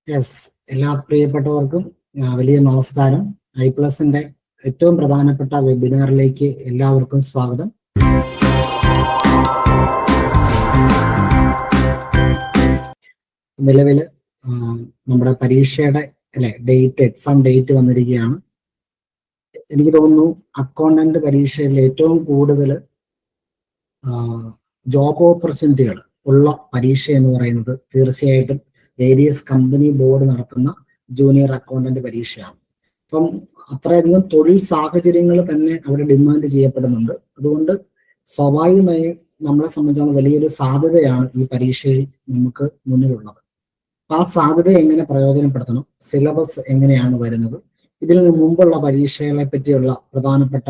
Yes, എല്ലാ പ്രിയപ്പെട്ടവർക്കും വലിയ നമസ്കാരം. ഐപ്ലസിന്റെ ഏറ്റവും പ്രധാനപ്പെട്ട വെബിനാറിലേക്ക് എല്ലാവർക്കും സ്വാഗതം. നിലവിൽ നമ്മുടെ പരീക്ഷയുടെ എക്സാം ഡേറ്റ് വന്നിരിക്കുകയാണ്. എനിക്ക് തോന്നുന്നു അക്കൗണ്ടന്റ് പരീക്ഷയിൽ ഏറ്റവും കൂടുതൽ ജോബ് ഓപ്പർച്യൂണിറ്റികൾ ഉള്ള പരീക്ഷ എന്ന് പറയുന്നത് തീർച്ചയായിട്ടും വേരിയസ് കമ്പനി ബോർഡ് നടത്തുന്ന ജൂനിയർ അക്കൗണ്ടന്റ് പരീക്ഷയാണ്. അപ്പം അത്രയധികം തൊഴിൽ സാഹചര്യങ്ങൾ തന്നെ അവിടെ ഡിമാൻഡ് ചെയ്യപ്പെടുന്നുണ്ട്. അതുകൊണ്ട് സ്വാഭാവികമായും നമ്മളെ സംബന്ധിച്ചിടത്തോളം വലിയൊരു സാധ്യതയാണ് ഈ പരീക്ഷയിൽ നമുക്ക് മുന്നിലുള്ളത്. ആ സാധ്യത എങ്ങനെ പ്രയോജനപ്പെടുത്തണം, സിലബസ് എങ്ങനെയാണ് വരുന്നത്, ഇതിന് മുമ്പുള്ള പരീക്ഷകളെ പറ്റിയുള്ള പ്രധാനപ്പെട്ട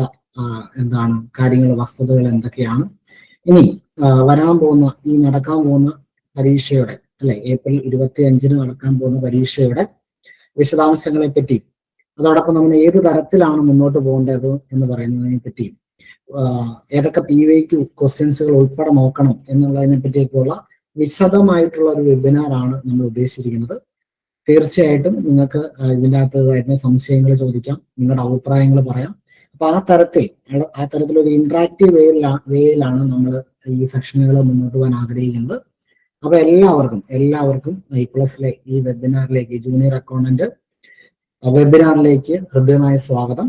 കാര്യങ്ങൾ, വസ്തുതകൾ എന്തൊക്കെയാണ്, ഇനി വരാൻ പോകുന്ന നടക്കാൻ പോകുന്ന പരീക്ഷയുടെ ഏപ്രിൽ 25-ന് നടക്കാൻ പോകുന്ന പരീക്ഷയുടെ വിശദാംശങ്ങളെ പറ്റി, അതോടൊപ്പം നമ്മൾ ഏത് തരത്തിലാണ് മുന്നോട്ട് പോകേണ്ടത് എന്ന് പറയുന്നതിനെ പറ്റി, ഏതൊക്കെ PYQ ക്വസ്റ്റ്യൻസുകൾ ഉൾപ്പെടെ നോക്കണം എന്നുള്ളതിനെ പറ്റിയൊക്കെയുള്ള വിശദമായിട്ടുള്ള ഒരു വെബിനാറാണ് നമ്മൾ ഉദ്ദേശിച്ചിരിക്കുന്നത്. തീർച്ചയായിട്ടും നിങ്ങൾക്ക് ഇതിൻ്റെ അകത്ത് വരുന്ന സംശയങ്ങൾ ചോദിക്കാം, നിങ്ങളുടെ അഭിപ്രായങ്ങൾ പറയാം. അപ്പൊ ആ തരത്തിലൊരു ഇന്ററാക്റ്റീവ് വേയിലാണ് നമ്മൾ ഈ സെക്ഷനുകൾ മുന്നോട്ട് പോകാൻ ആഗ്രഹിക്കുന്നത്. അപ്പൊ എല്ലാവർക്കും ഐപ്ലസിലെ ഈ വെബിനാറിലേക്ക്, ജൂനിയർ അക്കൗണ്ടന്റ് വെബിനാറിലേക്ക് ഹൃദ്യമായ സ്വാഗതം.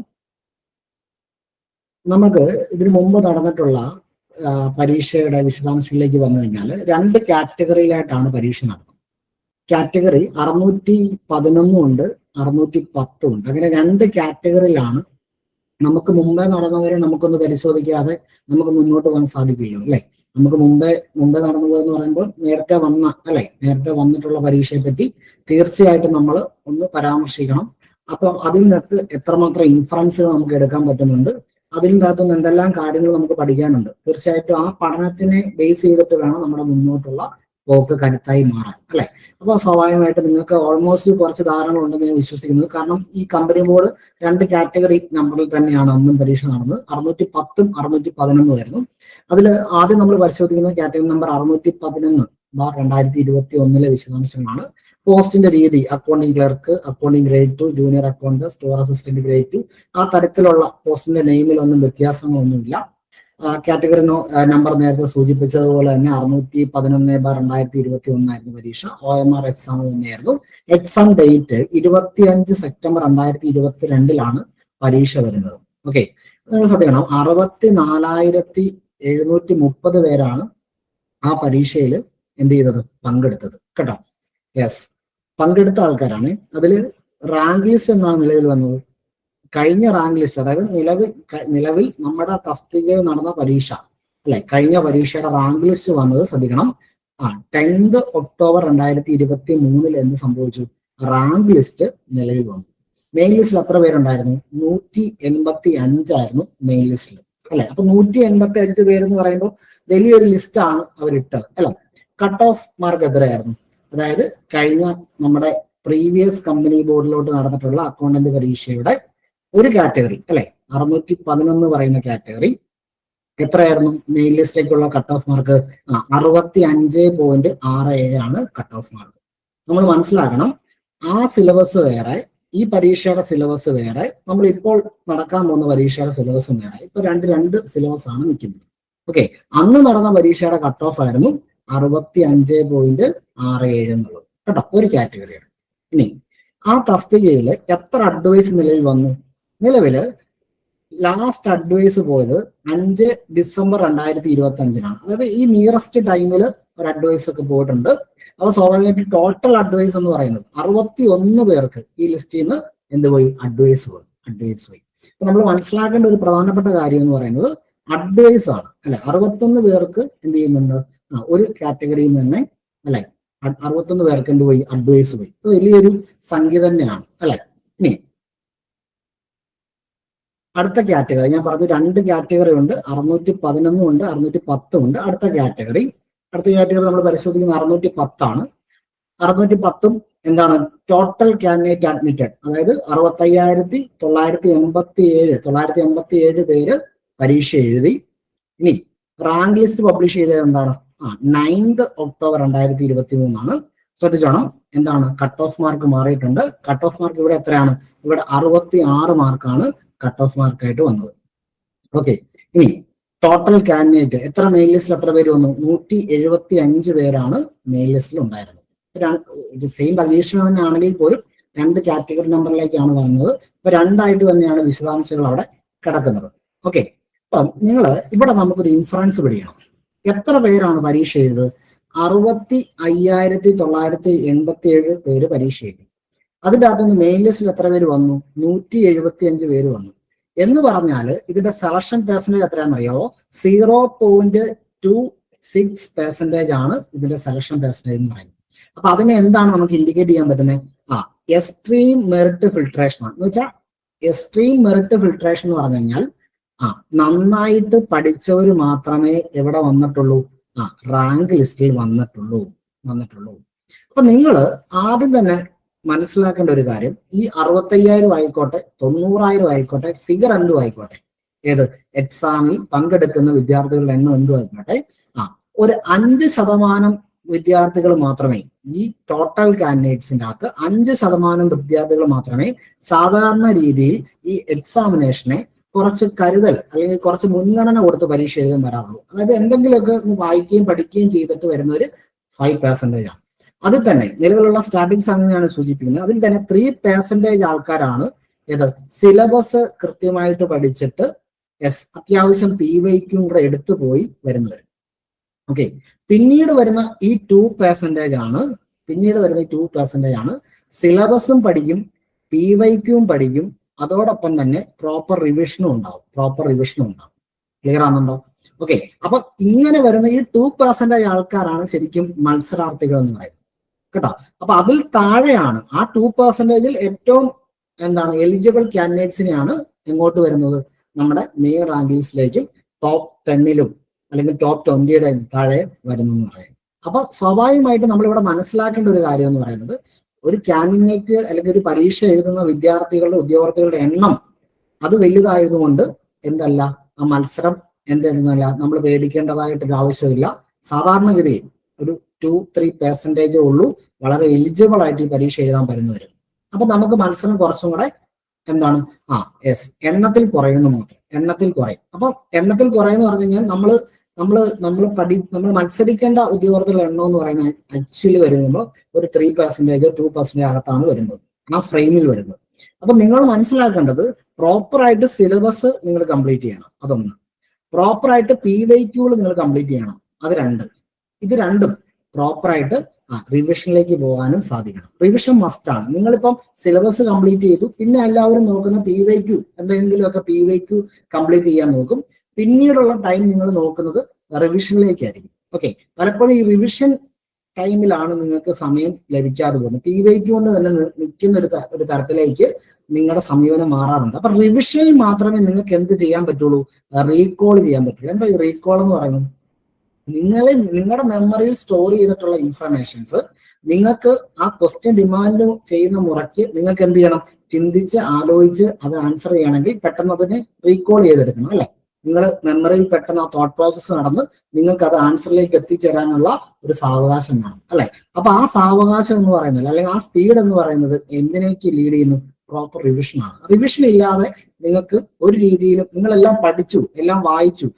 നമുക്ക് ഇതിനു മുമ്പ് നടന്നിട്ടുള്ള പരീക്ഷയുടെ വിശദാംശങ്ങളിലേക്ക് വന്നു കഴിഞ്ഞാൽ 2 കാറ്റഗറിയിലായിട്ടാണ് പരീക്ഷ നടന്നത്. കാറ്റഗറി 611 ഉണ്ട്, 610 ഉണ്ട്. അങ്ങനെ 2 കാറ്റഗറിയിലാണ്. നമുക്ക് മുമ്പേ നടന്നവരെ നമുക്കൊന്ന് പരിശോധിക്കാതെ നമുക്ക് മുന്നോട്ട് പോകാൻ സാധിക്കുകയോ അല്ലെ? നമുക്ക് മുമ്പേ നടന്നു പോയെന്ന് പറയുമ്പോൾ നേരത്തെ വന്നിട്ടുള്ള പരീക്ഷയെ പറ്റി തീർച്ചയായിട്ടും നമ്മൾ ഒന്ന് പരാമർശിക്കണം. അപ്പം അതിൽ നിന്ന് എത്രമാത്രം ഇൻഫറൻസുകൾ നമുക്ക് എടുക്കാൻ പറ്റുന്നുണ്ട്, അതിൻ്റെ അകത്തുനിന്ന് എന്തെല്ലാം കാര്യങ്ങൾ നമുക്ക് പഠിക്കാനുണ്ട്. തീർച്ചയായിട്ടും ആ പഠനത്തിനെ ബേസ് ചെയ്തിട്ട് വേണം നമ്മുടെ മുന്നോട്ടുള്ള പോക്ക് കരുത്തായി മാറാൻ, അല്ലെ? അപ്പൊ സ്വാഭാവികമായിട്ട് നിങ്ങൾക്ക് ഓൾമോസ്റ്റ് കുറച്ച് ധാരണ ഉണ്ടെന്ന് ഞാൻ വിശ്വസിക്കുന്നത്. കാരണം ഈ കമ്പനി ബോർഡ് 2 കാറ്റഗറി നമ്പറിൽ തന്നെയാണ് അന്നും പരീക്ഷ നടന്നത്. 610-ഉം 611 ആയിരുന്നു. അതിൽ ആദ്യം നമ്മൾ പരിശോധിക്കുന്ന കാറ്റഗറി നമ്പർ 611/2021 വിശദാംശങ്ങളാണ്. പോസ്റ്റിന്റെ രീതി accounting clerk, accounting grade 2, junior account, store assistant grade 2, ആ തരത്തിലുള്ള പോസ്റ്റിന്റെ നെയിമിലൊന്നും വ്യത്യാസങ്ങളൊന്നുമില്ല. കാറ്റഗറി നമ്പർ നേരത്തെ സൂചിപ്പിച്ചതുപോലെ തന്നെ 611/2021 ആയിരുന്നു പരീക്ഷ. OMR എക്സാം തന്നെയായിരുന്നു. എക്സാം ഡേറ്റ് 25 സെപ്റ്റംബർ 2022 പരീക്ഷ വരുന്നത്. ഓക്കെ, നിങ്ങൾ ശ്രദ്ധിക്കണം, 64,730 പേരാണ് ആ പരീക്ഷയിൽ പങ്കെടുത്തത് കേട്ടോ. യെസ്, പങ്കെടുത്ത ആൾക്കാരാണ്. അതിൽ റാങ്ക് ലിസ്റ്റ് എന്നാണ് നിലവിൽ വന്നത്. കഴിഞ്ഞ റാങ്ക് ലിസ്റ്റ്, അതായത് നിലവിൽ നമ്മുടെ തസ്തികയിൽ നടന്ന പരീക്ഷ കഴിഞ്ഞ പരീക്ഷയുടെ റാങ്ക് ലിസ്റ്റ് വന്നത് ശ്രദ്ധിക്കണം. 10 ഒക്ടോബർ 2023 എന്ത് സംഭവിച്ചു? റാങ്ക് ലിസ്റ്റ് നിലവിൽ വന്നു. മെയിൻ ലിസ്റ്റിൽ എത്ര പേരുണ്ടായിരുന്നു? 185 ആയിരുന്നു മെയിൻ ലിസ്റ്റിൽ, അല്ലെ? അപ്പൊ 185 പേരെന്ന് പറയുമ്പോൾ വലിയൊരു ലിസ്റ്റാണ് അവരിട്ടത്, അല്ലെ? കട്ട് ഓഫ് മാർക്ക് എത്രയായിരുന്നു? അതായത് കഴിഞ്ഞ നമ്മുടെ പ്രീവിയസ് കമ്പനി ബോർഡിലോട്ട് നടന്നിട്ടുള്ള അക്കൗണ്ടന്റ് പരീക്ഷയുടെ ഒരു കാറ്റഗറി, 611 പറയുന്ന കാറ്റഗറി എത്രയായിരുന്നു? മെയിൻ ലിസ്റ്റിലേക്കുള്ള കട്ട് ഓഫ് മാർക്ക് 65.67 ആണ് കട്ട് ഓഫ് മാർക്ക്. നമ്മൾ മനസ്സിലാക്കണം, ആ സിലബസ് വേറെ, ഈ പരീക്ഷയുടെ സിലബസ് വേറെ, നമ്മൾ ഇപ്പോൾ നടക്കാൻ പോകുന്ന പരീക്ഷയുടെ സിലബസും വേറെ. ഇപ്പൊ രണ്ട് സിലബസ് ആണ് നിൽക്കുന്നത്. ഓക്കെ, അന്ന് നടന്ന പരീക്ഷയുടെ കട്ട് ഓഫ് ആയിരുന്നു 65.67 എന്നുള്ളത് കേട്ടോ, ഒരു കാറ്റഗറിയാണ്. ഇനി ആ തസ്തികയിൽ എത്ര അഡ്വൈസ് നിലവിൽ വന്നു? നിലവില് ലാസ്റ്റ് അഡ്വൈസ് പോയത് 5 ഡിസംബർ 2025 അതായത് ഈ നിയറസ്റ്റ് ടൈമിൽ ഒരു അഡ്വൈസ് ഒക്കെ പോയിട്ടുണ്ട്. അപ്പൊ സ്വാഭാവികമായിട്ട് ടോട്ടൽ അഡ്വൈസ് എന്ന് പറയുന്നത് 61 പേർക്ക് ഈ ലിസ്റ്റിൽ നിന്ന് പോയി? അഡ്വൈസ് പോയി. അപ്പൊ നമ്മൾ മനസ്സിലാക്കേണ്ട ഒരു പ്രധാനപ്പെട്ട കാര്യം എന്ന് പറയുന്നത് അഡ്വൈസ് ആണ്, 61 പേർക്ക് എന്ത് ചെയ്യുന്നുണ്ട്? ഒരു കാറ്റഗറിയിൽ നിന്ന് തന്നെ 61 പേർക്ക് പോയി? അഡ്വൈസ് പോയി. വലിയൊരു സംഖ്യ തന്നെയാണ്, അല്ലെ? ഇനി അടുത്ത കാറ്റഗറി ഞാൻ പറഞ്ഞു, 2 കാറ്റഗറി ഉണ്ട്, 611 ഉണ്ട്, 610 ഉണ്ട്. അടുത്ത കാറ്റഗറി നമ്മൾ പരിശോധിക്കുന്ന 610 ആണ്. 610-ഉം എന്താണ്? ടോട്ടൽ കാൻഡിഡേറ്റ് അഡ്മിറ്റഡ്, അതായത് 65,987 പേര് പരീക്ഷ എഴുതി. ഇനി റാങ്ക് ലിസ്റ്റ് പബ്ലിഷ് ചെയ്തത് എന്താണ്? 9 ഒക്ടോബർ 2023 ശ്രദ്ധിച്ചോണം, എന്താണ് കട്ട് ഓഫ് മാർക്ക് മാറിയിട്ടുണ്ട്. കട്ട് ഓഫ് മാർക്ക് ഇവിടെ എത്രയാണ്? ഇവിടെ 66 മാർക്കാണ് കട്ട് ഓഫ് മാർക്കായിട്ട് വന്നത്. ഓക്കെ, ഇനി ടോട്ടൽ കാൻഡിഡേറ്റ് എത്ര മെയിൻ ലിസ്റ്റിൽ എത്ര പേര് വന്നു? 175 പേരാണ് മെയിൻ ലിസ്റ്റിൽ ഉണ്ടായിരുന്നത്. സെയിം പരീക്ഷ തന്നെയാണെങ്കിൽ പോലും 2 കാറ്റഗറി നമ്പറിലേക്കാണ് വന്നത്. അപ്പൊ 2ആയിട്ട് തന്നെയാണ് വിശദാംശങ്ങൾ അവിടെ കിടക്കുന്നത്. ഓക്കെ, അപ്പം നിങ്ങൾ ഇവിടെ നമുക്കൊരു ഇൻഫറൻസ് പിടിക്കണം. എത്ര പേരാണ് പരീക്ഷ എഴുതുന്നത്? 65,987 പേര് പരീക്ഷ എഴുതി. അതിൻ്റെ അകത്തുനിന്ന് മെയിൻ ലിസ്റ്റിൽ എത്ര പേര് വന്നു? 175 പേര് വന്നു. എന്ന് പറഞ്ഞാൽ ഇതിന്റെ സെലക്ഷൻ പെർസെന്റേജ് എത്രയാണെന്ന് അറിയാമോ? 0.26% ആണ് ഇതിന്റെ സെലക്ഷൻ പെർസെന്റേജ് എന്ന് പറയുന്നത്. അപ്പൊ അതിനെ എന്താണ് നമുക്ക് ഇൻഡിക്കേറ്റ് ചെയ്യാൻ പറ്റുന്നത്? എക്സ്ട്രീം മെറിറ്റ് ഫിൽട്രേഷൻ ആണ്. എന്ന് വെച്ചാൽ എക്സ്ട്രീം മെറിറ്റ് ഫിൽട്രേഷൻ എന്ന് പറഞ്ഞു കഴിഞ്ഞാൽ നന്നായിട്ട് പഠിച്ചവർ മാത്രമേ എവിടെ വന്നിട്ടുള്ളൂ? റാങ്ക് ലിസ്റ്റിൽ വന്നിട്ടുള്ളൂ. അപ്പൊ നിങ്ങൾ ആദ്യം തന്നെ മനസ്സിലാക്കേണ്ട ഒരു കാര്യം, ഈ 65,000 ആയിക്കോട്ടെ 90,000 ആയിക്കോട്ടെ ഫിഗർ എന്തും ആയിക്കോട്ടെ, ഏത് എക്സാമിൽ പങ്കെടുക്കുന്ന വിദ്യാർത്ഥികളുടെ എണ്ണം എന്തും ആയിക്കോട്ടെ, ഒരു 5% വിദ്യാർത്ഥികൾ മാത്രമേ, ഈ ടോട്ടൽ കാൻഡിഡേറ്റ്സിന്റെ അകത്ത് 5% വിദ്യാർത്ഥികൾ മാത്രമേ സാധാരണ രീതിയിൽ ഈ എക്സാമിനേഷനെ കുറച്ച് കരുതൽ അല്ലെങ്കിൽ കുറച്ച് മുൻഗണന കൊടുത്ത് പരീക്ഷ എഴുതാൻ വരാറുള്ളൂ. അതായത് എന്തെങ്കിലുമൊക്കെ വായിക്കുകയും പഠിക്കുകയും ചെയ്തിട്ട് വരുന്ന ഒരു 5% ആണ്. അതിൽ തന്നെ നിലവിലുള്ള സ്റ്റാറ്റിക്സ് അങ്ങനെയാണ് സൂചിപ്പിക്കുന്നത്. അതിൽ തന്നെ 3% ആൾക്കാരാണ് ഏത് സിലബസ് കൃത്യമായിട്ട് പഠിച്ചിട്ട് അത്യാവശ്യം PYQ കൂടെ എടുത്തു പോയി വരുന്നവർ. ഓക്കെ, പിന്നീട് വരുന്ന ഈ 2% ആണ് സിലബസും പഠിക്കും, PYQയും പഠിക്കും, അതോടൊപ്പം തന്നെ പ്രോപ്പർ റിവിഷനും ഉണ്ടാവും. ക്ലിയർ ആണെന്നുണ്ടോ? ഓക്കെ, അപ്പൊ ഇങ്ങനെ വരുന്ന ഈ 2% ആൾക്കാരാണ് ശരിക്കും മത്സരാർത്ഥികൾ എന്ന് പറയുന്നത് കേട്ടോ. അപ്പൊ അതിൽ താഴെയാണ് ആ 2%ൽ ഏറ്റവും എലിജിബിൾ കാൻഡിഡേറ്റ്സിനെയാണ് എങ്ങോട്ട് വരുന്നത്? നമ്മുടെ മെയിൻ റാങ്ക് ലിസ്റ്റിലേക്കും ടോപ്പ് 10ലും അല്ലെങ്കിൽ ടോപ്പ് 20യുടെ താഴെ വരുന്നു എന്ന് പറയും. അപ്പൊ സ്വാഭാവികമായിട്ട് നമ്മളിവിടെ മനസ്സിലാക്കേണ്ട ഒരു കാര്യം എന്ന് പറയുന്നത്, ഒരു കാൻഡിഡേറ്റ് അല്ലെങ്കിൽ ഒരു പരീക്ഷ എഴുതുന്ന ഉദ്യോഗാർത്ഥികളുടെ എണ്ണം അത് വലുതായതുകൊണ്ട് എന്തല്ല ആ മത്സരം എന്തെന്നല്ല നമ്മൾ പേടിക്കേണ്ടതായിട്ടൊരു ആവശ്യമില്ല. സാധാരണഗതിയിൽ ഒരു 2-3% ഉള്ളൂ വളരെ എലിജിബിൾ ആയിട്ട് ഈ പരീക്ഷ എഴുതാൻ വരുന്നവരും. അപ്പൊ നമുക്ക് മത്സരം കുറച്ചും കൂടെ എണ്ണത്തിൽ കുറയുന്നു മാത്രം. അപ്പൊ എണ്ണത്തിൽ കുറയെന്ന് പറഞ്ഞു കഴിഞ്ഞാൽ നമ്മൾ മത്സരിക്കേണ്ട ഉദ്യോഗാർത്ഥികളുടെ എണ്ണം എന്ന് പറയുന്നത് ആക്ച്വലി വരുമ്പോൾ ഒരു 3% 2% അകത്താണ് വരുന്നത്, ആ ഫ്രെയിമിൽ വരുന്നത്. അപ്പൊ നിങ്ങൾ മനസ്സിലാക്കേണ്ടത് പ്രോപ്പറായിട്ട് സിലബസ് നിങ്ങൾ കംപ്ലീറ്റ് ചെയ്യണം, അതൊന്ന്. പ്രോപ്പറായിട്ട് PYQ നിങ്ങൾ കംപ്ലീറ്റ് ചെയ്യണം, അത് 2. ഇത് രണ്ടും പ്രോപ്പറായിട്ട് റിവിഷനിലേക്ക് പോകാനും സാധിക്കണം. റിവിഷൻ മസ്റ്റ് ആണ്. നിങ്ങളിപ്പം സിലബസ് കംപ്ലീറ്റ് ചെയ്തു, പിന്നെ എല്ലാവരും നോക്കുന്ന PYQ, എന്തെങ്കിലുമൊക്കെ PYQ കംപ്ലീറ്റ് ചെയ്യാൻ നോക്കും. പിന്നീടുള്ള ടൈം നിങ്ങൾ നോക്കുന്നത് റിവിഷനിലേക്കായിരിക്കും. ഓക്കെ, പലപ്പോഴും ഈ റിവിഷൻ ടൈമിലാണ് നിങ്ങൾക്ക് സമയം ലഭിക്കാതെ പോകുന്നത്. PYQ കൊണ്ട് തന്നെ നിൽക്കുന്ന ഒരു തരത്തിലേക്ക് നിങ്ങളുടെ സമീപനം മാറാറുണ്ട്. അപ്പൊ റിവിഷനിൽ മാത്രമേ നിങ്ങൾക്ക് എന്ത് ചെയ്യാൻ പറ്റുള്ളൂ? റീകോൾ ചെയ്യാൻ പറ്റുള്ളൂ. എന്താ ഈ റീകോൾ എന്ന് പറയുന്നത്? നിങ്ങളുടെ മെമ്മറിയിൽ സ്റ്റോർ ചെയ്തിട്ടുള്ള ഇൻഫർമേഷൻസ് നിങ്ങൾക്ക് ആ ക്വസ്റ്റ്യൻ ഡിമാൻഡ് ചെയ്യുന്ന മുറയ്ക്ക് നിങ്ങൾക്ക് എന്ത് ചെയ്യണം? ചിന്തിച്ച് ആലോചിച്ച് അത് ആൻസർ ചെയ്യണമെങ്കിൽ പെട്ടെന്ന് അതിനെ റീകോൾ ചെയ്തെടുക്കണം, അല്ലെ? നിങ്ങൾ മെമ്മറിയിൽ പെട്ടെന്ന് ആ തോട്ട് പ്രോസസ്സ് നടന്ന് നിങ്ങൾക്ക് അത് ആൻസറിലേക്ക് എത്തിച്ചേരാനുള്ള ഒരു സാവകാശം വേണം, അല്ലെ? അപ്പൊ ആ സാവകാശം എന്ന് പറയുന്നത് അല്ലെങ്കിൽ ആ സ്പീഡ് എന്ന് പറയുന്നത് എന്തിനേക്ക് ലീഡ് ചെയ്യുന്നു? പ്രോപ്പർ റിവിഷനാണ്. റിവിഷൻ ഇല്ലാതെ നിങ്ങൾക്ക് ഒരു രീതിയിലും നിങ്ങളെല്ലാം പഠിച്ചു, എല്ലാം വായിച്ചു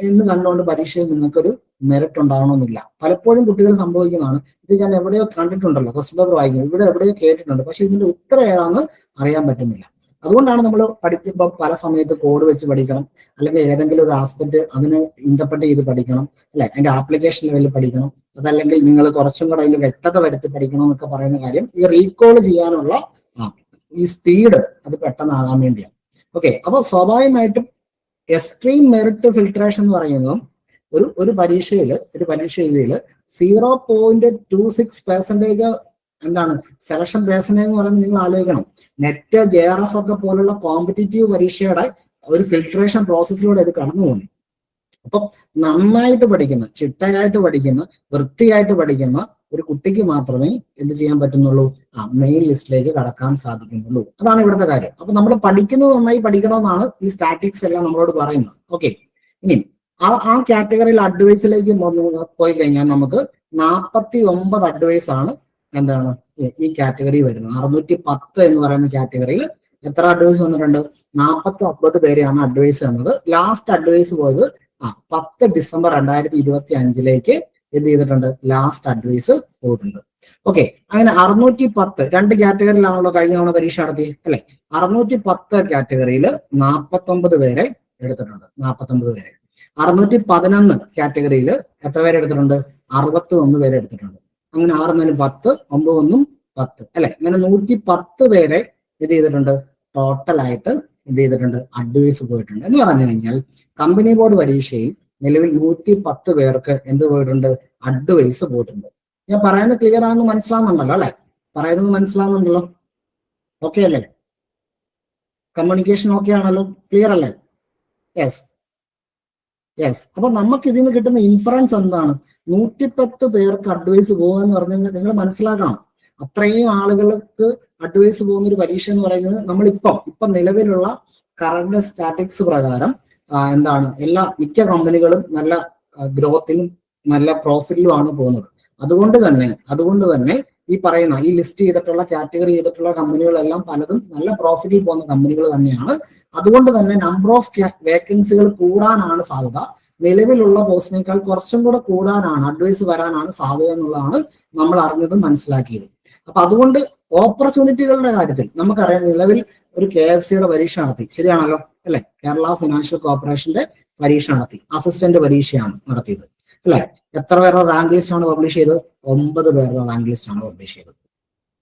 എന്ന് കണ്ടുകൊണ്ട് പരീക്ഷയിൽ നിങ്ങൾക്കൊരു മെറിറ്റ് ഉണ്ടാവണമെന്നില്ല. പലപ്പോഴും കുട്ടികൾ സംഭവിക്കുന്നതാണ്, ഇത് ഞാൻ എവിടെയോ കണ്ടിട്ടുണ്ടല്ലോ, ക്വസ്റ്റ്യൻ പേപ്പർ വായിക്കുന്നു, ഇവിടെ എവിടെയോ കേട്ടിട്ടുണ്ട്, പക്ഷെ ഇതിന്റെ ഉത്തരം ഏതാണെന്ന് അറിയാൻ പറ്റുന്നില്ല. അതുകൊണ്ടാണ് നമ്മൾ പഠിക്കുമ്പോൾ പല സമയത്ത് കോഡ് വെച്ച് പഠിക്കണം, അല്ലെങ്കിൽ ഏതെങ്കിലും ഒരു ആസ്പെക്ട് അതിന് ഇന്റർപ്രറ്റ് ചെയ്ത് പഠിക്കണം, അല്ലെ? അതിന്റെ ആപ്ലിക്കേഷൻ ലെവലിൽ പഠിക്കണം. അതല്ലെങ്കിൽ നിങ്ങൾ കുറച്ചും കൂടെ അതിൽ വ്യക്തത വരുത്തി പഠിക്കണം എന്നൊക്കെ പറയുന്ന കാര്യം ഈ റീകോൾ ചെയ്യാനുള്ള ഈ സ്പീഡ് അത് പെട്ടെന്നാകാൻ വേണ്ടിയാണ്. ഓക്കെ, അപ്പൊ സ്വാഭാവികമായിട്ടും എക്സ്ട്രീം മെറിറ്റ് ഫിൽട്രേഷൻ എന്ന് പറയുന്നത് ഒരു പരീക്ഷയിൽ 0.26% സെലക്ഷൻ പേഴ്സണേജ് എന്ന് പറയുന്നത് നിങ്ങൾ ആലോചിക്കണം. നെറ്റ്, JRF ഒക്കെ പോലുള്ള കോമ്പറ്റീറ്റീവ് പരീക്ഷയുടെ ഒരു ഫിൽട്രേഷൻ പ്രോസസ്സിലൂടെ ഇത് കടന്നു പോകുന്നു. അപ്പം നന്നായിട്ട് പഠിക്കുന്ന, ചിട്ടയായിട്ട് പഠിക്കുന്ന, വൃത്തിയായിട്ട് പഠിക്കുന്ന ഒരു കുട്ടിക്ക് മാത്രമേ എന്ത് ചെയ്യാൻ പറ്റുന്നുള്ളൂ? മെയിൻ ലിസ്റ്റിലേക്ക് കടക്കാൻ സാധിക്കുന്നുള്ളൂ. അതാണ് ഇവിടുത്തെ കാര്യം. അപ്പൊ നമ്മൾ പഠിക്കുന്നത് നന്നായി പഠിക്കണമെന്നാണ് ഈ സ്റ്റാറ്റിക്സ് എല്ലാം നമ്മളോട് പറയുന്നത്. ഓക്കെ, ഇനി ആ കാറ്റഗറിയിൽ അഡ്വൈസിലേക്ക് പോയി കഴിഞ്ഞാൽ നമുക്ക് 49 അഡ്വൈസ് ആണ് എന്താണ് ഈ കാറ്റഗറി വരുന്നത്. 610 എന്ന് പറയുന്ന കാറ്റഗറിയിൽ എത്ര അഡ്വൈസ് വന്നിട്ടുണ്ട്? 49 പേരെയാണ് അഡ്വൈസ് തന്നത്. ലാസ്റ്റ് അഡ്വൈസ് പോയത് 10 ഡിസംബർ 2025 എന്ത് ചെയ്തിട്ടുണ്ട്? ലാസ്റ്റ് അഡ്വൈസ് പോയിട്ടുണ്ട്. ഓക്കെ, അങ്ങനെ 610 രണ്ട് കാറ്റഗറിയിലാണല്ലോ കഴിഞ്ഞ തവണ പരീക്ഷ നടത്തി അല്ലെ. 610 കാറ്റഗറിയിൽ 49 പേരെ എടുത്തിട്ടുണ്ട്. 49 പേരെ. 611 കാറ്റഗറിയിൽ എത്ര പേരെ എടുത്തിട്ടുണ്ട്? 61 പേരെ എടുത്തിട്ടുണ്ട്. അങ്ങനെ 6 4 10, 9 1 10 അല്ലെ. അങ്ങനെ 110 പേരെ ഇത് ചെയ്തിട്ടുണ്ട്. ടോട്ടലായിട്ട് എന്ത് ചെയ്തിട്ടുണ്ട്? അഡ്വൈസ് പോയിട്ടുണ്ട്. എന്ന് പറഞ്ഞു കഴിഞ്ഞാൽ കമ്പനി ബോർഡ് പരീക്ഷയിൽ നിലവിൽ 110 പേർക്ക് എന്ത് പോയിട്ടുണ്ട്? അഡ്വൈസ് പോയിട്ടുണ്ട്. ഞാൻ പറയുന്നത് ക്ലിയർ ആണെന്ന് മനസ്സിലാവുന്നുണ്ടല്ലോ അല്ലെ? പറയുന്നത് മനസ്സിലാവുന്നുണ്ടല്ലോ? ഓക്കെ അല്ലേ? കമ്മ്യൂണിക്കേഷൻ ഓക്കെ ആണല്ലോ? ക്ലിയർ അല്ലേ? യെസ്. അപ്പൊ നമുക്ക് ഇതിന് കിട്ടുന്ന ഇൻഫറൻസ് എന്താണ്? 110 പേർക്ക് അഡ്വൈസ് പോകുക എന്ന് പറഞ്ഞു കഴിഞ്ഞാൽ നിങ്ങൾ മനസ്സിലാക്കണം, അത്രയും ആളുകൾക്ക് അഡ്വൈസ് പോകുന്ന ഒരു പരീക്ഷ എന്ന് പറയുന്നത് നമ്മളിപ്പം നിലവിലുള്ള കറണ്ട് സ്റ്റാറ്റിക്സ് പ്രകാരം എന്താണ് മിക്ക കമ്പനികളും നല്ല ഗ്രോത്തിലും നല്ല പ്രോഫിറ്റിലുമാണ് പോകുന്നത്. അതുകൊണ്ട് തന്നെ ഈ പറയുന്ന ഈ ലിസ്റ്റ് ചെയ്തിട്ടുള്ള കാറ്റഗറി ചെയ്തിട്ടുള്ള കമ്പനികളെല്ലാം പലതും നല്ല പ്രോഫിറ്റിൽ പോകുന്ന കമ്പനികൾ തന്നെയാണ്. അതുകൊണ്ട് തന്നെ നമ്പർ ഓഫ് വേക്കൻസികൾ കൂടാനാണ് സാധ്യത. നിലവിലുള്ള പോസ്റ്റിനേക്കാൾ കുറച്ചും കൂടെ കൂടാനാണ്, അഡ്വൈസ് വരാനാണ് സാധ്യത എന്നുള്ളതാണ് നമ്മൾ അറിഞ്ഞതും മനസ്സിലാക്കിയത്. അപ്പൊ അതുകൊണ്ട് ഓപ്പർച്യൂണിറ്റികളുടെ കാര്യത്തിൽ നമുക്കറിയാം, നിലവിൽ ഒരു KFCയുടെ പരീക്ഷ നടത്തി, ശരിയാണല്ലോ അല്ലെ? കേരള ഫിനാൻഷ്യൽ കോർപ്പറേഷന്റെ പരീക്ഷ നടത്തി, അസിസ്റ്റന്റ് പരീക്ഷയാണ് നടത്തിയത് അല്ലെ. എത്ര പേരുടെ റാങ്ക് ലിസ്റ്റ് ആണ് പബ്ലിഷ് ചെയ്തത്? 9 പേരുടെ റാങ്ക് ലിസ്റ്റ് ആണ് പബ്ലിഷ് ചെയ്തത്.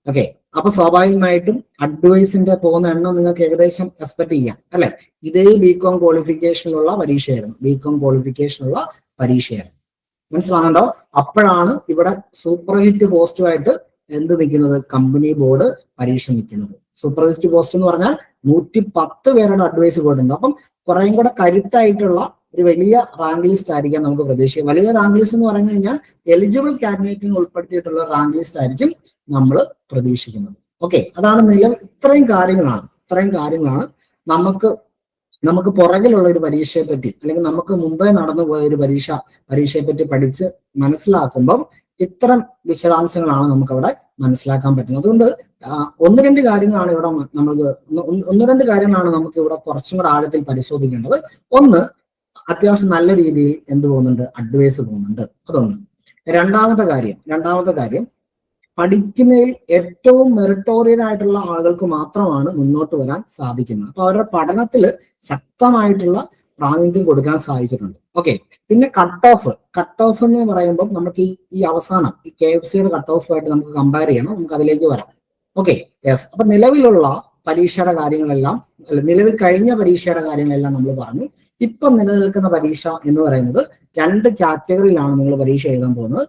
ഓക്കെ, അപ്പൊ സ്വാഭാവികമായിട്ടും അഡ്വൈസിന്റെ പോകുന്ന എണ്ണം നിങ്ങൾക്ക് ഏകദേശം എക്സ്പെക്ട് ചെയ്യാം അല്ലെ. ഇതേ ബികോം ക്വാളിഫിക്കേഷനിലുള്ള പരീക്ഷയായിരുന്നു. മനസ്സിലാകണ്ടോ? അപ്പോഴാണ് ഇവിടെ സൂപ്പർ ഹിറ്റ് പോസ്റ്റുമായിട്ട് എന്ത് നിൽക്കുന്നത്? കമ്പനി ബോർഡ് പരീക്ഷ നിൽക്കുന്നത്. സൂപ്പർ ഹിറ്റ് പോസ്റ്റ് എന്ന് പറഞ്ഞാൽ 110 പേരുടെ അഡ്വൈസ് പോയിട്ടുണ്ട്. അപ്പം കുറേയും കൂടെ കരുത്തായിട്ടുള്ള ഒരു വലിയ റാങ്ക് ലിസ്റ്റ് ആയിരിക്കാം നമുക്ക് പ്രതീക്ഷിക്കാം. വലിയ റാങ്ക് ലിസ്റ്റ് എന്ന് പറഞ്ഞു കഴിഞ്ഞാൽ എലിജിബിൾ കാൻഡിഡേറ്റിന് ഉൾപ്പെടുത്തിയിട്ടുള്ള റാങ്ക് ലിസ്റ്റ് ആയിരിക്കും നമ്മൾ പ്രതീക്ഷിക്കുന്നത്. ഓക്കെ, അതാണ് ഇത്രയും കാര്യങ്ങളാണ് നമുക്ക് പുറകിലുള്ള ഒരു പരീക്ഷയെ പറ്റി, അല്ലെങ്കിൽ നമുക്ക് മുമ്പേ നടന്നു പോയ ഒരു പരീക്ഷയെ പറ്റി പഠിച്ച് മനസ്സിലാക്കുമ്പം ഇത്തരം വിശദാംശങ്ങളാണ് നമുക്ക് അവിടെ മനസ്സിലാക്കാൻ പറ്റുന്നത്. അതുകൊണ്ട് ഒന്ന് രണ്ട് കാര്യങ്ങളാണ് നമുക്ക് ഇവിടെ കുറച്ചും കൂടെ ആഴത്തിൽ പരിശോധിക്കേണ്ടത്. ഒന്ന്, അത്യാവശ്യം നല്ല രീതിയിൽ പോകുന്നുണ്ട്? അഡ്വൈസ് പോകുന്നുണ്ട്. അതൊന്ന്. രണ്ടാമത്തെ കാര്യം പഠിക്കുന്നതിൽ ഏറ്റവും മെറിറ്റോറിയൻ ആയിട്ടുള്ള ആളുകൾക്ക് മാത്രമാണ് മുന്നോട്ട് വരാൻ സാധിക്കുന്നത്. അപ്പൊ അവരുടെ പഠനത്തിൽ ശക്തമായിട്ടുള്ള പ്രാതിനിധ്യം കൊടുക്കാൻ സാധിച്ചിട്ടുണ്ട്. ഓക്കെ, പിന്നെ കട്ട് ഓഫ് എന്ന് പറയുമ്പോൾ നമുക്ക് ഈ അവസാനം ഈ KFCയുടെ കട്ട് ഓഫുമായിട്ട് നമുക്ക് കമ്പയർ ചെയ്യണം. നമുക്ക് അതിലേക്ക് വരാം. Okay, yes. അപ്പൊ നിലവിലുള്ള പരീക്ഷയുടെ കാര്യങ്ങളെല്ലാം, നിലവിൽ കഴിഞ്ഞ പരീക്ഷയുടെ കാര്യങ്ങളെല്ലാം നമ്മൾ പറഞ്ഞു. ഇപ്പം നിലനിൽക്കുന്ന പരീക്ഷ എന്ന് പറയുന്നത് 2 കാറ്റഗറിയിലാണ് നിങ്ങൾ പരീക്ഷ എഴുതാൻ പോകുന്നത്.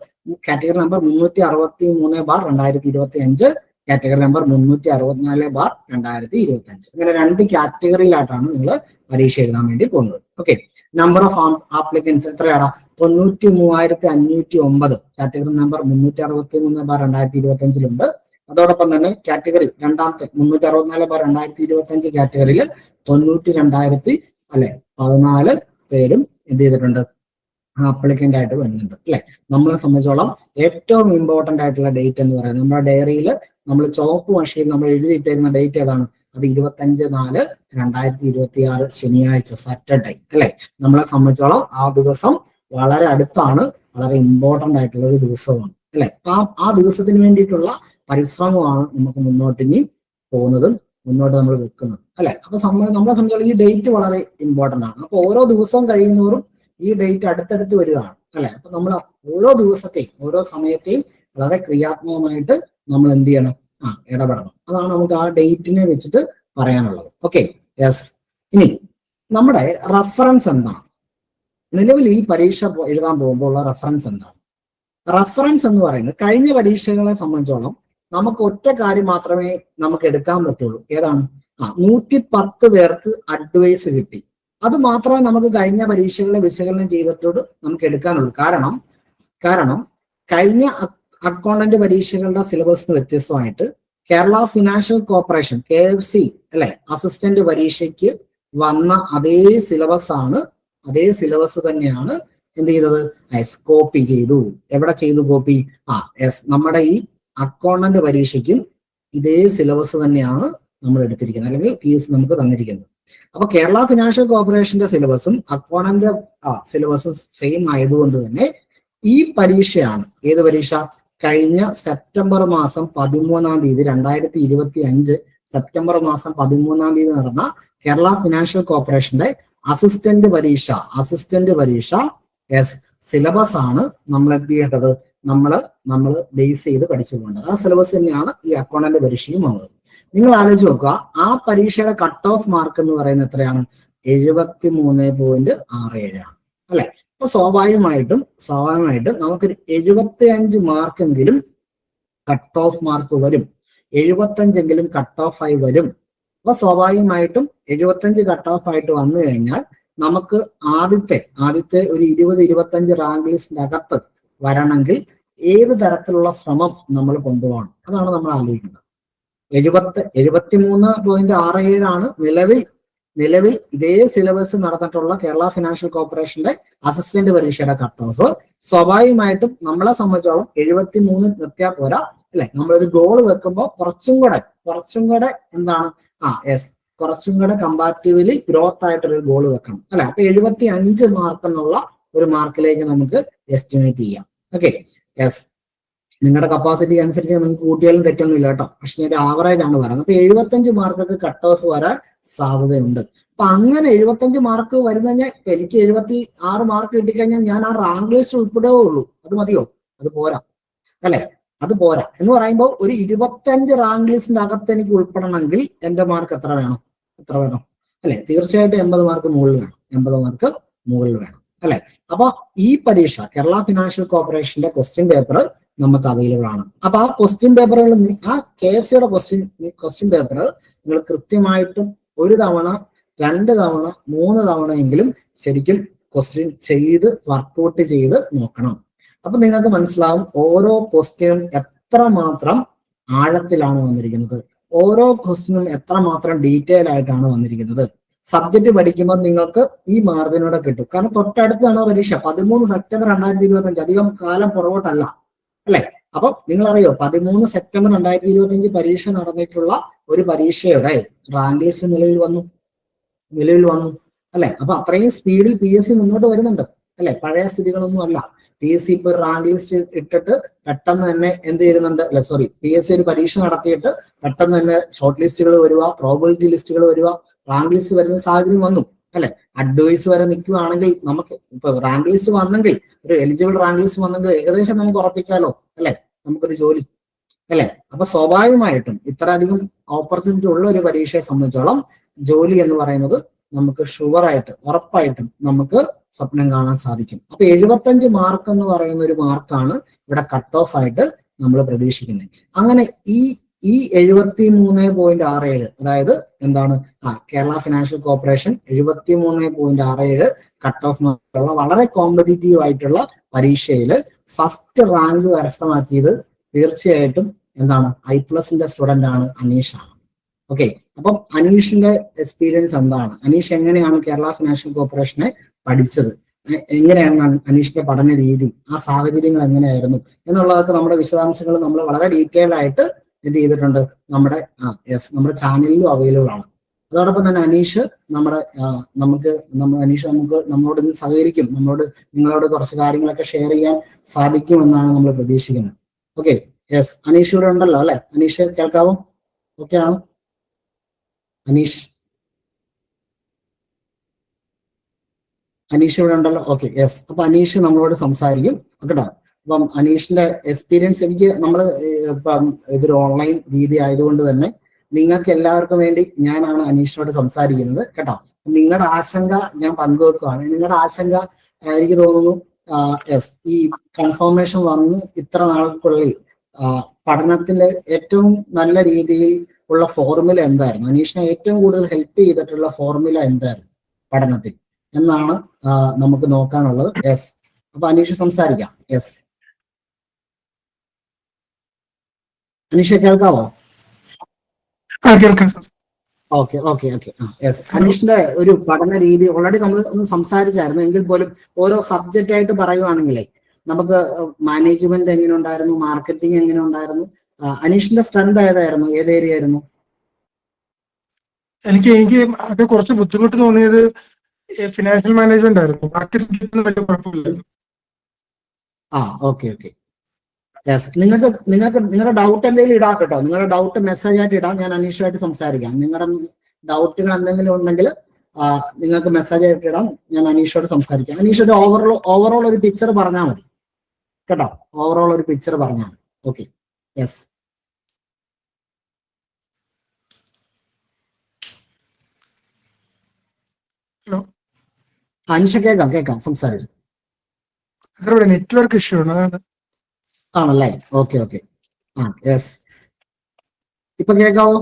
Category number 363/2025, category number 364/2025. അങ്ങനെ 2 കാറ്റഗറിയിലായിട്ടാണ് നിങ്ങൾ പരീക്ഷ എഴുതാൻ വേണ്ടി പോകുന്നത്. ഓക്കെ, നമ്പർ ഓഫ് ആപ്ലിക്കൻസ് എത്രയാണ്? 93,509 കാറ്റഗറി നമ്പർ 363/2025 അതോടൊപ്പം തന്നെ കാറ്റഗറി രണ്ടാമത്തെ 364/2025 കാറ്റഗറിയിൽ 92,014 പേരും എന്ത് ചെയ്തിട്ടുണ്ട്? ആപ്ലിക്കന്റ് ആയിട്ട് വരുന്നുണ്ട് അല്ലെ. നമ്മളെ സംബന്ധിച്ചോളം ഏറ്റവും ഇമ്പോർട്ടന്റ് ആയിട്ടുള്ള ഡേറ്റ് എന്ന് പറയുന്നത്, നമ്മുടെ ഡയറിയിൽ നമ്മൾ ചുവപ്പ് മഷിയിൽ നമ്മൾ എഴുതിയിട്ടേക്കുന്ന ഡേറ്റ് ഏതാണ്? അത് 25/4/2026 ശനിയാഴ്ച, സാറ്റർഡേ അല്ലെ. നമ്മളെ സംബന്ധിച്ചോളം ആ ദിവസം വളരെ അടുത്താണ്, വളരെ ഇമ്പോർട്ടന്റ് ആയിട്ടുള്ള ഒരു ദിവസമാണ് അല്ലെ. ആ ദിവസത്തിന് വേണ്ടിയിട്ടുള്ള പരിശ്രമമാണ് നമുക്ക് മുന്നോട്ട് നമ്മൾ വെക്കുന്നത് അല്ലെ. അപ്പൊ നമ്മളെ സംബന്ധിച്ചോളം ഈ ഡേറ്റ് വളരെ ഇമ്പോർട്ടന്റ് ആണ്. അപ്പൊ ഓരോ ദിവസവും കഴിയുന്നവരും ഈ ഡേറ്റ് അടുത്തടുത്ത് വരികയാണ് അല്ലെ. അപ്പൊ നമ്മൾ ഓരോ ദിവസത്തെയും ഓരോ സമയത്തെയും വളരെ ക്രിയാത്മകമായിട്ട് നമ്മൾ എന്ത് ചെയ്യണം? ഇടപെടണം. അതാണ് നമുക്ക് ആ ഡേറ്റിനെ വെച്ചിട്ട് പറയാനുള്ളത്. Okay, yes. ഇനി നമ്മുടെ റഫറൻസ് എന്താണ്? നിലവിൽ ഈ പരീക്ഷ എഴുതാൻ പോകുമ്പോൾ ഉള്ള റഫറൻസ് എന്താണ്? റഫറൻസ് എന്ന് പറയുന്നത് കഴിഞ്ഞ പരീക്ഷകളെ സംബന്ധിച്ചോളം നമുക്ക് ഒറ്റ കാര്യം മാത്രമേ നമുക്ക് എടുക്കാൻ പറ്റുള്ളൂ. ഏതാണ്? 110 പേർക്ക് അഡ്വൈസ് കിട്ടി. അത് മാത്രമേ നമുക്ക് കഴിഞ്ഞ പരീക്ഷകളെ വിശകലനം ചെയ്തിട്ട് നമുക്ക് എടുക്കാനുള്ളൂ. കാരണം കഴിഞ്ഞ അക്കൗണ്ടന്റ് പരീക്ഷകളുടെ സിലബസിന് വ്യത്യസ്തമായിട്ട് കേരള ഫിനാൻഷ്യൽ കോർപ്പറേഷൻ KFC അല്ലെ അസിസ്റ്റന്റ് പരീക്ഷയ്ക്ക് വന്ന അതേ സിലബസ് തന്നെയാണ് എന്ത് ചെയ്തത്? കോപ്പി ചെയ്തു. എവിടെ ചെയ്തു കോപ്പി? നമ്മുടെ ഈ അക്കൗണ്ടന്റ് പരീക്ഷയ്ക്കും ഇതേ സിലബസ് തന്നെയാണ് നമ്മൾ എടുത്തിരിക്കുന്നത്, അല്ലെങ്കിൽ PSC നമുക്ക് തന്നിരിക്കുന്നത്. അപ്പൊ കേരള ഫിനാൻഷ്യൽ കോർപ്പറേഷന്റെ സിലബസും അക്കൗണ്ടന്റ് സിലബസും സെയിം ആയതുകൊണ്ട് തന്നെ ഈ പരീക്ഷയാണ് ഏത് പരീക്ഷ? കഴിഞ്ഞ സെപ്റ്റംബർ മാസം 13 2025 സെപ്റ്റംബർ മാസം 13 നടന്ന കേരള ഫിനാൻഷ്യൽ കോർപ്പറേഷന്റെ അസിസ്റ്റന്റ് പരീക്ഷ സിലബസ് ആണ് നമ്മൾ എന്ത് ചെയ്യേണ്ടത്? നമ്മൾ ബേസ് ചെയ്ത് പഠിച്ചു പോകേണ്ടത്. ആ സിലബസ് തന്നെയാണ് ഈ അക്കൗണ്ടന്റ് പരീക്ഷയും വന്നത്. നിങ്ങൾ ആലോചിച്ച് നോക്കുക, ആ പരീക്ഷയുടെ കട്ട് ഓഫ് മാർക്ക് എന്ന് പറയുന്നത് എത്രയാണ്? 73.67 ആണ് അല്ലെ? അപ്പൊ സ്വാഭാവികമായിട്ടും നമുക്കൊരു 75 മാർക്കെങ്കിലും കട്ട് ഓഫ് മാർക്ക് വരും, 75 കട്ട് ഓഫ് ആയി വരും. അപ്പൊ സ്വാഭാവികമായിട്ടും 75 കട്ട് ഓഫ് ആയിട്ട് വന്നു കഴിഞ്ഞാൽ നമുക്ക് ആദ്യത്തെ ഒരു 20-25 റാങ്ക് ലിസ്റ്റിന്റെ അകത്ത് വരണമെങ്കിൽ ഏത് തരത്തിലുള്ള ശ്രമം നമ്മൾ കൊണ്ടുപോകണം? അതാണ് നമ്മൾ ആലോചിക്കുന്നത്. 73.67 ആണ് നിലവിൽ ഇതേ സിലബസ് നടന്നിട്ടുള്ള കേരള ഫിനാൻഷ്യൽ കോർപ്പറേഷന്റെ അസിസ്റ്റന്റ് പരീക്ഷയുടെ കട്ട് ഓഫ്. സ്വാഭാവികമായിട്ടും നമ്മളെ സംബന്ധിച്ചോളം 73 നിർത്തിയാൽ പോരാ അല്ലെ? നമ്മളൊരു ഗോൾ വെക്കുമ്പോൾ കുറച്ചും കൂടെ എന്താണ് കുറച്ചും കൂടെ കമ്പാരിറ്റീവ്ലി ഗ്രോത്ത് ആയിട്ടൊരു ഗോൾ വെക്കണം അല്ലെ? അപ്പൊ 75 മാർക്ക് എന്നുള്ള ഒരു മാർക്കിലേക്ക് നമുക്ക് എസ്റ്റിമേറ്റ് ചെയ്യാം. ഓക്കെ, നിങ്ങളുടെ കപ്പാസിറ്റി അനുസരിച്ച് നിങ്ങൾക്ക് കൂട്ടിയാലും തെറ്റൊന്നുമില്ല കേട്ടോ. പക്ഷെ ഞാൻ ആവറേജ് ആണ് പറയുന്നത്. അപ്പൊ 75 മാർക്കൊക്കെ കട്ട് ഓഫ് വരാൻ സാധ്യതയുണ്ട്. അപ്പൊ അങ്ങനെ 75 മാർക്ക് വരുന്ന കഴിഞ്ഞാൽ ഇപ്പൊ എനിക്ക് 76 മാർക്ക് കിട്ടിക്കഴിഞ്ഞാൽ ഞാൻ ആ റാങ്ക് ലിസ്റ്റ് ഉൾപ്പെടുകയേ ഉള്ളൂ. അത് മതിയോ? അത് പോരാ അല്ലെ? അത് പോരാ എന്ന് പറയുമ്പോൾ ഒരു 25 റാങ്ക് ലിസ്റ്റിന്റെ അകത്ത് എനിക്ക് ഉൾപ്പെടണമെങ്കിൽ എന്റെ മാർക്ക് എത്ര വേണം അല്ലെ? തീർച്ചയായിട്ടും 80 മാർക്ക് മുകളിൽ വേണം അല്ലെ? അപ്പൊ ഈ പരീക്ഷ കേരള ഫിനാൻഷ്യൽ കോർപ്പറേഷന്റെ ക്വസ്റ്റ്യൻ പേപ്പർ നമുക്ക് അവൈലബിൾ ആണ്. അപ്പൊ ആ ക്വസ്റ്റ്യൻ പേപ്പറുകൾ, ആ KFCയുടെ ക്വസ്റ്റ്യൻ പേപ്പർ നിങ്ങൾ കൃത്യമായിട്ടും 1 തവണ 2 തവണ 3 തവണ എങ്കിലും ശരിക്കും ക്വസ്റ്റ്യൻ ചെയ്ത് വർക്കൗട്ട് ചെയ്ത് നോക്കണം. അപ്പൊ നിങ്ങൾക്ക് മനസ്സിലാവും ഓരോ ക്വസ്റ്റ്യനും എത്രമാത്രം ആഴത്തിലാണ് വന്നിരിക്കുന്നത്, ഓരോ ക്വസ്റ്റ്യനും എത്രമാത്രം ഡീറ്റെയിൽ ആയിട്ടാണ് വന്നിരിക്കുന്നത്. സബ്ജക്ട് പഠിക്കുമ്പോൾ നിങ്ങൾക്ക് ഈ മാർജിനോടെ കിട്ടും. കാരണം തൊട്ടടുത്താണ് പരീക്ഷ. 13 സെപ്റ്റംബർ 2025, അധികം കാലം പുറകോട്ടല്ല അല്ലെ? അപ്പൊ നിങ്ങൾ അറിയോ 13 സെപ്റ്റംബർ 2025 പരീക്ഷ നടന്നിട്ടുള്ള ഒരു പരീക്ഷയുടെ റാങ്ക് ലിസ്റ്റ് നിലവിൽ വന്നു അല്ലെ? അപ്പൊ അത്രയും സ്പീഡിൽ PSC മുന്നോട്ട് വരുന്നുണ്ട് അല്ലെ? പഴയ സ്ഥിതികളൊന്നും അല്ല. PSC ഇപ്പൊ റാങ്ക് ലിസ്റ്റ് ഇട്ടിട്ട് പെട്ടെന്ന് തന്നെ എന്ത് ചെയ്യുന്നുണ്ട് അല്ലെ? PSC ഒരു പരീക്ഷ നടത്തിയിട്ട് പെട്ടെന്ന് തന്നെ ഷോർട്ട് ലിസ്റ്റുകൾ വരിക, പ്രോബിലിറ്റി ലിസ്റ്റുകൾ വരിക, റാങ്ക് ലിസ്റ്റ് വരുന്ന സാഹചര്യം വന്നു അല്ലെ? അഡ്വൈസ് വരെ നിൽക്കുകയാണെങ്കിൽ നമുക്ക് ഇപ്പൊ റാങ്ക് ലിസ്റ്റ് വന്നെങ്കിൽ, ഒരു എലിജിബിൾ റാങ്ക് ലിസ്റ്റ് വന്നെങ്കിൽ ഏകദേശം നമുക്ക് ഉറപ്പിക്കാലോ അല്ലെ? നമുക്കൊരു ജോലി അല്ലെ? അപ്പൊ സ്വാഭാവികമായിട്ടും ഇത്രയധികം ഓപ്പർച്യൂണിറ്റി ഉള്ള ഒരു പരീക്ഷയെ സംബന്ധിച്ചോളം ജോലി എന്ന് പറയുന്നത് നമുക്ക് ഉറപ്പായിട്ടും നമുക്ക് സ്വപ്നം കാണാൻ സാധിക്കും. അപ്പൊ 75 മാർക്ക് എന്ന് പറയുന്ന ഒരു മാർക്കാണ് ഇവിടെ കട്ട് ഓഫ് ആയിട്ട് നമ്മൾ പ്രതീക്ഷിക്കുന്നത്. അങ്ങനെ ഈ 73.67 അതായത് എന്താണ്? Kerala financial corporation 73.67 cut off മാർക്കുള്ള വളരെ കോമ്പറ്റീറ്റീവ് ആയിട്ടുള്ള പരീക്ഷയിൽ ഫസ്റ്റ് റാങ്ക് കരസ്ഥമാക്കിയത് തീർച്ചയായിട്ടും എന്താണ്? I+ന്റെ സ്റ്റുഡന്റ് ആണ്, അനീഷാണ്. ഓക്കെ, അപ്പം അനീഷിന്റെ എക്സ്പീരിയൻസ് എന്താണ്? അനീഷ് എങ്ങനെയാണ് കേരള ഫിനാൻഷ്യൽ കോർപ്പറേഷനെ പഠിച്ചത്? എങ്ങനെയാണ് അനീഷിന്റെ പഠന രീതി? ആ സാഹചര്യങ്ങൾ എങ്ങനെയായിരുന്നു എന്നുള്ളതൊക്കെ നമ്മുടെ വിശദാംശങ്ങൾ നമ്മൾ വളരെ ഡീറ്റെയിൽ ആയിട്ട് എന്ത് ചെയ്തിട്ടുണ്ട്? നമ്മുടെ ചാനലിലും അവൈലബിൾ ആണ്. അതോടൊപ്പം തന്നെ അനീഷ് നമ്മളോട് ഇന്ന് സഹകരിക്കും, നിങ്ങളോട് കുറച്ച് കാര്യങ്ങളൊക്കെ ഷെയർ ചെയ്യാൻ സാധിക്കുമെന്നാണ് നമ്മൾ പ്രതീക്ഷിക്കുന്നത്. ഓക്കെ, അനീഷ് ഇവിടെ ഉണ്ടല്ലോ അല്ലെ? അനീഷ് കേൾക്കാവോ? ഓക്കെ ആണോ അനീഷ് ഇവിടെ ഉണ്ടല്ലോ? ഓക്കെ, അപ്പൊ അനീഷ് നമ്മളോട് സംസാരിക്കും കേട്ടോ. അപ്പം അനീഷിന്റെ എക്സ്പീരിയൻസ് ഇപ്പം ഇതൊരു ഓൺലൈൻ രീതി ആയതുകൊണ്ട് തന്നെ നിങ്ങൾക്ക് എല്ലാവർക്കും വേണ്ടി ഞാനാണ് അനീഷിനോട് സംസാരിക്കുന്നത് കേട്ടോ. നിങ്ങളുടെ ആശങ്ക ഞാൻ പങ്കുവെക്കുകയാണ്. നിങ്ങളുടെ ആശങ്ക എനിക്ക് തോന്നുന്നു ഈ കൺഫർമേഷൻ വന്ന് ഇത്ര നാൾക്കുള്ളിൽ പഠനത്തിന്റെ ഏറ്റവും നല്ല രീതിയിൽ ഉള്ള ഫോർമുല എന്തായിരുന്നു? അനീഷിനെ ഏറ്റവും കൂടുതൽ ഹെൽപ്പ് ചെയ്തിട്ടുള്ള ഫോർമുല എന്തായിരുന്നു പഠനത്തിൽ എന്നാണ് നമുക്ക് നോക്കാനുള്ളത്. അപ്പൊ അനീഷ് സംസാരിക്കാം. അനീഷ കേൾക്കാവോ? ഓക്കെ. അനീഷിന്റെ ഒരു പഠന രീതി ഓൾറെഡി നമ്മൾ ഒന്ന് സംസാരിച്ചായിരുന്നു. എങ്കിൽ പോലും ഓരോ സബ്ജക്റ്റ് ആയിട്ട് പറയുവാണെങ്കിലേ നമുക്ക് മാനേജ്മെന്റ് എങ്ങനെ ഉണ്ടായിരുന്നു, മാർക്കറ്റിംഗ് എങ്ങനെ ഉണ്ടായിരുന്നു, അനീഷിന്റെ സ്ട്രെങ്ത് ഏതായിരുന്നു, ഏത് ഏരിയ ആയിരുന്നു? എനിക്ക് അത് കുറച്ച് ബുദ്ധിമുട്ട് തോന്നിയത് ഫിനാൻഷ്യൽ മാനേജ്മെന്റ് ആയിരുന്നു. ബാക്കി സബ്ജക്റ്റിന് വലിയ കുഴപ്പമില്ലായിരുന്നു. Okay okay. യെസ്, നിങ്ങളുടെ ഡൗട്ട് എന്തെങ്കിലും ഇടാം കേട്ടോ. നിങ്ങളുടെ ഡൗട്ട് മെസ്സേജ് ആയിട്ട് ഇടാം, ഞാൻ അനീഷുമായിട്ട് സംസാരിക്കാം. നിങ്ങളുടെ ഡൗട്ടുകൾ എന്തെങ്കിലും ഉണ്ടെങ്കിൽ നിങ്ങൾക്ക് മെസ്സേജ് ആയിട്ട് ഇടാം, ഞാൻ അനീഷോട് സംസാരിക്കാം. അനീഷ് ഒരു ഓവറോൾ ഒരു പിക്ചർ പറഞ്ഞാൽ മതി കേട്ടോ. ഓവറോൾ ഒരു പിക്ചർ പറഞ്ഞാൽ മതി. ഓക്കെ. യെസ്, ഹലോ അനീഷ കേൾക്കാം സംസാരിച്ചു. നെറ്റ്വർക്ക് ഇഷ്യൂ ആണല്ലേ? Okay okay. യെസ്, ഇപ്പൊ കേൾക്കാവോ?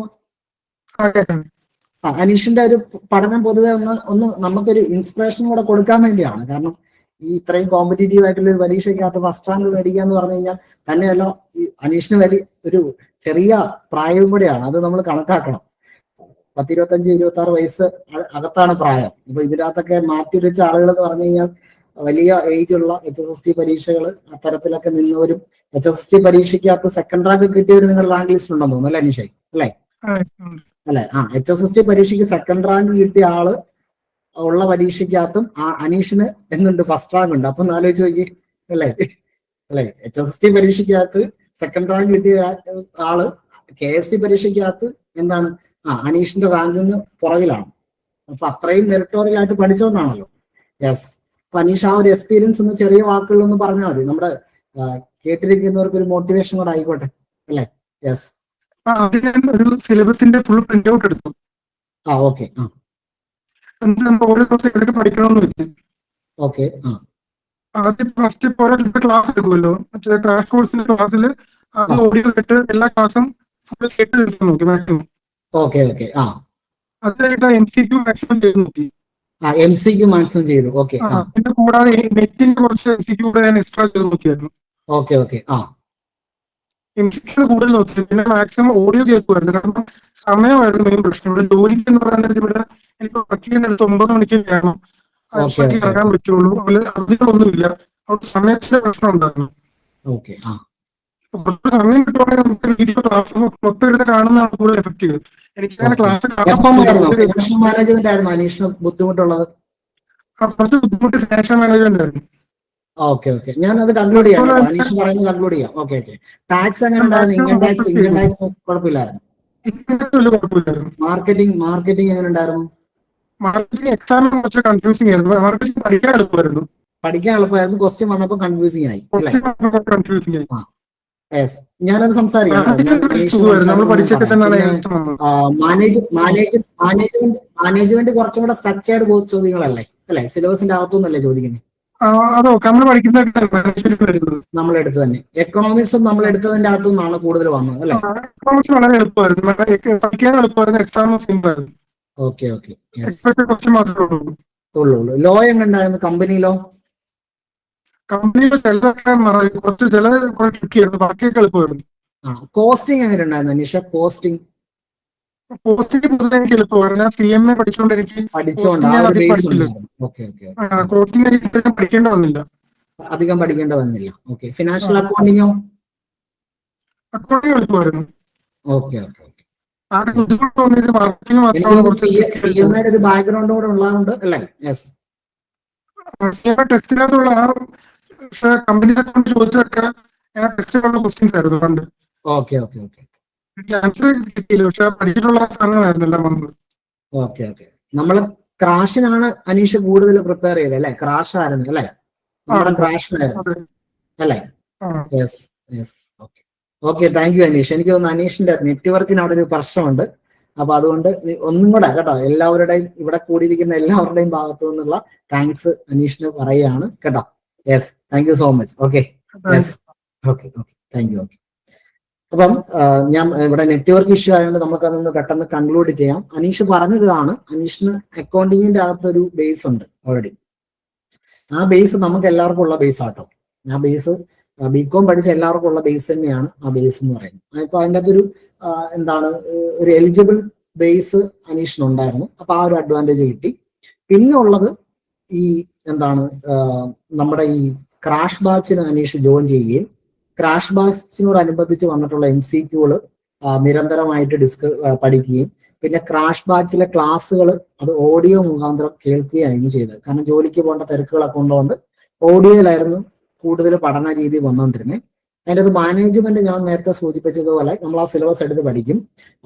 അനീഷിന്റെ ഒരു പഠനം പൊതുവെ ഒന്ന് നമുക്കൊരു ഇൻസ്പിറേഷൻ കൂടെ കൊടുക്കാൻ വേണ്ടിയാണ്. കാരണം ഈ ഇത്രയും കോമ്പറ്റീറ്റീവ് ആയിട്ടുള്ള ഒരു പരീക്ഷയ്ക്കകത്ത് ഫസ്റ്റ് റാങ്ക് മേടിക്കുക എന്ന് പറഞ്ഞു കഴിഞ്ഞാൽ തന്നെയല്ല, ഈ അനീഷിന് ഒരു ചെറിയ പ്രായവും കൂടെയാണ്. അത് നമ്മൾ കണക്കാക്കണം. 25-26 വയസ്സ് അകത്താണ് പ്രായം. അപ്പൊ ഇതിനകത്തൊക്കെ മാറ്റി വെച്ച ആളുകൾ എന്ന് പറഞ്ഞു കഴിഞ്ഞാൽ വലിയ ഏജ് ഉള്ള HSST പരീക്ഷകൾ അത്തരത്തിലൊക്കെ നിന്നവരും HSST പരീക്ഷയ്ക്കകത്ത് സെക്കൻഡ് റാങ്ക് കിട്ടിയവർ നിങ്ങളുടെ റാങ്ക് ലിസ്റ്റ് ഉണ്ടെന്ന് തോന്നുന്നു അല്ലെ അനീഷായി? അല്ലെ? HSST പരീക്ഷയ്ക്ക് സെക്കൻഡ് റാങ്ക് കിട്ടിയ ആള് ഉള്ള പരീക്ഷയ്ക്കകത്തും അനീഷിന് എന്തുണ്ട്, ഫസ്റ്റ് റാങ്ക് ഉണ്ട്. അപ്പൊ ആലോചിച്ച് നോക്കി അല്ലേ? HSST പരീക്ഷയ്ക്കകത്ത് സെക്കൻഡ് റാങ്ക് കിട്ടിയ ആള് KFC പരീക്ഷയ്ക്കകത്ത് എന്താണ് അനീഷിന്റെ റാങ്കിന് പുറകിലാണ്. അപ്പൊ അത്രയും മെറിറ്റോറിയൽ ആയിട്ട് പഠിച്ചോണ്ടാണല്ലോ. യെസ്, അപ്പൊ അനീഷ് ആ ഒരു എക്സ്പീരിയൻസ് ഒന്ന് ചെറിയ വാക്കുകളൊന്ന് പറഞ്ഞാൽ മതി, നമ്മുടെ കേട്ടിരിക്കുന്നവർക്ക് ഒരു മോട്ടിവേഷൻ കൂടെ ആയിക്കോട്ടെ അല്ലേ? യെസ്, ഒരു സിലബസിന്റെ ഫുൾ പ്രിന്റ് ഔട്ട് എടുത്തു. ഓക്കെ. ഓരോ ദിവസം ഏതൊക്കെ പഠിക്കണമെന്ന് വെച്ച്. ഓക്കെ. ആദ്യം ഫസ്റ്റ് ക്ലാസ് എടുക്കുമല്ലോ, മറ്റേ ക്രാഷ് കോഴ്സിന്റെ ക്ലാസ്സിൽ ഓഡിയോ കേട്ട് എല്ലാ ക്ലാസ്സും ഫുൾ കേട്ട് തീർക്കാൻ നോക്കി മാക്സിമം. Okay okay. അതിലായിട്ട് MCQ മാക്സിമം ചെയ്ത് നോക്കി. MCQ മാക്സിമം ചെയ്തു. ഓക്കെ. പിന്നെ കൂടാതെ നെറ്റിന്റെ കുറച്ച് MCQ കൂടെ ഞാൻ എക്സ്ട്രാ ചെയ്ത് നോക്കിയായിരുന്നു. Okay okay. MCQ കൂടുതൽ നോക്കി. പിന്നെ മാക്സിമം ഓഡിയോ കേൾക്കുമായിരുന്നു. കാരണം സമയമായിരുന്നു മെയിൻ പ്രശ്നം. ഇവിടെ ജോലിക്ക് എന്ന് പറയുന്നത് ഇവിടെ എനിക്ക് വർക്ക് ചെയ്യുന്നിടത്ത് 9 മണിക്ക് വേണം, ഇറങ്ങാൻ പറ്റുള്ളൂ. അധികമൊന്നുമില്ല, അവിടെ സമയത്തിന്റെ പ്രശ്നം ഉണ്ടായിരുന്നു. സമയം കിട്ടുവാണെങ്കിൽ നമുക്ക് വീഡിയോ ക്ലാസ് മൊത്തം എടുത്ത് കാണുന്നതാണ് കൂടുതൽ എഫക്റ്റീവ്. എനിക്ക് ഫിനാൻഷ്യൽ മാനേജ്മെന്റ് ആയിരുന്നു അനീഷിന് ബുദ്ധിമുട്ടുള്ളത്. കുറച്ച് ബുദ്ധിമുട്ട് ഫിനാൻഷ്യൽ മാനേജ്മെന്റ് ആയിരുന്നു. ഓക്കെ ഓക്കെ, ഞാൻ അത് കൺക്ലൂഡ് ചെയ്യാം. അനീഷ് പറയുന്നത് കൺക്ലൂഡ് ചെയ്യാം. Okay okay. ടാക്സ് എങ്ങനെ ഉണ്ടായിരുന്നു? ഇൻകം ടാക്സ് കുഴപ്പമില്ലായിരുന്നു. മാർക്കറ്റിംഗ് എങ്ങനെ ഉണ്ടായിരുന്നു? മാർക്കറ്റിംഗ് എക്സാം കുറച്ച് കൺഫ്യൂസിംഗ് ആയിരുന്നു. മാർക്കറ്റിംഗ് പഠിക്കാൻ എളുപ്പമായിരുന്നു. ക്വസ്റ്റ്യൻ വന്നപ്പോൾ കൺഫ്യൂസിംഗ് ആയി. കൺഫ്യൂസിംഗ് ആയി. ഞാനത് സംസാരിക്കാം. മാനേജ്മെന്റ് കുറച്ചും കൂടെ സ്ട്രക്ചേർഡ് ചോദ്യങ്ങളല്ലേ അല്ലെ? സിലബസിന്റെ അകത്തുനിന്നല്ലേ ചോദിക്കുന്നത്? നമ്മൾ എടുത്ത് തന്നെ. എക്കണോമിക്സും നമ്മൾ എടുത്തതിന്റെ അകത്തുനിന്നാണ് കൂടുതൽ വന്നത് അല്ലെ? വളരെ എളുപ്പമായിരുന്നു, പഠിക്കാൻ എളുപ്പമായിരുന്നു, എക്സാം സിമ്പിൾ ആയിരുന്നു. Okay okay. ലോ എങ്ങനെയുണ്ടായിരുന്നു? കമ്പനിയിലെ കുറച്ച് ചില ട്രിക്കിയായിരുന്നു, ബാക്കിയൊക്കെ എളുപ്പമായിരുന്നു. കോസ്റ്റിംഗ് എങ്ങനെ ഉണ്ടായിരുന്നു അനീഷ? കോസ്റ്റിംഗ് പൊതുവെ എനിക്ക് എളുപ്പമായിരുന്നു. ഞാൻ CMA പഠിച്ചുകൊണ്ട് എനിക്ക് പഠിക്കേണ്ട വന്നില്ല, അധികം പഠിക്കേണ്ട വന്നില്ല. ഓക്കെ. ഫിനാൻഷ്യൽ അക്കൗണ്ടിങ്ങോ? അക്കൗണ്ടിങ് എളുപ്പമായിരുന്നു. Okay okay. CMA ഒരു ബാക്ക്ഗ്രൗണ്ട് കൂടെ ഉള്ളതുകൊണ്ട് അല്ലേ? യെസ്, ടെസ്റ്റിനകത്തുള്ള പക്ഷെ കമ്പനി അക്കൗണ്ട് ചോദിച്ചതൊക്കെ ടെസ്റ്റിലുള്ള ക്വസ്റ്റ്യൻസ് ആയിരുന്നു പണ്ട്. Okay okay okay. ആൻസർ കിട്ടിയില്ല, പക്ഷെ പഠിച്ചിട്ടുള്ള സാധനങ്ങളായിരുന്നു എല്ലാം വന്നത്. Okay okay. നമ്മള് ക്രാഷിനാണ് അനീഷ് കൂടുതൽ പ്രിപ്പയർ ചെയ്തത് അല്ലെ? ക്രാഷ് ആയിരുന്നു അല്ലെ? നമ്മുടെ ക്രാഷിനായിരുന്നു അല്ലെ? Yes yes. Okay okay. Thank you Aneesh. എനിക്ക് തോന്നുന്നു അനീഷിന്റെ നെറ്റ്വർക്കിന് അവിടെ ഒരു പ്രശ്നമുണ്ട്. അപ്പൊ അതുകൊണ്ട് ഒന്നും കൂടെ കേട്ടോ, എല്ലാവരുടെയും ഇവിടെ കൂടിയിരിക്കുന്ന എല്ലാവരുടെയും ഭാഗത്തു നിന്നുള്ള താങ്ക്സ് അനീഷിന് പറയുകയാണ് കേട്ടോ. Yes, thank you so much. Okay. Yes, okay okay. Thank you. Okay. അപ്പം ഞാൻ ഇവിടെ നെറ്റ്വർക്ക് ഇഷ്യൂ ആയതുകൊണ്ട് നമുക്കതൊന്ന് പെട്ടെന്ന് കൺക്ലൂഡ് ചെയ്യാം. അനീഷ് പറഞ്ഞതാണ്, അനീഷിന് അക്കൗണ്ടിങ്ങിന്റെ അകത്തൊരു ബേസ് ഉണ്ട് ഓൾറെഡി. ആ ബേസ് നമുക്ക് എല്ലാവർക്കും ഉള്ള ബേസ് ആട്ടോ. ആ ബേസ് BCom പഠിച്ച എല്ലാവർക്കും ഉള്ള ബേസ് തന്നെയാണ് ആ ബേസ് എന്ന് പറയുന്നത്. അപ്പൊ അതിൻ്റെ അകത്തൊരു എന്താണ് ഒരു എലിജിബിൾ ബേസ് അനീഷിനുണ്ടായിരുന്നു. അപ്പൊ ആ ഒരു അഡ്വാൻറ്റേജ് കിട്ടി. പിന്നെ ഉള്ളത് ഈ എന്താണ് നമ്മുടെ ഈ ക്രാഷ് ബാച്ചിന് അനീഷ് ജോയിൻ ചെയ്യുകയും ക്രാഷ് ബാച്ചിനോടനുബന്ധിച്ച് വന്നിട്ടുള്ള MCQകൾ നിരന്തരമായിട്ട് പഠിക്കുകയും പിന്നെ ക്രാഷ് ബാച്ചിലെ ക്ലാസ്സുകൾ അത് ഓഡിയോ മുഖാന്തരം കേൾക്കുകയായിരുന്നു ചെയ്തത്. കാരണം ജോലിക്ക് പോകേണ്ട തിരക്കുകളൊക്കെ ഉള്ളതുകൊണ്ട് ഓഡിയോയിലായിരുന്നു കൂടുതൽ പഠന രീതി വന്നുകൊണ്ടിരുന്നത്. അതിൻ്റെ അത് മാനേജ്മെന്റ് ഞാൻ നേരത്തെ സൂചിപ്പിച്ചതുപോലെ നമ്മൾ ആ സിലബസ് എടുത്ത് പഠിക്കും.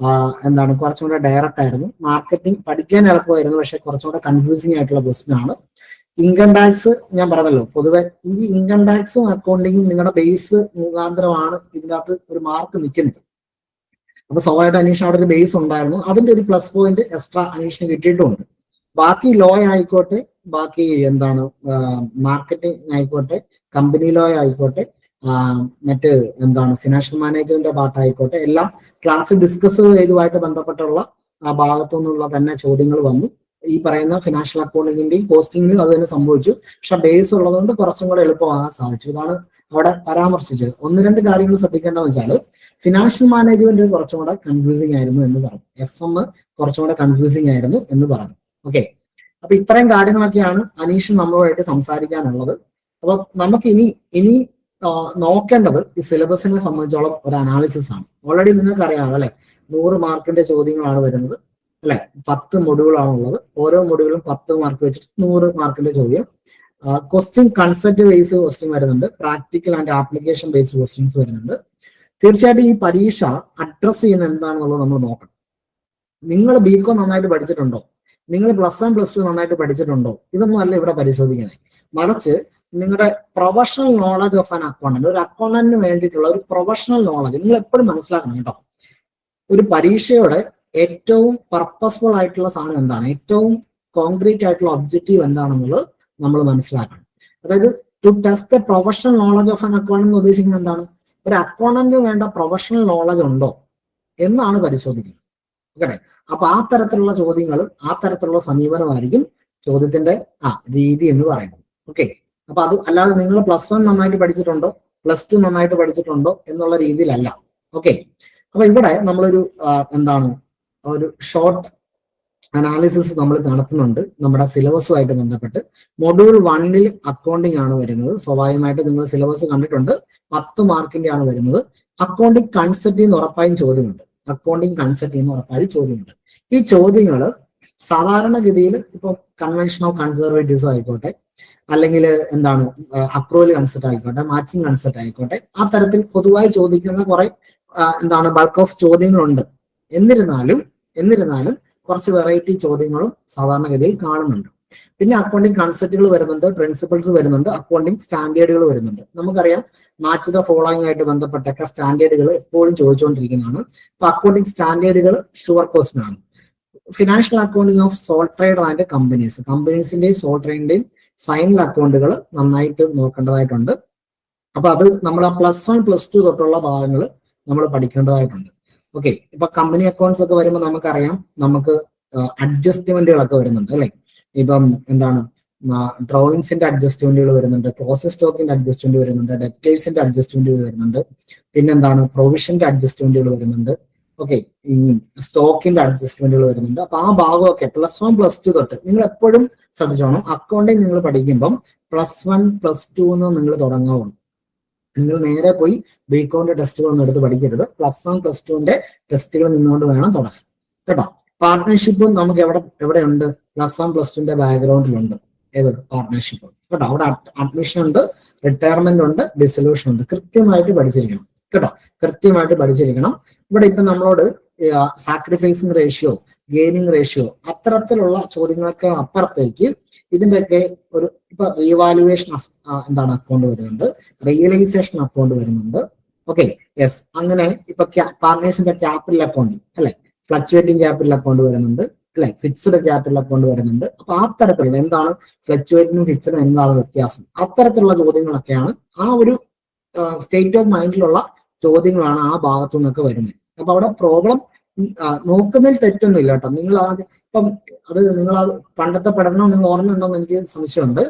എന്താണ് കുറച്ചും കൂടെ ഡയറക്റ്റ് ആയിരുന്നു. മാർക്കറ്റിംഗ് പഠിക്കാൻ എളുപ്പമായിരുന്നു, പക്ഷെ കുറച്ചും കൂടെ കൺഫ്യൂസിംഗ് ആയിട്ടുള്ള ക്വസ്റ്റ്യൻ ആണ്. ഇൻകം ടാക്സ് ഞാൻ പറഞ്ഞല്ലോ, പൊതുവെ ഈ ഇൻകം ടാക്സും അക്കൗണ്ടിങ്ങും നിങ്ങളുടെ ബേസ് മുഖാന്തരമാണ് ഇതിനകത്ത് ഒരു മാർക്ക് നിൽക്കുന്നത്. അപ്പൊ സ്വാഭാവികമായിട്ട് അനീഷ് അവിടെ ഒരു ബേസ് ഉണ്ടായിരുന്നു, അതിന്റെ ഒരു പ്ലസ് പോയിന്റ് എക്സ്ട്രാ അനീഷിന് കിട്ടിയിട്ടുണ്ട്. ബാക്കി ലോ ആയിക്കോട്ടെ, ബാക്കി എന്താണ് മാർക്കറ്റിംഗ് ആയിക്കോട്ടെ, കമ്പനി ലോ ആയിക്കോട്ടെ, മറ്റ് എന്താണ് ഫിനാൻഷ്യൽ മാനേജ്മെന്റിന്റെ പാർട്ടായിക്കോട്ടെ, എല്ലാം ക്ലാസ് ഡിസ്കസ് ചെയ്തുമായിട്ട് ബന്ധപ്പെട്ടുള്ള ആ ഭാഗത്തു നിന്നുള്ള തന്നെ ചോദ്യങ്ങൾ വന്നു. ഈ പറയുന്ന ഫിനാൻഷ്യൽ അക്കൗണ്ടിങ്ങിന്റെയും കോസ്റ്റിംഗിലും അത് തന്നെ സംഭവിച്ചു. പക്ഷെ ബേസ് ഉള്ളതുകൊണ്ട് കുറച്ചും കൂടെ എളുപ്പമാകാൻ സാധിച്ചു. ഇതാണ് അവിടെ പരാമർശിച്ചത്. ഒന്ന് രണ്ട് കാര്യങ്ങൾ ശ്രദ്ധിക്കേണ്ടതെന്ന് വെച്ചാൽ ഫിനാൻഷ്യൽ മാനേജ്മെന്റ് കുറച്ചും കൂടെ കൺഫ്യൂസിംഗ് ആയിരുന്നു എന്ന് പറഞ്ഞു, FM കുറച്ചും കൂടെ കൺഫ്യൂസിംഗ് ആയിരുന്നു എന്ന് പറഞ്ഞു. ഓക്കെ, അപ്പൊ ഇത്രയും കാര്യങ്ങളൊക്കെയാണ് അനീഷ് നമ്മളോടായിട്ട് സംസാരിക്കാനുള്ളത്. അപ്പൊ നമുക്ക് ഇനി നോക്കേണ്ടത് ഈ സിലബസിനെ സംബന്ധിച്ചോളം ഒരു അനാലിസിസ് ആണ്. ഓൾറെഡി നിങ്ങൾക്ക് അറിയാം അല്ലെ, 100 മാർക്കിന്റെ ചോദ്യങ്ങളാണ് വരുന്നത് അല്ലെ. 10 മൊഡ്യൂളാണ് ഉള്ളത്. ഓരോ മൊഡ്യൂളും 10 മാർക്ക് വെച്ചിട്ട് 100 മാർക്കിന്റെ ചോദ്യം. ക്വസ്റ്റ്യൻ കൺസെപ്റ്റ് ബേസ്ഡ് ക്വസ്റ്റ്യൻ വരുന്നുണ്ട്, practical and application based questions വരുന്നുണ്ട്. തീർച്ചയായിട്ടും ഈ പരീക്ഷ അഡ്രസ് ചെയ്യുന്ന എന്താണെന്നുള്ളത് നമ്മൾ നോക്കണം. നിങ്ങൾ BCom നന്നായിട്ട് പഠിച്ചിട്ടുണ്ടോ, നിങ്ങൾ +1 +2 നന്നായിട്ട് പഠിച്ചിട്ടുണ്ടോ, ഇതൊന്നും അല്ല ഇവിടെ പരിശോധിക്കുന്നത്. മറിച്ച് നിങ്ങളുടെ professional knowledge of an accountant, ഒരു അക്കൗണ്ടന്റിന് വേണ്ടിയിട്ടുള്ള ഒരു പ്രൊഫഷണൽ നോളജ് നിങ്ങൾ എപ്പോഴും മനസ്സിലാക്കണം കേട്ടോ. ഒരു പരീക്ഷയുടെ ഏറ്റവും പർപ്പസ്ഫുൾ ആയിട്ടുള്ള സാധനം എന്താണ്, ഏറ്റവും കോൺക്രീറ്റ് ആയിട്ടുള്ള ഒബ്ജക്റ്റീവ് എന്താണെന്നുള്ളത് നമ്മൾ മനസ്സിലാക്കണം. അതായത് to test the professional knowledge of an accountant എന്ന് ഉദ്ദേശിക്കുന്നത് എന്താണ്, ഒരു അക്കൗണ്ടന്റിന് വേണ്ട പ്രൊഫഷണൽ നോളജ് ഉണ്ടോ എന്നാണ് പരിശോധിക്കുന്നത്. ഓക്കെ, അപ്പൊ ആ തരത്തിലുള്ള ചോദ്യങ്ങളും ആ തരത്തിലുള്ള സമീപനമായിരിക്കും ചോദ്യത്തിന്റെ രീതി എന്ന് പറയുന്നത്. ഓക്കെ, അപ്പൊ അത് അല്ലാതെ നിങ്ങൾ +1 നന്നായിട്ട് പഠിച്ചിട്ടുണ്ടോ, +2 നന്നായിട്ട് പഠിച്ചിട്ടുണ്ടോ എന്നുള്ള രീതിയിലല്ല. ഓക്കെ, അപ്പൊ ഇവിടെ നമ്മളൊരു എന്താണ് ഒരു ഷോർട്ട് അനാലിസിസ് നമ്മൾ നടത്തുന്നുണ്ട് നമ്മുടെ സിലബസുമായിട്ട് ബന്ധപ്പെട്ട്. മൊഡ്യൂൾ 1 അക്കൗണ്ടിങ് ആണ് വരുന്നത്. സ്വാഭാവികമായിട്ട് നിങ്ങൾ സിലബസ് കണ്ടിട്ടുണ്ട്, 10 മാർക്കിന്റെ ആണ് വരുന്നത്. അക്കൗണ്ടിങ് കൺസെപ്റ്റ് എന്ന് ഉറപ്പായും ചോദ്യമുണ്ട്. അക്കൗണ്ടിങ് കൺസെപ്റ്റ് എന്ന് ഉറപ്പായും ചോദ്യമുണ്ട്. ഈ ചോദ്യങ്ങൾ സാധാരണഗതിയിൽ ഇപ്പൊ കൺവെൻഷൻ ഓഫ് കൺസർവേറ്റീവ്സ് ആയിക്കോട്ടെ, അല്ലെങ്കിൽ എന്താണ് അക്രൂവൽ കൺസെപ്റ്റ് ആയിക്കോട്ടെ, മാച്ചിങ് കൺസെപ്റ്റ് ആയിക്കോട്ടെ, ആ തരത്തിൽ പൊതുവായി ചോദിക്കുന്ന കുറെ എന്താണ് ബൾക്ക് ഓഫ് ചോദ്യങ്ങളുണ്ട്. എന്നിരുന്നാലും കുറച്ച് വെറൈറ്റി ചോദ്യങ്ങളും സാധാരണഗതിയിൽ കാണുന്നുണ്ട്. പിന്നെ അക്കൗണ്ടിങ് കൺസെപ്റ്റുകൾ വരുന്നുണ്ട്, പ്രിൻസിപ്പിൾസ് വരുന്നുണ്ട്, അക്കൗണ്ടിങ് സ്റ്റാൻഡേർഡുകൾ വരുന്നുണ്ട്. നമുക്കറിയാം മാച്ച് ദ ഫോളോയിങ് ആയിട്ട് ബന്ധപ്പെട്ടൊക്കെ സ്റ്റാൻഡേർഡുകൾ എപ്പോഴും ചോദിച്ചുകൊണ്ടിരിക്കുന്നതാണ്. അപ്പൊ അക്കൗണ്ടിങ് സ്റ്റാൻഡേർഡുകൾ ഷുവർ ക്വസ്റ്റ്യൻ ആണ്. Financial accounting of sole trader and കമ്പനീസിന്റെയും സോൾ ട്രേഡിന്റെയും ഫൈനൽ അക്കൗണ്ടുകൾ നന്നായിട്ട് നോക്കേണ്ടതായിട്ടുണ്ട്. അപ്പൊ അത് നമ്മൾ ആ +1 +2 തൊട്ടുള്ള ഭാഗങ്ങൾ നമ്മൾ പഠിക്കേണ്ടതായിട്ടുണ്ട്. ഓക്കെ, ഇപ്പൊ കമ്പനി അക്കൗണ്ട്സ് ഒക്കെ വരുമ്പോൾ നമുക്കറിയാം നമുക്ക് അഡ്ജസ്റ്റ്മെന്റുകളൊക്കെ വരുന്നുണ്ട് അല്ലെ. ഇപ്പം എന്താണ് ഡ്രോയിങ്സിന്റെ അഡ്ജസ്റ്റ്മെന്റുകൾ വരുന്നുണ്ട്, പ്രോസസ് സ്റ്റോക്കിന്റെ അഡ്ജസ്റ്റ്മെന്റ് വരുന്നുണ്ട്, ഡെപ്റ്റേഴ്സിന്റെ അഡ്ജസ്റ്റ്മെന്റുകൾ വരുന്നുണ്ട്, പിന്നെന്താണ് പ്രൊവിഷന്റെ അഡ്ജസ്റ്റ്മെന്റുകൾ വരുന്നുണ്ട്. ഓക്കെ, ഈ സ്റ്റോക്കിന്റെ അഡ്ജസ്റ്റ്മെന്റുകൾ വരുന്നുണ്ട്. അപ്പൊ ആ ഭാഗമൊക്കെ +1 +2 തൊട്ട് നിങ്ങൾ എപ്പോഴും ശ്രദ്ധിച്ചോണം. അക്കൗണ്ടിങ് നിങ്ങൾ പഠിക്കുമ്പം +1 +2 എന്ന് നിങ്ങൾ തുടങ്ങാവുള്ളൂ. നിങ്ങൾ നേരെ പോയി BComന്റെ ടെസ്റ്റുകളൊന്നും എടുത്ത് പഠിക്കരുത്. +1 +2ന്റെ ടെസ്റ്റുകൾ നിന്നുകൊണ്ട് വേണം തുടങ്ങാൻ കേട്ടോ. പാർട്ട്ണർഷിപ്പും നമുക്ക് എവിടെയുണ്ട്, +1 +2ന്റെ ബാക്ക്ഗ്രൗണ്ടിലുണ്ട്. ഏത് പാർട്ട്ണർഷിപ്പ് കേട്ടോ. അവിടെ അഡ്മിഷൻ ഉണ്ട്, റിട്ടയർമെന്റ് ഉണ്ട്, ഡിസൊല്യൂഷൻ ഉണ്ട്. കൃത്യമായിട്ട് പഠിച്ചിരിക്കണം കേട്ടോ, കൃത്യമായിട്ട് പഠിച്ചിരിക്കണം. ഇവിടെ ഇപ്പൊ നമ്മളോട് സാക്രിഫൈസിങ് റേഷ്യോ, ഗെയിനിങ് റേഷ്യോ, അത്തരത്തിലുള്ള ചോദ്യങ്ങളൊക്കെ അപ്പുറത്തേക്ക് ഇതിന്റെയൊക്കെ ഒരു ഇപ്പൊ റീവാലുവേഷൻ എന്താണ് അക്കൗണ്ട് വരുന്നുണ്ട്, റിയലൈസേഷൻ അക്കൗണ്ട് വരുന്നുണ്ട്. ഓക്കെ, യെസ്, അങ്ങനെ ഇപ്പൊ പാർട്ട്നേഴ്സിന്റെ ക്യാപിറ്റൽ അക്കൗണ്ട് അല്ലെ, ഫ്ലക്ച്വേറ്റിംഗ് ക്യാപിറ്റൽ അക്കൗണ്ട് വരുന്നുണ്ട് അല്ലെ, ഫിക്സ്ഡ് ക്യാപിറ്റൽ അക്കൗണ്ട് വരുന്നുണ്ട്. അപ്പൊ ആ തരത്തിലുള്ള എന്താണ് ഫ്ലക്ച്വേറ്റിംഗും ഫിക്സ്ഡും എന്താണ് വ്യത്യാസം, അത്തരത്തിലുള്ള ചോദ്യങ്ങളൊക്കെയാണ് ആ ഒരു സ്റ്റേറ്റ് ഓഫ് മൈൻഡിലുള്ള ചോദ്യങ്ങളാണ് ആ ഭാഗത്തു നിന്നൊക്കെ വരുന്നത്. അപ്പൊ അവിടെ പ്രോബ്ലം നോക്കുന്നതിൽ തെറ്റൊന്നുമില്ല കേട്ടോ. നിങ്ങൾ ഇപ്പം അത് നിങ്ങൾ പണ്ടത്തെ പഠനം നിങ്ങൾ ഓർമ്മയുണ്ടോന്ന് എനിക്ക് സംശയമുണ്ട്.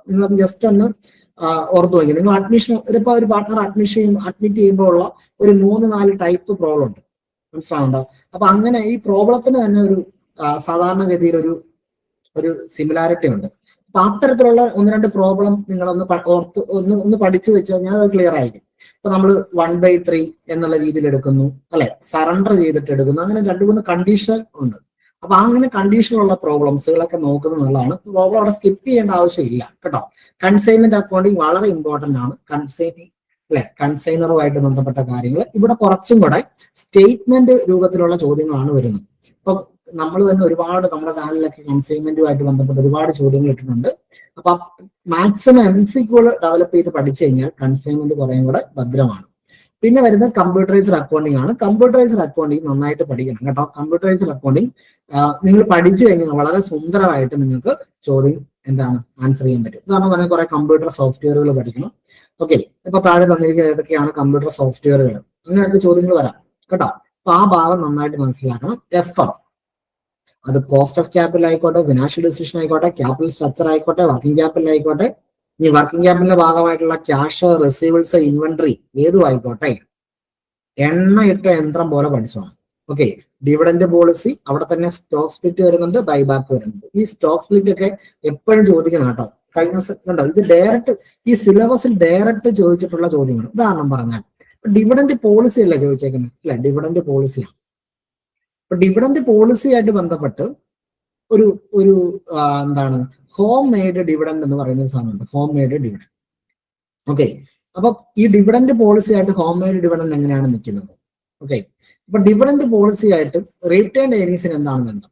നിങ്ങൾ ജസ്റ്റ് ഒന്ന് ഓർത്തു നോക്കി. നിങ്ങൾ അഡ്മിഷൻ ഇപ്പൊ ഒരു പാർട്ട്ണർ അഡ്മിറ്റ് ചെയ്യുമ്പോൾ ഉള്ള ഒരു 3-4 ടൈപ്പ് പ്രോബ്ലം ഉണ്ട്, മനസ്സിലാവുണ്ടോ? അപ്പൊ അങ്ങനെ ഈ പ്രോബ്ലത്തിന് തന്നെ ഒരു സാധാരണഗതിയിൽ ഒരു സിമിലാരിറ്റി ഉണ്ട്. അപ്പൊ അത്തരത്തിലുള്ള 1-2 പ്രോബ്ലം നിങ്ങളൊന്ന് ഒന്ന് പഠിച്ചു വെച്ച് കഴിഞ്ഞാൽ അത് ക്ലിയർ ആയിരിക്കും. ഇപ്പൊ നമ്മൾ 1/3 എന്നുള്ള രീതിയിൽ എടുക്കുന്നു, അല്ലെ, സറണ്ടർ ചെയ്തിട്ട് എടുക്കുന്നു, അങ്ങനെ 2-3 കണ്ടീഷൻ ഉണ്ട്. അപ്പൊ അങ്ങനെ കണ്ടീഷനുള്ള പ്രോബ്ലംസുകളൊക്കെ നോക്കുന്നതാണ്. പ്രോബ്ലം അവിടെ സ്കിപ്പ് ചെയ്യേണ്ട ആവശ്യമില്ല കേട്ടോ. കൺസൈൻമെന്റ് അക്കൗണ്ടിങ് വളരെ ഇമ്പോർട്ടന്റ് ആണ്. കൺസൈനറുമായിട്ട് ബന്ധപ്പെട്ട കാര്യങ്ങൾ ഇവിടെ കുറച്ചും കൂടെ സ്റ്റേറ്റ്മെന്റ് രൂപത്തിലുള്ള ചോദ്യങ്ങളാണ് വരുന്നത്. ഇപ്പൊ നമ്മൾ തന്നെ ഒരുപാട് നമ്മുടെ ചാനലിലൊക്കെ കൺസൈൻമെന്റുമായിട്ട് ബന്ധപ്പെട്ട് ഒരുപാട് ചോദ്യങ്ങൾ ഇട്ടിട്ടുണ്ട്. അപ്പൊ മാക്സിമം MCQ ഡെവലപ്പ് ചെയ്ത് പഠിച്ചു കഴിഞ്ഞാൽ കൺസൈൻമെന്റ് കുറേ കൂടെ ഭദ്രമാണ്. പിന്നെ വരുന്നത് കമ്പ്യൂട്ടറൈസ്ഡ് അക്കൗണ്ടിങ് ആണ്. കമ്പ്യൂട്ടറൈസ്ഡ് അക്കൗണ്ടിങ് നന്നായിട്ട് പഠിക്കണം കേട്ടോ. കമ്പ്യൂട്ടറൈസ്ഡ് അക്കൗണ്ടിങ് നിങ്ങൾ പഠിച്ചു കഴിഞ്ഞാൽ വളരെ സുന്ദരമായിട്ട് നിങ്ങൾക്ക് ചോദ്യം ആൻസർ ചെയ്യാൻ പറ്റും. ഉദാഹരണം പറഞ്ഞാൽ കുറെ കമ്പ്യൂട്ടർ സോഫ്റ്റ്വെയറുകൾ പഠിക്കണം. ഓക്കെ, ഇപ്പൊ താഴെ തന്നിരിക്കുന്ന ഏതൊക്കെയാണ് കമ്പ്യൂട്ടർ സോഫ്റ്റ്വെയറുകൾ, അങ്ങനെയൊക്കെ ചോദ്യങ്ങൾ വരാം കേട്ടോ. അപ്പൊ ആ ഭാഗം നന്നായിട്ട് മനസ്സിലാക്കണം. FM അത് കോസ്റ്റ് ഓഫ് ക്യാപിറ്റൽ ആയിക്കോട്ടെ, ഫിനാൻഷ്യൽ ഡിസിഷൻ ആയിക്കോട്ടെ, ക്യാപിറ്റൽ സ്ട്രക്ചർ ആയിക്കോട്ടെ, വർക്കിംഗ് ക്യാപിറ്റൽ ആയിക്കോട്ടെ, ഈ വർക്കിംഗ് ക്യാപിറ്റലിന്റെ ഭാഗമായിട്ടുള്ള ക്യാഷ്, റിസീവബിൾസ്, ഇൻവെന്ററി ഏതും ആയിക്കോട്ടെ, എണ്ണയിട്ട യന്ത്രം പോലെ പഠിച്ചോണം. ഓക്കെ, ഡിവിഡന്റ് പോളിസി, അവിടെ തന്നെ സ്റ്റോക്ക് സ്പ്ലിറ്റ് വരുന്നുണ്ട്, ബൈബാക്ക് വരുന്നുണ്ട്. ഈ സ്റ്റോക്ക് സ്പ്ലിറ്റ് ഒക്കെ എപ്പോഴും ചോദിക്കണം കേട്ടോ. കഴിഞ്ഞ സെക്കൻഡ് ഇത് ഡയറക്റ്റ് ഈ സിലബസിൽ ഡയറക്റ്റ് ചോദിച്ചിട്ടുള്ള ചോദ്യങ്ങൾ. ഉദാഹരണം പറഞ്ഞാൽ ഡിവിഡന്റ് പോളിസി അല്ല ചോദിച്ചേക്കുന്നത്, അല്ലെ, ഡിവിഡന്റ് പോളിസിയാണ്. അപ്പൊ ഡിവിഡന്റ് പോളിസി ആയിട്ട് ബന്ധപ്പെട്ട് ഒരു ഹോം മെയ്ഡ് ഡിവിഡന്റ് എന്ന് പറയുന്ന ഒരു സാധനമുണ്ട്, ഹോം മെയ്ഡ് ഡിവിഡന്റ്. ഓക്കെ, അപ്പൊ ഈ ഡിവിഡന്റ് പോളിസി ആയിട്ട് ഹോം മെയ്ഡ് ഡിവിഡന്റ് എങ്ങനെയാണ് നിൽക്കുന്നത്? ഓക്കെ, അപ്പൊ ഡിവിഡന്റ് പോളിസി ആയിട്ട് റീറ്റേൺഡ് ഏർണിങ്സിന് എന്താണ് ബന്ധം?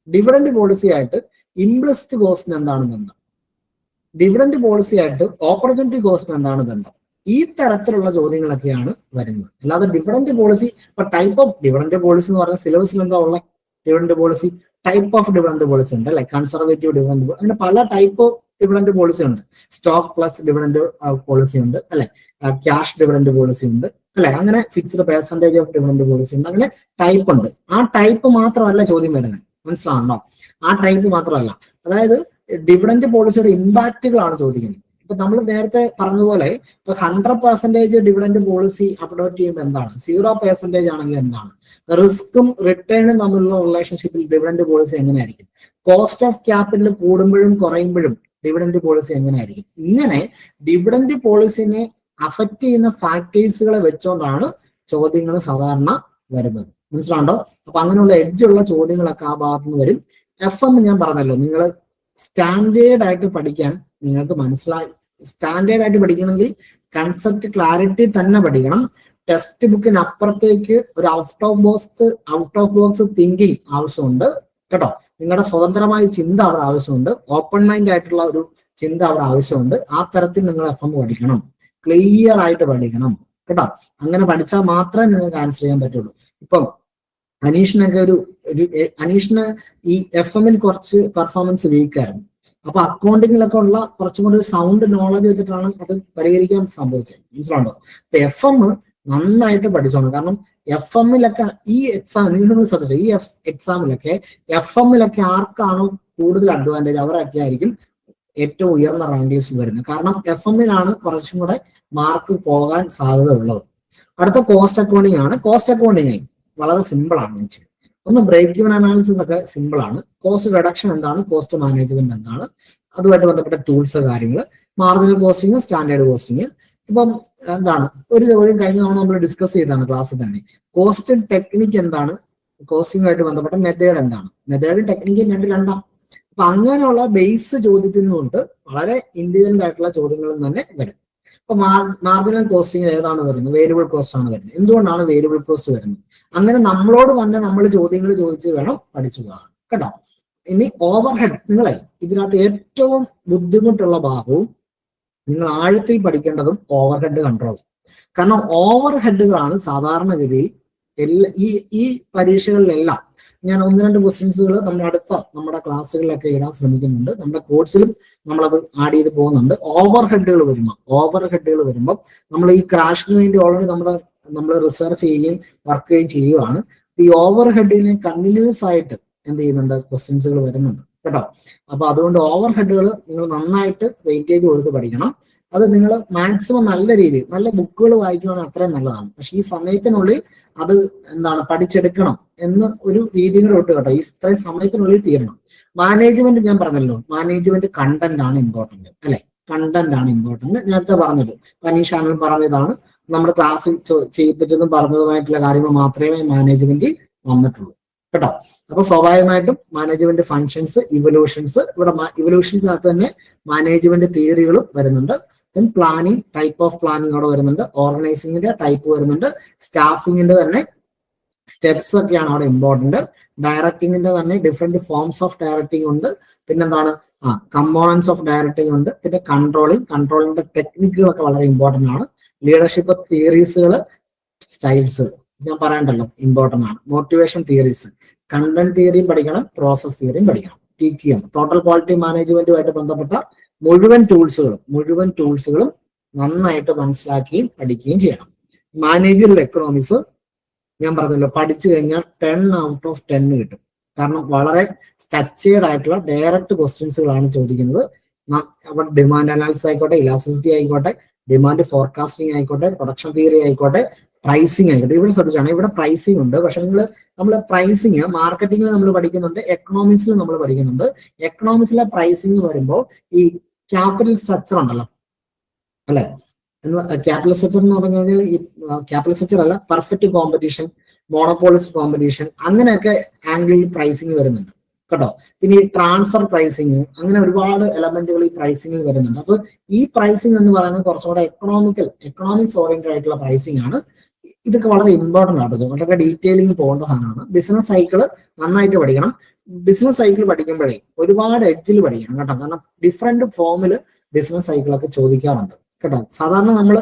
ഡിവിഡന്റ് പോളിസി ആയിട്ട് ഇംപ്ലിസിറ്റ് കോസ്റ്റിന് എന്താണ് ബന്ധം? ഡിവിഡന്റ് പോളിസി ആയിട്ട് ഓപ്പർച്യൂണിറ്റി കോസ്റ്റിന് എന്താണ് ബന്ധം? ഈ തരത്തിലുള്ള ചോദ്യങ്ങളൊക്കെയാണ് വരുന്നത്. അല്ലാതെ ഡിവിഡന്റ് പോളിസി, ഇപ്പൊ ടൈപ്പ് ഓഫ് ഡിവിഡന്റ് പോളിസി എന്ന് പറഞ്ഞാൽ സിലബസിൽ എന്താ ഉള്ള dividend policy, type of dividend policy ഉണ്ട്, അല്ലെ, കൺസർവേറ്റീവ് ഡിവിഡന്റ്, അങ്ങനെ പല ടൈപ്പ് ഡിവിഡന്റ് പോളിസി ഉണ്ട്. സ്റ്റോക്ക് പ്ലസ് ഡിവിഡന്റ് പോളിസി ഉണ്ട്, അല്ലെ, ക്യാഷ് ഡിവിഡന്റ് പോളിസി ഉണ്ട്, അല്ലെ, അങ്ങനെ fixed percentage of dividend policy ഉണ്ട്, അങ്ങനെ ടൈപ്പ് ഉണ്ട്. ആ ടൈപ്പ് മാത്രമല്ല ചോദ്യം വരുന്നത്, മനസ്സിലാണോ? ആ ടൈപ്പ് മാത്രമല്ല, അതായത് ഡിവിഡന്റ് പോളിസിയുടെ ഇമ്പാക്റ്റുകളാണ് ചോദിക്കുന്നത്. ഇപ്പൊ നമ്മൾ നേരത്തെ പറഞ്ഞതുപോലെ ഇപ്പൊ 100% ഡിവിഡന്റ് പോളിസി അപ്ഡേറ്റ് ചെയ്യുമ്പോൾ എന്താണ്, 0% ആണെങ്കിൽ എന്താണ്, റിസ്ക്കും റിട്ടേണും തമ്മിലുള്ള റിലേഷൻഷിപ്പിൽ ഡിവിഡന്റ് പോളിസി എങ്ങനെയായിരിക്കും, കോസ്റ്റ് ഓഫ് ക്യാപിറ്റൽ കൂടുമ്പോഴും കുറയുമ്പോഴും ഡിവിഡന്റ് പോളിസി എങ്ങനെയായിരിക്കും, ഇങ്ങനെ ഡിവിഡന്റ് പോളിസിനെ അഫക്ട് ചെയ്യുന്ന ഫാക്ടേഴ്സുകളെ വെച്ചുകൊണ്ടാണ് ചോദ്യങ്ങൾ സാധാരണ വരുന്നത്. മനസ്സിലാണ്ടോ? അപ്പൊ അങ്ങനെയുള്ള എഡ്ജുള്ള ചോദ്യങ്ങളൊക്കെ ആ ഭാഗത്ത് നിന്ന് വരും. FM ഞാൻ പറഞ്ഞല്ലോ, നിങ്ങൾ സ്റ്റാൻഡേർഡ് ആയിട്ട് പഠിക്കാൻ നിങ്ങൾക്ക് സ്റ്റാൻഡേർഡ് ആയിട്ട് പഠിക്കണമെങ്കിൽ കൺസെപ്റ്റ് ക്ലാരിറ്റി തന്നെ പഠിക്കണം. ടെക്സ്റ്റ് ബുക്കിന് അപ്പുറത്തേക്ക് ഒരു ഔട്ട് ഓഫ് ബോക്സ് തിങ്കിങ് ആവശ്യമുണ്ട് കേട്ടോ. നിങ്ങളുടെ സ്വതന്ത്രമായ ചിന്ത അവിടെ ആവശ്യമുണ്ട്, ഓപ്പൺ മൈൻഡ് ആയിട്ടുള്ള ഒരു ചിന്ത അവിടെ ആവശ്യമുണ്ട്. ആ തരത്തിൽ നിങ്ങൾ FM പഠിക്കണം, ക്ലിയർ ആയിട്ട് പഠിക്കണം കേട്ടോ. അങ്ങനെ പഠിച്ചാൽ മാത്രമേ നിങ്ങൾക്ക് ആൻസർ ചെയ്യാൻ പറ്റുള്ളൂ. ഇപ്പം അനീഷിനൊക്കെ അനീഷിന് ഈ FM കുറച്ച് പെർഫോമൻസ് വീക്കായിരുന്നു. അപ്പൊ അക്കൗണ്ടിങ്ങിലൊക്കെ ഉള്ള കുറച്ചും കൂടി സൗണ്ട് നോളജ് വെച്ചിട്ടാണ് അത് പരിഹരിക്കാൻ സംഭവിച്ചത്. മനസ്സിലാണോ? അപ്പൊ FM നന്നായിട്ട് പഠിച്ചോണം. കാരണം FM ഈ എക്സാം നിങ്ങൾ ശ്രദ്ധിച്ചു, ഈ എക്സാമിലൊക്കെ FM ആർക്കാണോ കൂടുതൽ അഡ്വാൻറ്റേജ് അവരൊക്കെ ആയിരിക്കും ഏറ്റവും ഉയർന്ന റാങ്ക് ലിസ്റ്റ് വരുന്നത്. കാരണം FM കുറച്ചും കൂടെ മാർക്ക് പോകാൻ സാധ്യത ഉള്ളത്. അടുത്ത കോസ്റ്റ് അക്കൗണ്ടിങ് ആണ്. കോസ്റ്റ് അക്കൗണ്ടിങ് വളരെ സിമ്പിൾ ആണ്. ഒന്ന് ബ്രേക്ക് ഈവൻ അനാലിസിസ് ഒക്കെ സിമ്പിൾ ആണ്. കോസ്റ്റ് റിഡക്ഷൻ എന്താണ്, കോസ്റ്റ് മാനേജ്മെന്റ് എന്താണ്, അതുമായിട്ട് ബന്ധപ്പെട്ട ടൂൾസ്, കാര്യങ്ങൾ, മാർജിനൽ കോസ്റ്റിംഗ്, സ്റ്റാൻഡേർഡ് കോസ്റ്റിംഗ്. ഇപ്പം ഒരു ചോദ്യം കഴിഞ്ഞ തവണ നമ്മൾ ഡിസ്കസ് ചെയ്താണ് ക്ലാസ്സിൽ തന്നെ. കോസ്റ്റ് ടെക്നിക്ക് എന്താണ്, കോസ്റ്റിംഗുമായിട്ട് ബന്ധപ്പെട്ട മെത്തേഡ് എന്താണ്, മെത്തേഡ് ടെക്നിക്ക് രണ്ടാം. അപ്പൊ അങ്ങനെയുള്ള ബേസ് ചോദ്യത്തിൽ നിന്നുകൊണ്ട് വളരെ ഇന്റലിജന്റ് ആയിട്ടുള്ള ചോദ്യങ്ങളിൽ തന്നെ വരും. ഇപ്പൊ മാർജിനൽ കോസ്റ്റിംഗ് ഏതാണ് വരുന്നത്, വേരിയബിൾ കോസ്റ്റ് ആണ് വരുന്നത്. എന്തുകൊണ്ടാണ് വേരിയബിൾ കോസ്റ്റ് വരുന്നത്? അങ്ങനെ നമ്മളോട് തന്നെ നമ്മൾ ചോദ്യങ്ങൾ ചോദിച്ച് വേണം പഠിച്ചു പോകാൻ കേട്ടോ. ഇനി ഓവർ ഹെഡ്, നിങ്ങളെ ഇതിനകത്ത് ഏറ്റവും ബുദ്ധിമുട്ടുള്ള ഭാഗവും നിങ്ങൾ ആഴത്തിൽ പഠിക്കേണ്ടതും ഓവർ ഹെഡ് കൺട്രോൾ. കാരണം ഓവർ ഹെഡുകളാണ് സാധാരണഗതിയിൽ ഈ പരീക്ഷകളിലെല്ലാം. ഞാൻ 1-2 ക്വസ്റ്റ്യൻസുകൾ നമ്മുടെ ക്ലാസ്സുകളിലൊക്കെ ഇടാൻ ശ്രമിക്കുന്നുണ്ട്. നമ്മുടെ കോഴ്സിലും നമ്മളത് ആഡ് ചെയ്ത് പോകുന്നുണ്ട്. ഓവർ ഹെഡുകൾ വരുമ്പോൾ നമ്മൾ ഈ ക്രാഷിന് വേണ്ടി ഓൾറെഡി നമ്മൾ റിസർച്ച് ചെയ്യുകയും വർക്ക് ചെയ്യുകയും ചെയ്യുകയാണ്. ഈ ഓവർ ഹെഡിനെ കണ്ടിന്യൂസ് ആയിട്ട് എന്ത് ചെയ്യുന്നുണ്ട്, ക്വസ്റ്റ്യൻസുകൾ വരുന്നുണ്ട് കേട്ടോ. അപ്പൊ അതുകൊണ്ട് ഓവർ ഹെഡുകൾ നിങ്ങൾ നന്നായിട്ട് വെയിറ്റേജ് കൊടുത്ത് പഠിക്കണം. അത് നിങ്ങൾ മാക്സിമം നല്ല രീതിയിൽ നല്ല ബുക്കുകൾ വായിക്കുകയാണെങ്കിൽ അത്രയും നല്ലതാണ്. പക്ഷെ ഈ സമയത്തിനുള്ളിൽ അത് പഠിച്ചെടുക്കണം എന്ന് ഒരു രീതിയിൽ തൊട്ട് കേട്ടോ. ഇത്രയും സമയത്തിനുള്ളിൽ തീരണം. മാനേജ്മെന്റ് ഞാൻ പറഞ്ഞല്ലോ, മാനേജ്മെന്റ് കണ്ടന്റ് ആണ് ഇമ്പോർട്ടന്റ്, അല്ലെ? കണ്ടന്റ് ആണ് ഇമ്പോർട്ടന്റ്. നേരത്തെ പറഞ്ഞത് അനീഷാണ് പറഞ്ഞതാണ്, നമ്മുടെ ക്ലാസ്സിൽ ചെയ്യിപ്പിച്ചതും പറഞ്ഞതുമായിട്ടുള്ള കാര്യങ്ങൾ മാത്രമേ മാനേജ്മെന്റിൽ വന്നിട്ടുള്ളൂ കേട്ടോ. അപ്പൊ സ്വാഭാവികമായിട്ടും മാനേജ്മെന്റ് ഫങ്ഷൻസ്, ഇവല്യൂഷൻസ്, ഇവിടെ ഇവല്യൂഷൻസിനകത്ത് തന്നെ മാനേജ്മെന്റ് തിയറികളും വരുന്നുണ്ട്. Then planning, type of planning അവിടെ വരുന്നുണ്ട്, ഓർഗനൈസിംഗിന്റെ ടൈപ്പ് വരുന്നുണ്ട്, സ്റ്റാഫിങ്ങിന്റെ തന്നെ സ്റ്റെപ്സ് ഒക്കെയാണ് അവിടെ ഇമ്പോർട്ടന്റ്. ഡയറക്ടിങ്ങിന്റെ തന്നെ ഡിഫറെന്റ് ഫോംസ് ഓഫ് ഡയറക്ടിങ് ഉണ്ട്. പിന്നെന്താണ്, കമ്പോണൻസ് ഓഫ് ഡയറക്ടിങ് ഉണ്ട്. പിന്നെ കൺട്രോളിന്റെ ടെക്നിക്കുകളൊക്കെ വളരെ ഇമ്പോർട്ടന്റ് ആണ്. ലീഡർഷിപ്പ് തിയറീസുകൾ, സ്റ്റൈൽസ് ഞാൻ പറയണ്ടല്ലോ ഇമ്പോർട്ടന്റ് ആണ്. മോട്ടിവേഷൻ തിയറീസ്, കണ്ടന്റ് തിയറിയും പഠിക്കണം, പ്രോസസ് തിയറിയും പഠിക്കണം. TQM, ടോട്ടൽ ക്വാളിറ്റി മാനേജ്മെന്റുമായിട്ട് ബന്ധപ്പെട്ട മുഴുവൻ ടൂൾസുകളും നന്നായിട്ട് മനസ്സിലാക്കുകയും പഠിക്കുകയും ചെയ്യണം. മാനേജറിയൽ എക്കണോമിക്സ് ഞാൻ പറഞ്ഞല്ലോ, പഠിച്ചു കഴിഞ്ഞാൽ 10 ഔട്ട് ഓഫ് 10 കിട്ടും. കാരണം വളരെ സ്ട്രക്ചേർഡ് ആയിട്ടുള്ള ഡയറക്റ്റ് ക്വസ്റ്റ്യൻസുകളാണ് ചോദിക്കുന്നത്. അവിടെ ഡിമാൻഡ് അനാലിസിസ് ആയിക്കോട്ടെ, ഇലാസ്റ്റിസിറ്റി ആയിക്കോട്ടെ, ഡിമാൻഡ് ഫോർകാസ്റ്റിംഗ് ആയിക്കോട്ടെ, പ്രൊഡക്ഷൻ തിയറി ആയിക്കോട്ടെ, പ്രൈസിങ് ആയിക്കോട്ടെ. ഇവിടെ ശ്രദ്ധിച്ചാണ്, ഇവിടെ പ്രൈസിങ് ഉണ്ട്. പക്ഷെ നമ്മൾ പ്രൈസിങ് മാർക്കറ്റിംഗിൽ നമ്മൾ പഠിക്കുന്നുണ്ട്, എക്കണോമിക്സിൽ നമ്മൾ പഠിക്കുന്നുണ്ട്. എക്കണോമിക്സിലെ പ്രൈസിങ് വരുമ്പോൾ ഈ ക്യാപിറ്റൽ സ്ട്രക്ചർ ഉണ്ടല്ലോ അല്ലെ, ക്യാപിറ്റൽ സ്ട്രക്ചർ എന്ന് പറഞ്ഞു കഴിഞ്ഞാൽ ഈ ക്യാപിറ്റൽ സ്ട്രക്ചർ അല്ല, പെർഫെക്റ്റ് കോമ്പറ്റീഷൻ, മോണോപോളിസ്റ്റ് കോമ്പറ്റീഷൻ, അങ്ങനെയൊക്കെ ആംഗിളിൽ പ്രൈസിങ് വരുന്നുണ്ട് കേട്ടോ. പിന്നെ ഈ ട്രാൻസ്ഫർ പ്രൈസിങ്, അങ്ങനെ ഒരുപാട് എലമെന്റുകൾ ഈ പ്രൈസിംഗിൽ വരുന്നുണ്ട്. അപ്പൊ ഈ പ്രൈസിംഗ് എന്ന് പറയുന്നത് കുറച്ചുകൂടെ എക്കണോമിക്സ് ഓറിയന്റഡ് ആയിട്ടുള്ള പ്രൈസിംഗ് ആണ്. ഇതൊക്കെ വളരെ ഇമ്പോർട്ടന്റ് ആണ്, വളരെ ഡീറ്റെയിലിംഗ് പോകേണ്ട സാധനമാണ്. ബിസിനസ് സൈക്കിള് നന്നായിട്ട് പഠിക്കണം. ബിസിനസ് സൈക്കിൾ പഠിക്കുമ്പോഴേ ഒരുപാട് എഡ്ജിൽ പഠിക്കണം കേട്ടോ. കാരണം ഡിഫറെന്റ് ഫോമിൽ ബിസിനസ് സൈക്കിളൊക്കെ ചോദിക്കാറുണ്ട് കേട്ടോ. സാധാരണ നമ്മൾ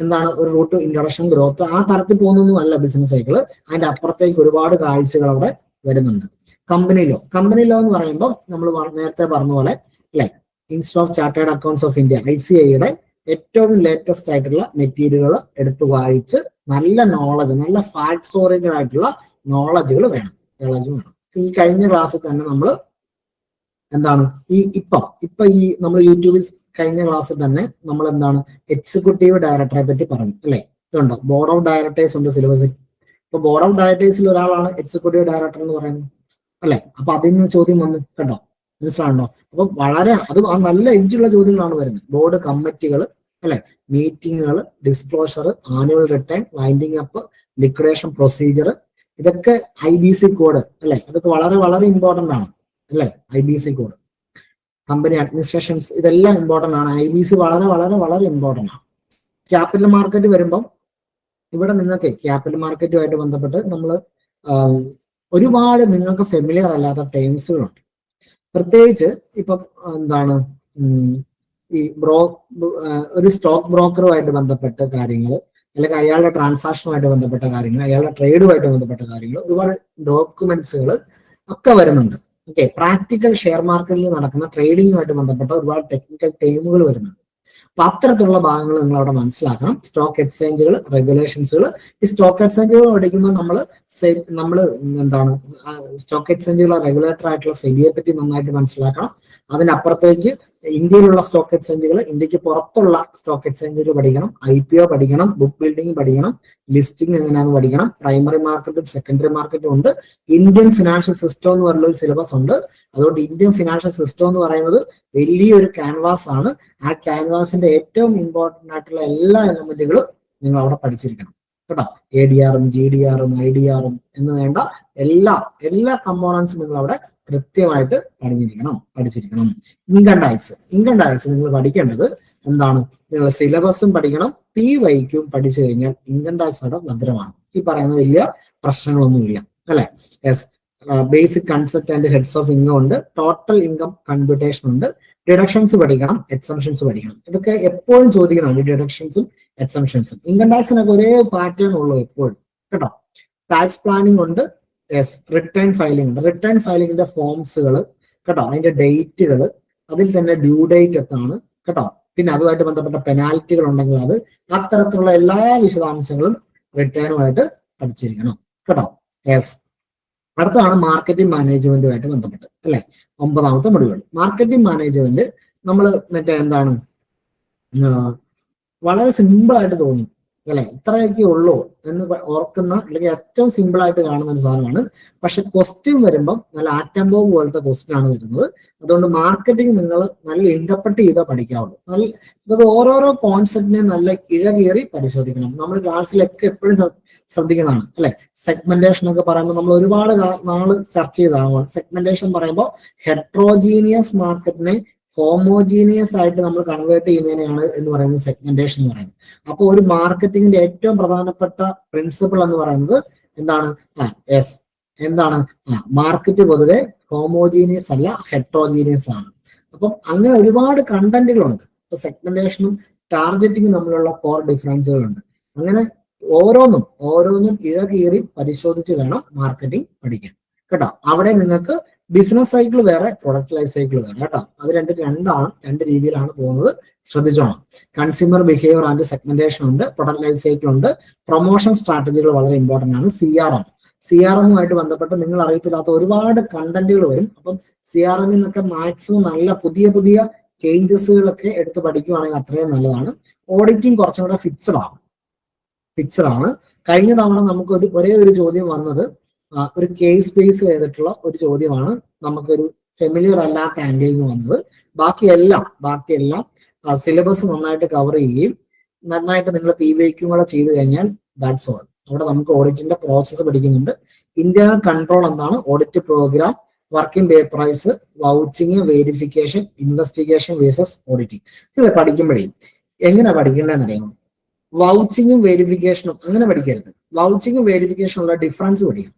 എന്താണ് ഒരു റൂട്ട്, ഇൻട്രൊഡക്ഷൻ, ഗ്രോത്ത്, ആ തരത്തിൽ പോകുന്നൊന്നും അല്ല ബിസിനസ് സൈക്കിള്. അതിന്റെ അപ്പുറത്തേക്ക് ഒരുപാട് കാഴ്ചകൾ അവിടെ വരുന്നുണ്ട്. കമ്പനി ലോ എന്ന് പറയുമ്പോൾ നമ്മൾ നേരത്തെ പറഞ്ഞ പോലെ അല്ലെ, institute of chartered accountants of India ICAI-യുടെ ഏറ്റവും ലേറ്റസ്റ്റ് ആയിട്ടുള്ള മെറ്റീരിയലുകൾ എടുത്തു വായിച്ച് നല്ല നോളജ്, നല്ല ഫാക്ട്സ് ഓറിയന്റഡ് ആയിട്ടുള്ള നോളജുകൾ വേണം. ഈ കഴിഞ്ഞ ക്ലാസ്സിൽ തന്നെ നമ്മൾ എന്താണ് ഇപ്പൊ ഈ നമ്മൾ യൂട്യൂബിൽ കഴിഞ്ഞ ക്ലാസ്സിൽ തന്നെ നമ്മൾ എന്താണ് എക്സിക്യൂട്ടീവ് ഡയറക്ടറെ പറ്റി പറഞ്ഞു അല്ലെ. ഇതുണ്ടോ, ബോർഡ് ഓഫ് ഡയറക്ടേഴ്സ് ഉണ്ട് സിലബസിൽ. ഇപ്പൊ ബോർഡ് ഓഫ് ഡയറക്ടേഴ്സിൽ ഒരാളാണ് എക്സിക്യൂട്ടീവ് ഡയറക്ടർ എന്ന് പറയുന്നത് അല്ലെ. അപ്പൊ അതിന് ചോദ്യം വന്നു കേട്ടോ, മനസ്സിലാണോ? അപ്പൊ വളരെ നല്ല എഡ്ജുള്ള ചോദ്യങ്ങളാണ് വരുന്നത്. ബോർഡ് കമ്മിറ്റികൾ അല്ലെ, മീറ്റിങ്ങുകൾ, disclosure, annual return, winding up, liquidation procedure, ഇതൊക്കെ IBC കോഡ് അല്ലെ. അതൊക്കെ വളരെ വളരെ ഇമ്പോർട്ടന്റ് ആണ് അല്ലെ. IBC കോഡ്, കമ്പനി അഡ്മിനിസ്ട്രേഷൻസ്, ഇതെല്ലാം ഇമ്പോർട്ടന്റ് ആണ്. IBC വളരെ വളരെ വളരെ ഇമ്പോർട്ടന്റ് ആണ്. ക്യാപിറ്റൽ മാർക്കറ്റ് വരുമ്പം ഇവിടെ നിങ്ങൾക്ക് ക്യാപിറ്റൽ മാർക്കറ്റുമായിട്ട് ബന്ധപ്പെട്ട് നമ്മൾ ഒരുപാട് നിങ്ങൾക്ക് ഫെമിലിയർ അല്ലാത്ത ടേംസുകളുണ്ട്. പ്രത്യേകിച്ച് ഇപ്പം എന്താണ് ഈ ഒരു സ്റ്റോക്ക് ബ്രോക്കറുമായിട്ട് ബന്ധപ്പെട്ട കാര്യങ്ങൾ, അല്ലെങ്കിൽ അയാളുടെ ട്രാൻസാക്ഷനുമായിട്ട് ബന്ധപ്പെട്ട കാര്യങ്ങൾ, അയാളുടെ ട്രേഡുമായിട്ട് ബന്ധപ്പെട്ട കാര്യങ്ങൾ, ഒരുപാട് ഡോക്യുമെന്റ്സുകൾ ഒക്കെ വരുന്നുണ്ട്. ഓക്കെ, പ്രാക്ടിക്കൽ ഷെയർ മാർക്കറ്റിൽ നടക്കുന്ന ട്രേഡിങ്ങുമായിട്ട് ബന്ധപ്പെട്ട ഒരുപാട് ടെക്നിക്കൽ ടേമുകൾ വരുന്നുണ്ട്. അപ്പൊ അത്തരത്തിലുള്ള ഭാഗങ്ങൾ നിങ്ങൾ അവിടെ മനസ്സിലാക്കണം. സ്റ്റോക്ക് എക്സ്ചേഞ്ചുകൾ, റെഗുലേഷൻസുകൾ. ഈ സ്റ്റോക്ക് എക്സ്ചേഞ്ചുകൾ പഠിക്കുമ്പോൾ നമ്മൾ എന്താണ് സ്റ്റോക്ക് എക്സ്ചേഞ്ചുകളെ റെഗുലേറ്റർ ആയിട്ടുള്ള സെബിയെ പറ്റി നന്നായിട്ട് മനസ്സിലാക്കണം. അതിനപ്പുറത്തേക്ക് ഇന്ത്യയിലുള്ള സ്റ്റോക്ക് എക്സ്ചേഞ്ചുകൾ, ഇന്ത്യക്ക് പുറത്തുള്ള സ്റ്റോക്ക് എക്സ്ചേഞ്ചുകൾ പഠിക്കണം. IPO പഠിക്കണം, ബുക്ക് ബിൽഡിംഗ് പഠിക്കണം, ലിസ്റ്റിംഗ് എങ്ങനെയാണെന്ന് പഠിക്കണം. പ്രൈമറി മാർക്കറ്റും സെക്കൻഡറി മാർക്കറ്റും ഉണ്ട്. ഇന്ത്യൻ ഫിനാൻഷ്യൽ സിസ്റ്റം എന്ന് പറയുന്ന ഒരു സിലബസ് ഉണ്ട്. അതുകൊണ്ട് ഇന്ത്യൻ ഫിനാൻഷ്യൽ സിസ്റ്റം എന്ന് പറയുന്നത് വലിയൊരു ക്യാൻവാസ് ആണ്. ആ ക്യാൻവാസിന്റെ ഏറ്റവും ഇമ്പോർട്ടന്റ് ആയിട്ടുള്ള എല്ലാ എലമെന്റുകളും നിങ്ങൾ അവിടെ പഠിച്ചിരിക്കണം കേട്ടോ. ADR-ഉം GDR-ഉം IDR-ഉം എന്ന് വേണ്ട എല്ലാ കമ്പോണൻസും നിങ്ങൾ അവിടെ കൃത്യമായിട്ട് പഠിച്ചിരിക്കണം. ഇൻകം ടാക്സ് നിങ്ങൾ പഠിക്കേണ്ടത് എന്താണ്, നിങ്ങൾ സിലബസും പഠിക്കണം, PYQം പഠിച്ചു കഴിഞ്ഞാൽ ഇൻകം ടാക്സ് അവിടെ ഭദ്രമാണ്. ഈ പറയുന്ന വലിയ പ്രശ്നങ്ങളൊന്നുമില്ല അല്ലെ. Yes, basic concept and heads of income ഉണ്ട്, ടോട്ടൽ ഇൻകം കമ്പ്യൂട്ടേഷൻ ഉണ്ട്, ഡിഡക്ഷൻസ് പഠിക്കണം, എക്സംഷൻസ് പഠിക്കണം. ഇതൊക്കെ എപ്പോഴും ചോദിക്കുന്നതാണ്, ഡിഡക്ഷൻസും എക്സംഷൻസും. ഇൻകം ടാക്സിനൊക്കെ ഒരേ പാറ്റേൺ ഉള്ളൂ എപ്പോഴും കേട്ടോ. ടാക്സ് പ്ലാനിംഗ് ഉണ്ട്, യെസ്, റിട്ടേൺ ഫയലിംഗ് ഉണ്ട്. റിട്ടേൺ ഫയലിംഗിന്റെ ഫോംസുകൾ കേട്ടോ, അതിന്റെ ഡേറ്റുകൾ, അതിൽ തന്നെ ഡ്യൂ ഡേറ്റ് എത്താണ് കേട്ടോ. പിന്നെ അതുമായിട്ട് ബന്ധപ്പെട്ട പെനാൽറ്റികൾ ഉണ്ടെങ്കിൽ അത്, അത്തരത്തിലുള്ള എല്ലാ വിശദാംശങ്ങളും റിട്ടേണുമായിട്ട് പഠിച്ചിരിക്കണം കേട്ടോ. യെസ്, അടുത്താണ് മാർക്കറ്റിംഗ് മാനേജ്മെന്റുമായിട്ട് ബന്ധപ്പെട്ട് അല്ലെ, 9ാമത്തെ മൊഡ്യൂൾ. മാർക്കറ്റിംഗ് മാനേജ്മെന്റ് നമ്മൾ എന്താണ് വളരെ സിമ്പിൾ ആയിട്ട് തോന്നും അല്ലെ, ഇത്രയൊക്കെ ഉള്ളൂ എന്ന് ഓർക്കുന്ന അല്ലെങ്കിൽ ഏറ്റവും സിമ്പിൾ ആയിട്ട് കാണുന്ന ഒരു സാധനമാണ്. പക്ഷെ ക്വസ്റ്റ്യൻ വരുമ്പം നല്ല ആറ്റം ബോംബ് പോലത്തെ ക്വസ്റ്റ്യൻ ആണ് വരുന്നത്. അതുകൊണ്ട് മാർക്കറ്റിംഗ് നിങ്ങൾ നല്ല ഇന്റർപ്രറ്റ് ചെയ്താൽ പഠിക്കാവുള്ളൂ. അതായത് ഓരോരോ കോൺസെപ്റ്റിനെ നല്ല ഇഴകീറി പരിശോധിക്കണം. നമ്മൾ ക്ലാസ്സിലൊക്കെ എപ്പോഴും ശ്രദ്ധിക്കുന്നതാണ് അല്ലെ. സെഗ്മെന്റേഷൻ ഒക്കെ പറയുമ്പോൾ നമ്മൾ ഒരുപാട് നാള് ചർച്ച ചെയ്തതാണ്. സെഗ്മെന്റേഷൻ പറയുമ്പോൾ ഹെട്രോജീനിയസ് മാർക്കറ്റിനെ ഹോമോജീനിയസ് ആയിട്ട് നമ്മൾ കൺവേർട്ട് ചെയ്യുന്നതിനെയാണ് എന്ന് പറയുന്നത് സെഗ്മെന്റേഷൻ എന്ന് പറയുന്നത്. അപ്പോൾ ഒരു മാർക്കറ്റിംഗിന്റെ ഏറ്റവും പ്രധാനപ്പെട്ട പ്രിൻസിപ്പിൾ എന്ന് പറയുന്നത് എന്താണ്? എന്താണ്? മാർക്കറ്റ് പൊതുവെ ഹോമോജീനിയസ് അല്ല, ഹെട്രോജീനിയസ് ആണ്. അപ്പം അങ്ങനെ ഒരുപാട് കണ്ടന്റുകളുണ്ട്. ഇപ്പൊ സെഗ്മെന്റേഷനും ടാർഗറ്റിംഗും തമ്മിലുള്ള കോർ ഡിഫറൻസുകളുണ്ട്. അങ്ങനെ ഓരോന്നും ഇഴകീറി പരിശോധിച്ച് വേണം മാർക്കറ്റിംഗ് പഠിക്കാൻ കേട്ടോ. അവിടെ നിങ്ങൾക്ക് ബിസിനസ് സൈക്കിൾ വേറെ, പ്രൊഡക്റ്റ് ലൈഫ് സൈക്കിൾ വേറെ കേട്ടോ. അത് രണ്ട് രീതിയിലാണ് പോകുന്നത്. ശ്രദ്ധിച്ചോണം. കൺസ്യൂമർ ബിഹേവിയർ ആൻഡ് സെഗ്മെന്റേഷൻ ഉണ്ട്, പ്രൊഡക്റ്റ് ലൈഫ് സൈക്കിൾ ഉണ്ട്, പ്രൊമോഷൻ സ്ട്രാറ്റജികൾ വളരെ ഇമ്പോർട്ടന്റ് ആണ്. CRM ബന്ധപ്പെട്ട് നിങ്ങൾ അറിയത്തില്ലാത്ത ഒരുപാട് കണ്ടന്റുകൾ വരും. അപ്പം CRM നിന്നൊക്കെ മാക്സിമം നല്ല പുതിയ ചേഞ്ചസുകളൊക്കെ എടുത്ത് പഠിക്കുകയാണെങ്കിൽ അത്രയും നല്ലതാണ്. ഓഡിറ്റിംഗ് കുറച്ചും കൂടെ ഫിക്സഡ് ആണ്. കഴിഞ്ഞ തവണ നമുക്ക് ഒരേ ഒരു ചോദ്യം വന്നത് ഒരു കേസ് ബേസ് ചെയ്തിട്ടുള്ള ഒരു ചോദ്യമാണ്, നമുക്കൊരു ഫെമിലിയർ അല്ലാത്ത ആംഗിളിൽ നിന്ന് വന്നത്. ബാക്കിയെല്ലാം സിലബസ് നന്നായിട്ട് കവർ ചെയ്യുകയും നന്നായിട്ട് നിങ്ങൾ PVQ കൂടെ ചെയ്ത് കഴിഞ്ഞാൽ ദാറ്റ്സ് ഓൾ. അവിടെ നമുക്ക് ഓഡിറ്റിന്റെ പ്രോസസ്സ് പഠിക്കുന്നുണ്ട്. ഇന്റേണൽ കൺട്രോൾ എന്താണ്, audit program, working papers, vouching, verification, investigation versus auditing. ഇത് പഠിക്കുമ്പോഴേ എങ്ങനെ പഠിക്കേണ്ടതെന്ന് അറിയാമോ? വൗച്ചിങ്ങും വെരിഫിക്കേഷനും അങ്ങനെ പഠിക്കരുത്. വൗച്ചിങ്ങും വെരിഫിക്കേഷനും ഉള്ള ഡിഫറൻസ് പഠിക്കണം.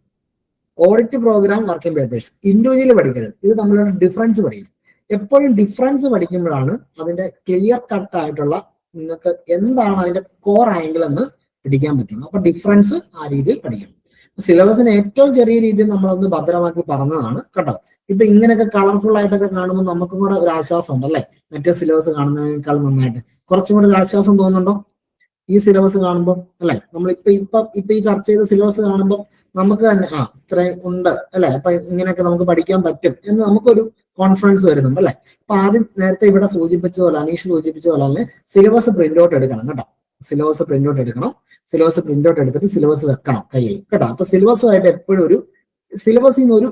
Audit program, working papers individual പഠിക്കരുത്. ഇത് തമ്മിലുള്ള ഡിഫറൻസ് പഠിക്കണം. എപ്പോഴും ഡിഫറൻസ് പഠിക്കുമ്പോഴാണ് അതിന്റെ ക്ലിയർ കട്ട് ആയിട്ടുള്ള നിങ്ങൾക്ക് എന്താണ് അതിന്റെ കോർ ആംഗിൾ എന്ന് പഠിക്കാൻ പറ്റുള്ളൂ. അപ്പൊ ഡിഫറൻസ് ആ രീതിയിൽ പഠിക്കണം. സിലബസിന് ഏറ്റവും ചെറിയ രീതിയിൽ നമ്മളൊന്ന് ഭദ്രമാക്കി പറഞ്ഞതാണ് കേട്ടോ. ഇപ്പൊ ഇങ്ങനെയൊക്കെ കളർഫുൾ ആയിട്ടൊക്കെ കാണുമ്പോൾ നമുക്കും കൂടെ ഒരു ആശ്വാസം ഉണ്ടല്ലേ. മറ്റേ സിലബസ് കാണുന്നതിനേക്കാൾ നന്നായിട്ട് കുറച്ചും കൂടെ ഒരു ആശ്വാസം തോന്നുന്നുണ്ടോ ഈ സിലബസ് കാണുമ്പോൾ അല്ലെ? നമ്മളിപ്പോ ഈ ചർച്ച ചെയ്ത സിലബസ് കാണുമ്പോൾ നമുക്ക് തന്നെ ഇത്രയും ഉണ്ട് അല്ലെ, അപ്പൊ ഇങ്ങനെയൊക്കെ നമുക്ക് പഠിക്കാൻ പറ്റും എന്ന് നമുക്കൊരു കോൺഫിഡൻസ് വരുന്നുണ്ട് അല്ലെ. അപ്പൊ ആദ്യം നേരത്തെ ഇവിടെ സൂചിപ്പിച്ചതുപോലെ, അനീഷ് സൂചിപ്പിച്ചതുപോലെ തന്നെ സിലബസ് പ്രിന്റ് ഔട്ട് എടുക്കണം കേട്ടോ. സിലബസ് പ്രിന്റ് ഔട്ട് എടുത്തിട്ട് സിലബസ് വെക്കണം കയ്യിൽ കേട്ടോ. അപ്പൊ സിലബസുമായിട്ട് എപ്പോഴും സിലബസിൽ നിന്ന്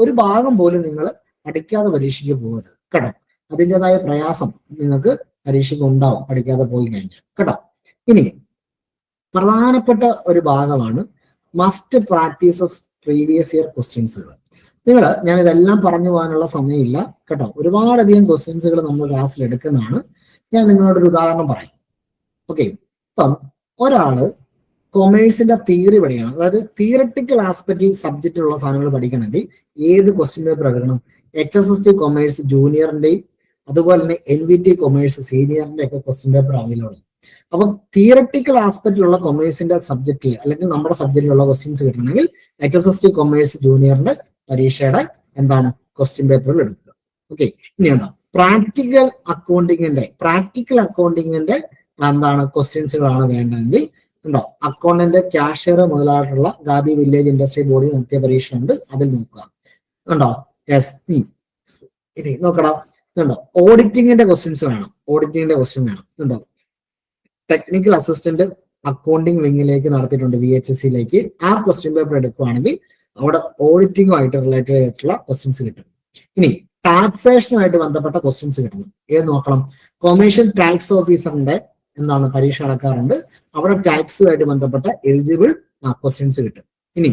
ഒരു ഭാഗം പോലും നിങ്ങൾ പഠിക്കാതെ പരീക്ഷയ്ക്ക് പോകരുത് കേട്ടോ. അതിൻ്റെതായ പ്രയാസം നിങ്ങൾക്ക് പരീക്ഷയ്ക്ക് ഉണ്ടാവും പഠിക്കാതെ പോയി കഴിഞ്ഞാൽ കേട്ടോ. ഇനി പ്രധാനപ്പെട്ട ഒരു ഭാഗമാണ് മസ്റ്റ് പ്രാക്ടീസസ് പ്രീവിയസ് ഇയർ ക്വസ്റ്റ്യൻസുകൾ. ഞാൻ ഇതെല്ലാം പറഞ്ഞു പോകാനുള്ള സമയമില്ല കേട്ടോ. ഒരുപാടധികം ക്വസ്റ്റ്യൻസുകൾ നമ്മൾ ക്ലാസ്സിൽ എടുക്കുന്നതാണ്. ഞാൻ നിങ്ങളോടൊരു ഉദാഹരണം പറയാം. ഓക്കെ, ഇപ്പം ഒരാള് കൊമേഴ്സിന്റെ തിയറി പഠിക്കണം, അതായത് തിയറട്ടിക്കൽ ആസ്പെക്റ്റിൽ സബ്ജക്റ്റിലുള്ള സാധനങ്ങൾ പഠിക്കണമെങ്കിൽ ഏത് ക്വസ്റ്റ്യൻ പേപ്പർ എടുക്കണം? HSST കൊമേഴ്സ് ജൂനിയറിന്റെയും അതുപോലെ തന്നെ NVT കൊമേഴ്സ് സീനിയറിന്റെ ഒക്കെ ക്വസ്റ്റ്യൻ പേപ്പർ അവൈലബിൾ. അപ്പം തിയറട്ടിക്കൽ ആസ്പെക്റ്റിലുള്ള കൊമേഴ്സിന്റെ സബ്ജക്റ്റിൽ അല്ലെങ്കിൽ നമ്മുടെ സബ്ജക്റ്റിലുള്ള ക്വസ്റ്റ്യൻസ് കിട്ടണമെങ്കിൽ HSST കൊമേഴ്സ് ജൂനിയറിന്റെ പരീക്ഷയുടെ ക്വസ്റ്റ്യൻ പേപ്പറുകൾ എടുക്കുക. ഓക്കെ, ഇനി പ്രാക്ടിക്കൽ അക്കൗണ്ടിങ്ങിന്റെ ക്വസ്റ്റ്യൻസുകളാണ് വേണ്ടതെങ്കിൽ അക്കൗണ്ടന്റ്, ക്യാഷ്യർ മുതലായിട്ടുള്ള ഖാദി വില്ലേജ് ഇൻഡസ്ട്രി ബോർഡിൽ നടത്തിയ പരീക്ഷ ഉണ്ട്, അതിൽ നോക്കുക. ഇനി നോക്കടാ, ഓഡിറ്റിങ്ങിന്റെ ക്വസ്റ്റ്യൻസ് വേണം. ടെക്നിക്കൽ അസിസ്റ്റന്റ് അക്കൗണ്ടിങ് വിങ്ങിലേക്ക് നടത്തിയിട്ടുണ്ട്, VHSC ആ ക്വസ്റ്റ്യൻ പേപ്പർ എടുക്കുകയാണെങ്കിൽ അവിടെ ഓഡിറ്റിംഗുമായിട്ട് റിലേറ്റഡ് ആയിട്ടുള്ള ക്വസ്റ്റ്യൻസ് കിട്ടും. ഇനി ടാക്സേഷനുമായിട്ട് ബന്ധപ്പെട്ട ക്വസ്റ്റ്യൻസ് കിട്ടുന്നു. ഏത് നോക്കണം? കൊമേഴ്ഷ്യൽ ടാക്സ് ഓഫീസറിന്റെ പരീക്ഷ നടക്കാറുണ്ട്. അവിടെ ടാക്സുമായിട്ട് ബന്ധപ്പെട്ട എലിജിബിൾ ക്വസ്റ്റ്യൻസ് കിട്ടും. ഇനി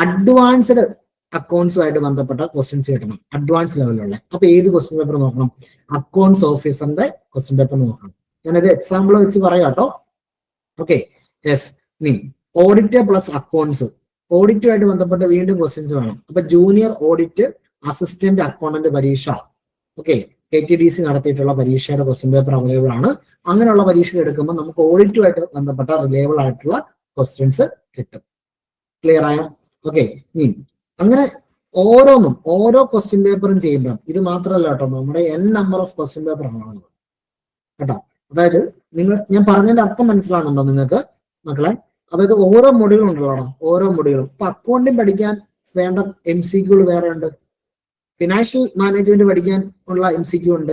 അഡ്വാൻസ്ഡ് അക്കൗണ്ട്സുമായിട്ട് ബന്ധപ്പെട്ട ക്വസ്റ്റ്യൻസ് കിട്ടണം, അഡ്വാൻസ് ലെവലിലുള്ള. അപ്പൊ ഏത് ക്വസ്റ്റ്യൻ പേപ്പർ നോക്കണം? അക്കൗണ്ട്സ് ഓഫീസറിന്റെ ക്വസ്റ്റ്യൻ പേപ്പർ നോക്കണം. ഞാനത് എക്സാമ്പിൾ വെച്ച് പറയാം കേട്ടോ. Okay, yes. ഇനി ഓഡിറ്റ് പ്ലസ് അക്കൗണ്ട്സ്, ഓഡിറ്റുമായിട്ട് ബന്ധപ്പെട്ട് വീണ്ടും ക്വസ്റ്റ്യൻസ് വേണം. അപ്പൊ ജൂനിയർ ഓഡിറ്റ് അസിസ്റ്റന്റ് അക്കൗണ്ടന്റ് പരീക്ഷ, ഓക്കെ, KTDC നടത്തിയിട്ടുള്ള പരീക്ഷയുടെ ക്വസ്റ്റ്യൻ പേപ്പർ അവൈലബിൾ ആണ്. അങ്ങനെയുള്ള പരീക്ഷ എടുക്കുമ്പോൾ നമുക്ക് ഓഡിറ്റുമായിട്ട് ബന്ധപ്പെട്ട റിലേബിൾ ആയിട്ടുള്ള ക്വസ്റ്റ്യൻസ് കിട്ടും. ക്ലിയർ ആയോ? ഓക്കെ, അങ്ങനെ ഓരോ ക്വസ്റ്റ്യൻ പേപ്പറും ചെയ്യുമ്പോൾ ഇത് മാത്രമല്ല കേട്ടോ, നമ്മുടെ N number of question paper ആണ് കേട്ടോ. അതായത് ഞാൻ പറഞ്ഞതിന്റെ അർത്ഥം മനസ്സിലാകുന്നുണ്ടോ നിങ്ങൾക്ക് മക്കളെ? അതായത് ഓരോ മൊഡ്യൂളും ഉണ്ടല്ലോ, ഓരോ മൊഡ്യൂളും. ഇപ്പൊ അക്കൗണ്ടിങ് പഠിക്കാൻ വേണ്ട MCQകൾ വേറെ ഉണ്ട്, ഫിനാൻഷ്യൽ മാനേജ്മെന്റ് പഠിക്കാൻ ഉള്ള MCQ ഉണ്ട്.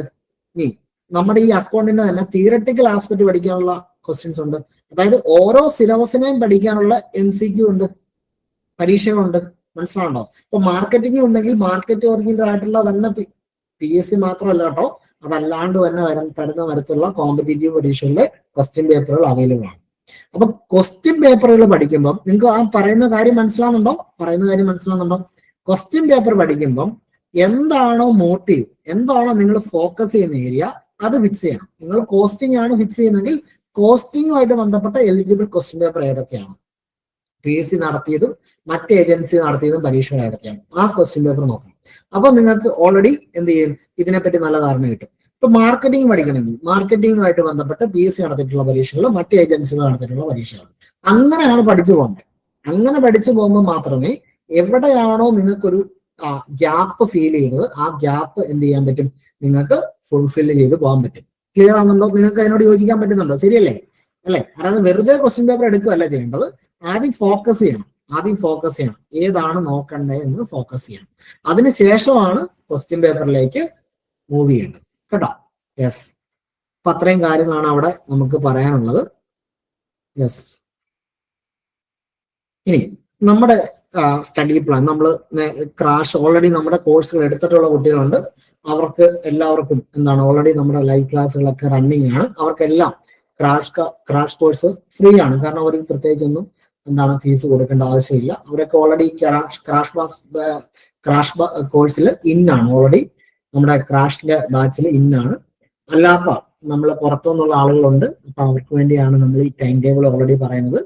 നമ്മുടെ ഈ അക്കൗണ്ടിന്റെ തന്നെ തിയറട്ടിക്കൽ ആസ്പെക്ട് പഠിക്കാനുള്ള ക്വസ്റ്റ്യൻസ് ഉണ്ട്. അതായത് ഓരോ സിലബസിനെയും പഠിക്കാനുള്ള MCQ ഉണ്ട്, പരീക്ഷകളുണ്ട്. മനസ്സിലാണോ? ഇപ്പൊ മാർക്കറ്റിംഗ് ഉണ്ടെങ്കിൽ മാർക്കറ്റ് ഓറിയന്റഡ് ആയിട്ടുള്ള തന്നെ PSC മാത്രമല്ല കേട്ടോ, അതല്ലാണ്ട് തന്നെ തരുന്ന തരത്തിലുള്ള കോമ്പറ്റീറ്റീവ് പരീക്ഷകളിലെ ക്വസ്റ്റ്യൻ പേപ്പറുകൾ അവൈലബിൾ ആണ്. അപ്പൊ ക്വസ്റ്റ്യൻ പേപ്പറുകൾ പഠിക്കുമ്പോൾ നിങ്ങൾക്ക് ആ പറയുന്ന കാര്യം മനസ്സിലാവുന്നുണ്ടോ? ക്വസ്റ്റ്യൻ പേപ്പർ പഠിക്കുമ്പം എന്താണോ മോട്ടീവ്, എന്താണോ നിങ്ങൾ ഫോക്കസ് ചെയ്യുന്ന ഏരിയ, അത് ഫിക്സ് ചെയ്യണം. നിങ്ങൾ കോസ്റ്റിംഗ് ആണ് ഫിക്സ് ചെയ്യുന്നതെങ്കിൽ കോസ്റ്റിംഗുമായിട്ട് ബന്ധപ്പെട്ട എലിജിബിൾ ക്വസ്റ്റ്യൻ പേപ്പർ ഏതൊക്കെയാണ്, PSC നടത്തിയതും മറ്റ് ഏജൻസി നടത്തിയതും പരീക്ഷകൾ ഏതൊക്കെയാണ്, ആ ക്വസ്റ്റ്യൻ പേപ്പർ നോക്കണം. അപ്പൊ നിങ്ങൾക്ക് ഓൾറെഡി എന്ത് ചെയ്യും, ഇതിനെപ്പറ്റി നല്ല ധാരണ കിട്ടും. ഇപ്പൊ മാർക്കറ്റിംഗ് പഠിക്കണമെങ്കിൽ മാർക്കറ്റിംഗുമായിട്ട് ബന്ധപ്പെട്ട് PSC നടത്തിയിട്ടുള്ള പരീക്ഷകൾ, മറ്റ് ഏജൻസികൾ നടത്തിയിട്ടുള്ള പരീക്ഷകൾ, അങ്ങനെയാണ് പഠിച്ചു പോകേണ്ടത്. അങ്ങനെ പഠിച്ചു പോകുമ്പോൾ മാത്രമേ എവിടെയാണോ നിങ്ങൾക്കൊരു ഗ്യാപ്പ് ഫീൽ ചെയ്യുന്നത്, ആ ഗ്യാപ്പ് എന്ത് ചെയ്യാൻ പറ്റും, നിങ്ങൾക്ക് ഫുൾഫിൽ ചെയ്ത് പോകാൻ പറ്റും. ക്ലിയർ ആകുന്നുണ്ടോ? നിങ്ങൾക്ക് അതിനോട് യോജിക്കാൻ പറ്റുന്നുണ്ടോ? ശരിയല്ലേ? അല്ലെ? അതായത് വെറുതെ ക്വസ്റ്റ്യൻ പേപ്പർ എടുക്കുകയല്ല ചെയ്യേണ്ടത്, ആദ്യം ഫോക്കസ് ചെയ്യണം. ഏതാണ് നോക്കണ്ടേ എന്ന് ഫോക്കസ് ചെയ്യണം. അതിനുശേഷമാണ് ക്വസ്റ്റ്യൻ പേപ്പറിലേക്ക് മൂവ് ചെയ്യേണ്ടത് കേട്ടോ. യെസ്, അപ്പൊ അത്രയും കാര്യങ്ങളാണ് അവിടെ നമുക്ക് പറയാനുള്ളത്. യെസ്, ഇനി നമ്മുടെ സ്റ്റഡി പ്ലാൻ, നമ്മൾ ക്രാഷ് ഓൾറെഡി നമ്മുടെ കോഴ്സുകൾ എടുത്തിട്ടുള്ള കുട്ടികളുണ്ട്. അവർക്ക് എല്ലാവർക്കും എന്താണ്, ഓൾറെഡി നമ്മുടെ ലൈവ് ക്ലാസ്സുകളൊക്കെ റണ്ണിങ് ആണ്. അവർക്കെല്ലാം ക്രാഷ് കോഴ്സ് ഫ്രീ ആണ്. കാരണം അവർക്ക് പ്രത്യേകിച്ചൊന്നും ഫീസ് കൊടുക്കേണ്ട ആവശ്യമില്ല. അവരൊക്കെ ഓൾറെഡി ക്രാഷ് കോഴ്സിൽ ഇന്നാണ്. ഓൾറെഡി നമ്മുടെ ക്രാഷിന്റെ ബാച്ചിൽ ഇന്നാണ്. അല്ലാത്ത നമ്മൾ പുറത്തുനിന്നുള്ള ആളുകളുണ്ട്. അപ്പൊ അവർക്ക് വേണ്ടിയാണ് നമ്മൾ ഈ ടൈം ടേബിൾ ഓൾറെഡി പറയുന്നത്.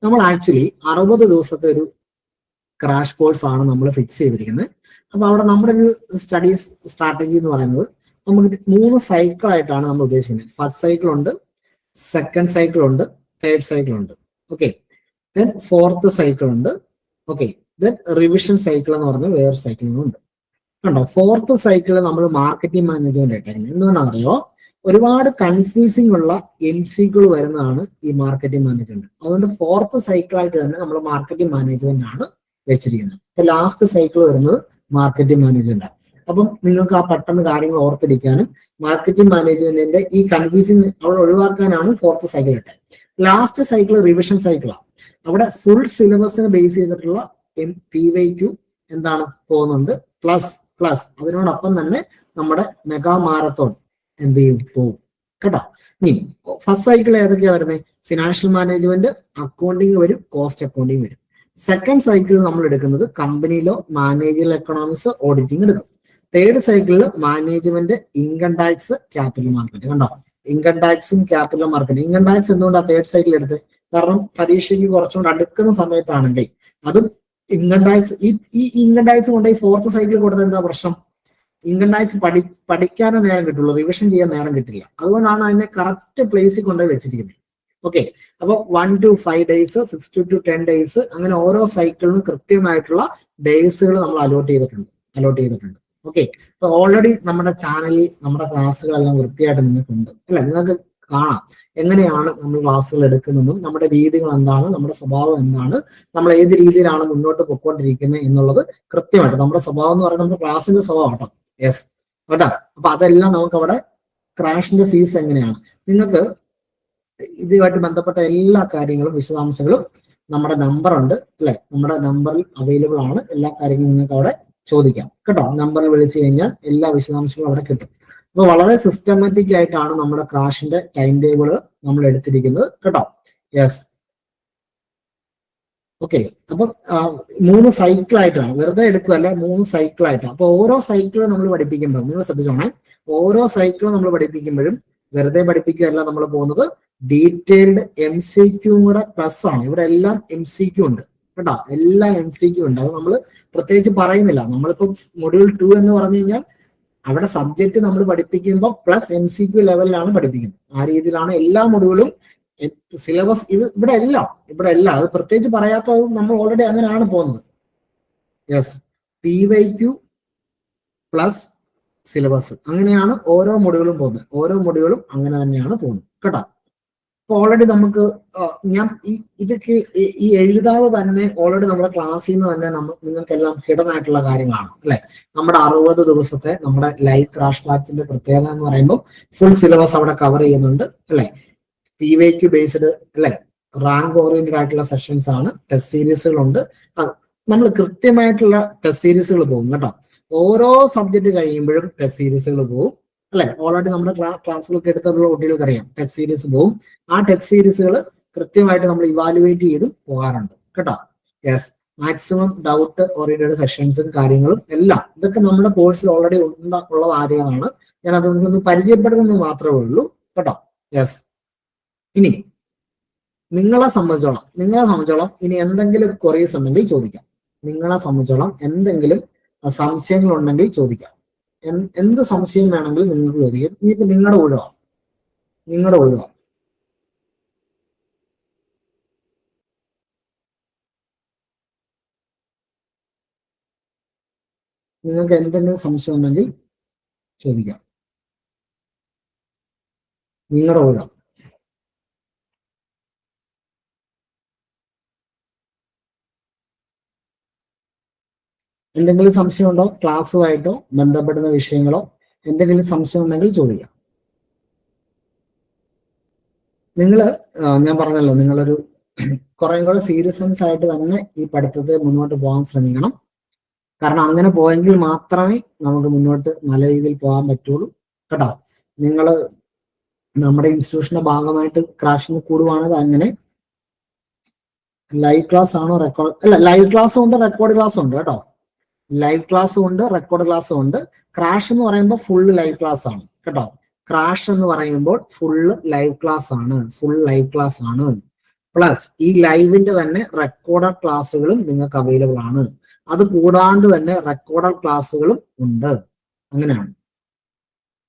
നമ്മൾ ആക്ച്വലി 60 ദിവസത്തെ ഒരു ക്രാഷ് കോഴ്സ് ആണ് നമ്മൾ ഫിക്സ് ചെയ്തിരിക്കുന്നത്. അപ്പൊ അവിടെ നമ്മുടെ ഒരു സ്റ്റഡീസ് സ്ട്രാറ്റജി എന്ന് പറയുന്നത് നമുക്ക് 3 സൈക്കിളായിട്ടാണ് നമ്മൾ ഉദ്ദേശിക്കുന്നത്. ഫസ്റ്റ് സൈക്കിൾ ഉണ്ട്, സെക്കൻഡ് സൈക്കിൾ ഉണ്ട്, തേർഡ് സൈക്കിൾ ഉണ്ട്. ഓക്കെ, ദെൻ ഫോർത്ത് സൈക്കിൾ ഉണ്ട്. ഓക്കെ, ദെൻ റിവിഷൻ സൈക്കിൾ എന്ന് പറഞ്ഞ വേറെ സൈക്കിളും ഉണ്ട്. കണ്ടോ, ഫോർത്ത് സൈക്കിൾ നമ്മൾ മാർക്കറ്റിംഗ് മാനേജ്മെന്റ് ആയിട്ടായിരുന്നു. എന്തുകൊണ്ടാണെന്നറിയോ, ഒരുപാട് കൺഫ്യൂസിംഗ് ഉള്ള MCQ വരുന്നതാണ് ഈ മാർക്കറ്റിംഗ് മാനേജ്മെന്റ്. അതുകൊണ്ട് ഫോർത്ത് സൈക്കിളായിട്ട് തന്നെ നമ്മൾ മാർക്കറ്റിംഗ് മാനേജ്മെന്റ് ആണ് വെച്ചിരിക്കുന്നത്. ഇപ്പൊ ലാസ്റ്റ് സൈക്കിൾ വരുന്നത് മാർക്കറ്റിംഗ് മാനേജ്മെന്റ് ആണ്. അപ്പം നിങ്ങൾക്ക് ആ പെട്ടെന്ന് കാര്യങ്ങൾ ഓർത്തിരിക്കാനും മാർക്കറ്റിംഗ് മാനേജ്മെന്റിന്റെ ഈ കൺഫ്യൂസിംഗ് അവിടെ ഒഴിവാക്കാനാണ് ഫോർത്ത് സൈക്കിൾ ഇട്ടത്. ലാസ്റ്റ് സൈക്കിൾ റിവിഷൻ സൈക്കിളാണ്. അവിടെ ഫുൾ സിലബസിനെ ബേസ് ചെയ്തിട്ടുള്ള PYQ പോകുന്നുണ്ട്, പ്ലസ് അതിനോടൊപ്പം തന്നെ നമ്മുടെ മെഗാ മാരത്തോൺ എന്ത് ചെയ്യും, പോകും കേട്ടോ. ഇനി ഫസ്റ്റ് സൈക്കിൾ ഏതൊക്കെയാ വരുന്നത്, ഫിനാൻഷ്യൽ മാനേജ്മെന്റ്, അക്കൗണ്ടിങ് വരും, കോസ്റ്റ് അക്കൗണ്ടിങ് വരും. സെക്കൻഡ് സൈക്കിളിൽ നമ്മൾ എടുക്കുന്നത് കമ്പനിയിലോ മാനേജറൽ എക്കണോമിക്സ്, ഓഡിറ്റിംഗ് എടുക്കും. തേർഡ് സൈക്കിളിൽ management, income tax, capital market. കണ്ടോ, ഇൻകം ടാക്സും ക്യാപിറ്റൽ മാർക്കറ്റ്. ഇൻകം ടാക്സ് എന്തുകൊണ്ടാണ് തേർഡ് സൈക്കിൾ എടുത്ത്, കാരണം പരീക്ഷയ്ക്ക് കുറച്ചുകൂടെ അടുക്കുന്ന സമയത്താണെങ്കിൽ അതും ഇൻകം ടാക്സ്, ഈ ഇൻകം ടാക്സ് കൊണ്ടുപോയി ഫോർത്ത് സൈക്കിൾ കൊടുത്താൽ എന്താ പ്രശ്നം, ഇൻകം ടാക്സ് പഠിക്കാനേ നേരം കിട്ടുള്ളൂ, റിവിഷൻ ചെയ്യാൻ നേരം കിട്ടില്ല. അതുകൊണ്ടാണ് അതിനെ കറക്റ്റ് പ്ലേസിൽ കൊണ്ടുപോയി വെച്ചിരിക്കുന്നത്. ഓക്കെ, അപ്പൊ 1 to 5 days, 6 to 10 days, അങ്ങനെ ഓരോ സൈക്കിളിനും കൃത്യമായിട്ടുള്ള ഡേയ്സുകൾ നമ്മൾ അലോട്ട് ചെയ്തിട്ടുണ്ട്. ഓക്കെ, അപ്പൊ ഓൾറെഡി നമ്മുടെ ചാനലിൽ നമ്മുടെ ക്ലാസ്സുകളെല്ലാം വൃത്തിയായിട്ട് നിങ്ങൾക്കുണ്ട് അല്ലെ. നിങ്ങൾക്ക് കാണാം എങ്ങനെയാണ് നമ്മൾ ക്ലാസ്സുകൾ എടുക്കുന്നതും നമ്മുടെ രീതികൾ എന്താണ്, നമ്മുടെ സ്വഭാവം എന്താണ്, നമ്മൾ ഏത് രീതിയിലാണ് മുന്നോട്ട് പൊയ്ക്കൊണ്ടിരിക്കുന്നത് എന്നുള്ളത് കൃത്യമായിട്ട്. നമ്മുടെ സ്വഭാവം എന്ന് പറയുന്നത് നമ്മുടെ ക്ലാസ്സിന്റെ സ്വഭാവം കേട്ടോ. യെസ് കേട്ടോ. അപ്പൊ അതെല്ലാം നമുക്ക് അവിടെ ക്രാഷിന്റെ ഫീസ് എങ്ങനെയാണ്, നിങ്ങൾക്ക് ഇതുമായിട്ട് ബന്ധപ്പെട്ട എല്ലാ കാര്യങ്ങളും വിശദാംശങ്ങളും നമ്മുടെ നമ്പർ ഉണ്ട് അല്ലെ, നമ്മുടെ നമ്പറിൽ അവൈലബിൾ ആണ്. എല്ലാ കാര്യങ്ങളും നിങ്ങൾക്ക് അവിടെ ചോദിക്കാം കേട്ടോ. നമ്പറിൽ വിളിച്ചു കഴിഞ്ഞാൽ എല്ലാ വിശദാംശങ്ങളും അവിടെ കിട്ടും. അപ്പൊ വളരെ സിസ്റ്റമാറ്റിക് ആയിട്ടാണ് നമ്മുടെ ക്രാഷിന്റെ ടൈം ടേബിൾ നമ്മൾ എടുത്തിരിക്കുന്നത് കേട്ടോ. Yes, okay. അപ്പം 3 സൈക്കിളായിട്ടാണ്, വെറുതെ എടുക്കുകയല്ല, 3 സൈക്കിളായിട്ടാണ്. അപ്പൊ ഓരോ സൈക്കിളും നമ്മൾ പഠിപ്പിക്കുമ്പോൾ നിങ്ങൾ ശ്രദ്ധിച്ചോണേ, ഓരോ സൈക്കിളും നമ്മൾ പഠിപ്പിക്കുമ്പോഴും വെറുതെ പഠിപ്പിക്കുകയല്ല നമ്മൾ പോകുന്നത്, ഡീറ്റെയിൽഡ് MCQ കൂടെ പ്ലസ് ആണ്. ഇവിടെ എല്ലാം MCQ ഉണ്ട് കേട്ടോ, എല്ലാ MCQ ഉണ്ട്. അത് നമ്മൾ പ്രത്യേകിച്ച് പറയുന്നില്ല. നമ്മളിപ്പോ മൊഡ്യൂൾ 2 എന്ന് പറഞ്ഞു കഴിഞ്ഞാൽ അവിടെ സബ്ജക്ട് നമ്മൾ പഠിപ്പിക്കുമ്പോൾ പ്ലസ് MCQ ലെവലിലാണ് പഠിപ്പിക്കുന്നത്. ആ രീതിയിലാണ് എല്ലാ മൊഡ്യൂളും സിലബസ്. ഇവിടെ എല്ലാം അത് പ്രത്യേകിച്ച് പറയാത്തത് നമ്മൾ ഓൾറെഡി അങ്ങനെയാണ് പോകുന്നത്. യെസ്, PYQ പ്ലസ് സിലബസ്, അങ്ങനെയാണ് ഓരോ മൊഡ്യൂളും പോകുന്നത്. ഓരോ മൊഡ്യൂളും അങ്ങനെ തന്നെയാണ് പോകുന്നത് കേട്ടോ. അപ്പൊ ഓൾറെഡി നമുക്ക് ഞാൻ ഇതൊക്കെ ഈ എഴുതാതെ തന്നെ ഓൾറെഡി നമ്മുടെ ക്ലാസ്സിൽ നിന്ന് തന്നെ നിങ്ങൾക്കെല്ലാം ഹിഡൻ ആയിട്ടുള്ള കാര്യങ്ങളാണ് അല്ലെ. നമ്മുടെ 60 ദിവസത്തെ നമ്മുടെ ലൈവ് ക്രാഷ് ബാച്ചിന്റെ പ്രത്യേകത എന്ന് പറയുമ്പോൾ ഫുൾ സിലബസ് അവിടെ കവർ ചെയ്യുന്നുണ്ട് അല്ലെ. PYQ ബേസ്ഡ് അല്ലെ, റാങ്ക് ഓറിയന്റഡ് ആയിട്ടുള്ള സെഷൻസ് ആണ്, ടെസ്റ്റ് സീരീസുകളുണ്ട്. നമ്മൾ കൃത്യമായിട്ടുള്ള ടെസ്റ്റ് സീരീസുകൾ പോകും കേട്ടോ. ഓരോ സബ്ജക്ട് കഴിയുമ്പോഴും ടെസ്റ്റ് സീരീസുകൾ പോകും അല്ലെ. ഓൾറെഡി നമ്മുടെ ക്ലാസ്സുകൾക്ക് എടുത്തുള്ള കുട്ടികൾക്ക് അറിയാം ടെസ്റ്റ് സീരീസ് പോകും. ആ ടെസ്റ്റ് സീരീസുകൾ കൃത്യമായിട്ട് നമ്മൾ ഇവാലുവേറ്റ് ചെയ്തും പോകാറുണ്ട് കേട്ടോ. യെസ്, മാക്സിമം ഡൗട്ട് ഓറിയന്റഡ് സെഷൻസും കാര്യങ്ങളും എല്ലാം ഇതൊക്കെ നമ്മുടെ കോഴ്സിൽ ഓൾറെഡി ഉള്ള കാര്യങ്ങളാണ്. ഞാൻ അതൊന്ന് പരിചയപ്പെടുന്നത് മാത്രമേ ഉള്ളൂ കേട്ടോ. യെസ്, ഇനി നിങ്ങളെ സംബന്ധിച്ചോളം ഇനി എന്തെങ്കിലും ക്വറീസ് ഉണ്ടെങ്കിൽ ചോദിക്കാം. നിങ്ങളെ സംബന്ധിച്ചോളം എന്തെങ്കിലും സംശയങ്ങൾ ഉണ്ടെങ്കിൽ ചോദിക്കാം. എന്ത് സംശയം വേണമെങ്കിലും നിങ്ങൾക്ക് ചോദിക്കാം. ഇനിയിപ്പോ നിങ്ങളുടെ ഒഴിവാണ്. നിങ്ങൾക്ക് എന്തെങ്കിലും സംശയം ഉണ്ടെങ്കിൽ ചോദിക്കാം. നിങ്ങളുടെ ഒഴിവാണ്. എന്തെങ്കിലും സംശയമുണ്ടോ? ക്ലാസ്സുമായിട്ടോ ബന്ധപ്പെടുന്ന വിഷയങ്ങളോ എന്തെങ്കിലും സംശയം ഉണ്ടെങ്കിൽ ചോദിക്കാം. ഞാൻ പറഞ്ഞല്ലോ, നിങ്ങളൊരു കുറേ കൂടെ സീരിയസ്നെസ് ആയിട്ട് തന്നെ ഈ പഠിത്തത്തെ മുന്നോട്ട് പോകാൻ ശ്രമിക്കണം. കാരണം അങ്ങനെ പോയെങ്കിൽ മാത്രമേ നമുക്ക് മുന്നോട്ട് നല്ല രീതിയിൽ പോകാൻ പറ്റുള്ളൂ കേട്ടോ. നിങ്ങൾ നമ്മുടെ ഇൻസ്റ്റിറ്റ്യൂഷന്റെ ഭാഗമായിട്ട് ക്രാഷിന് കൂടുവാണെങ്കിൽ അങ്ങനെ ലൈവ് ക്ലാസ് ആണോ റെക്കോർഡ്? അല്ല, ലൈവ് ക്ലാസ്സും ഉണ്ട്, റെക്കോർഡ് ക്ലാസ്സും ഉണ്ട് കേട്ടോ. ലൈവ് ക്ലാസ്സും ഉണ്ട്, റെക്കോർഡ് ക്ലാസ്സും ഉണ്ട്. ക്രാഷ് എന്ന് പറയുമ്പോൾ ഫുള്ള് ലൈവ് ക്ലാസ് ആണ് കേട്ടോ. ക്രാഷ് എന്ന് പറയുമ്പോൾ ഫുള്ള് ലൈവ് ക്ലാസ് ആണ്. പ്ലസ് ഈ ലൈവിന്റെ തന്നെ റെക്കോർഡഡ് ക്ലാസ്സുകളും നിങ്ങൾക്ക് അവൈലബിൾ ആണ്. അത് കൂടാണ്ട് തന്നെ റെക്കോർഡഡ് ക്ലാസ്സുകളും ഉണ്ട്. അങ്ങനെയാണ്.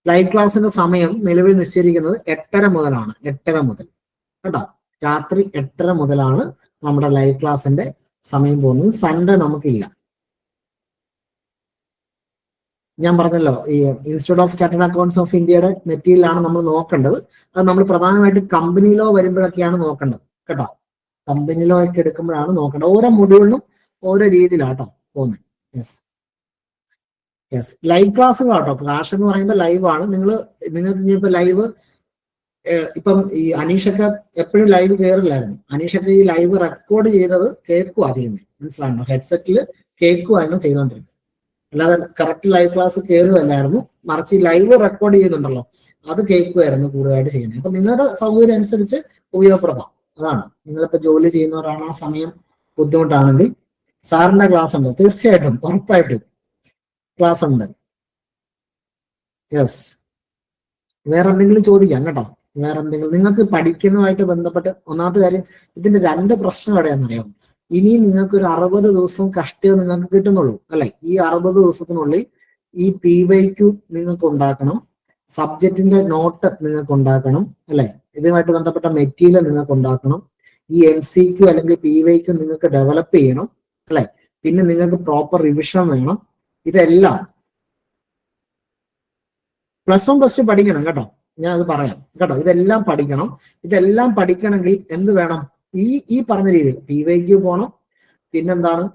ലൈവ് ക്ലാസ്സിന്റെ സമയം നിലവിൽ നിശ്ചയിച്ചിരിക്കുന്നത് 8:30 മുതലാണ്. 8:30 മുതൽ കേട്ടോ. രാത്രി 8:30 മുതലാണ് നമ്മുടെ ലൈവ് ക്ലാസ്സിന്റെ സമയം പോകുന്നത്. സൺഡേ നമുക്കില്ല. ഞാൻ പറഞ്ഞല്ലോ, ഈ institute of chartered accountants of ഇന്ത്യയുടെ മെറ്റീരിയലാണ് നമ്മൾ നോക്കേണ്ടത്. അത് നമ്മൾ പ്രധാനമായിട്ട് കമ്പനി ലോ വരുമ്പോഴൊക്കെയാണ് നോക്കേണ്ടത് കേട്ടോ. കമ്പനി ലോ ഒക്കെ എടുക്കുമ്പോഴാണ് നോക്കേണ്ടത്. ഓരോ മൊഡ്യൂളിനും ഓരോ രീതിയിലാട്ടോ പോകുന്നത്. Yes, live ക്ലാസ്സുകളാട്ടോ. ക്ലാസ് എന്ന് പറയുമ്പോൾ ലൈവ് ആണ്. നിങ്ങൾക്ക് ഇനിയിപ്പോ ലൈവ് ഇപ്പം ഈ അനീഷൊക്കെ എപ്പോഴും ലൈവ് കയറില്ലായിരുന്നു. അനീഷൊക്കെ ഈ ലൈവ് റെക്കോർഡ് ചെയ്തത് കേൾക്കുവാ ചെയ്യുന്നത്, മനസ്സിലാണോ? ഹെഡ്സെറ്റിൽ കേൾക്കുവായിരുന്നു ചെയ്തോണ്ടിരുന്നത്. അല്ലാതെ കറക്റ്റ് ലൈവ് ക്ലാസ് കയറുമല്ലായിരുന്നു. മറിച്ച് ഈ ലൈവ് റെക്കോർഡ് ചെയ്യുന്നുണ്ടല്ലോ, അത് കേൾക്കുമായിരുന്നു കൂടുതലായിട്ട് ചെയ്യുന്നത്. അപ്പൊ നിങ്ങളുടെ സൗകര്യം അനുസരിച്ച് ഉപയോഗപ്പെടുത്താം. അതാണ്. നിങ്ങളിപ്പോ ജോലി ചെയ്യുന്നവരാണ്, ആ സമയം ബുദ്ധിമുട്ടാണെങ്കിൽ സാറിന്റെ ക്ലാസ് ഉണ്ട്, തീർച്ചയായിട്ടും ഉറപ്പായിട്ടും ക്ലാസ് ഉണ്ട്. യെസ്, വേറെ എന്തെങ്കിലും ചോദിക്കാം കേട്ടോ. വേറെ എന്തെങ്കിലും നിങ്ങൾക്ക് പഠിക്കുന്നതുമായിട്ട് ബന്ധപ്പെട്ട് ഒന്നാമത്തെ കാര്യം, ഇതിന്റെ 2 പ്രശ്നം എവിടെയാണെന്നറിയാം. ഇനിയും നിങ്ങൾക്ക് ഒരു 60 ദിവസം കഷ്ടേ നിങ്ങൾക്ക് കിട്ടുന്നുള്ളൂ അല്ലെ. ഈ 60 ദിവസത്തിനുള്ളിൽ ഈ PYQ നിങ്ങൾക്ക് ഉണ്ടാക്കണം, സബ്ജക്റ്റിന്റെ നോട്ട് നിങ്ങൾക്ക് ഉണ്ടാക്കണം അല്ലെ, ഇതുമായിട്ട് ബന്ധപ്പെട്ട മെറ്റീരിയൽ നിങ്ങൾക്ക് ഉണ്ടാക്കണം, ഈ MCQ അല്ലെങ്കിൽ PYQ നിങ്ങൾക്ക് ഡെവലപ്പ് ചെയ്യണം അല്ലെ, പിന്നെ നിങ്ങൾക്ക് പ്രോപ്പർ റിവിഷൻ വേണം. ഇതെല്ലാം +1 +2 പഠിക്കണം കേട്ടോ. ഞാൻ അത് പറയാം കേട്ടോ. ഇതെല്ലാം പഠിക്കണം. ഇതെല്ലാം പഠിക്കണമെങ്കിൽ എന്ത് വേണം? ഈ പറഞ്ഞ രീതിയിൽ PYQ പോകണം. പിന്നെന്താണ്?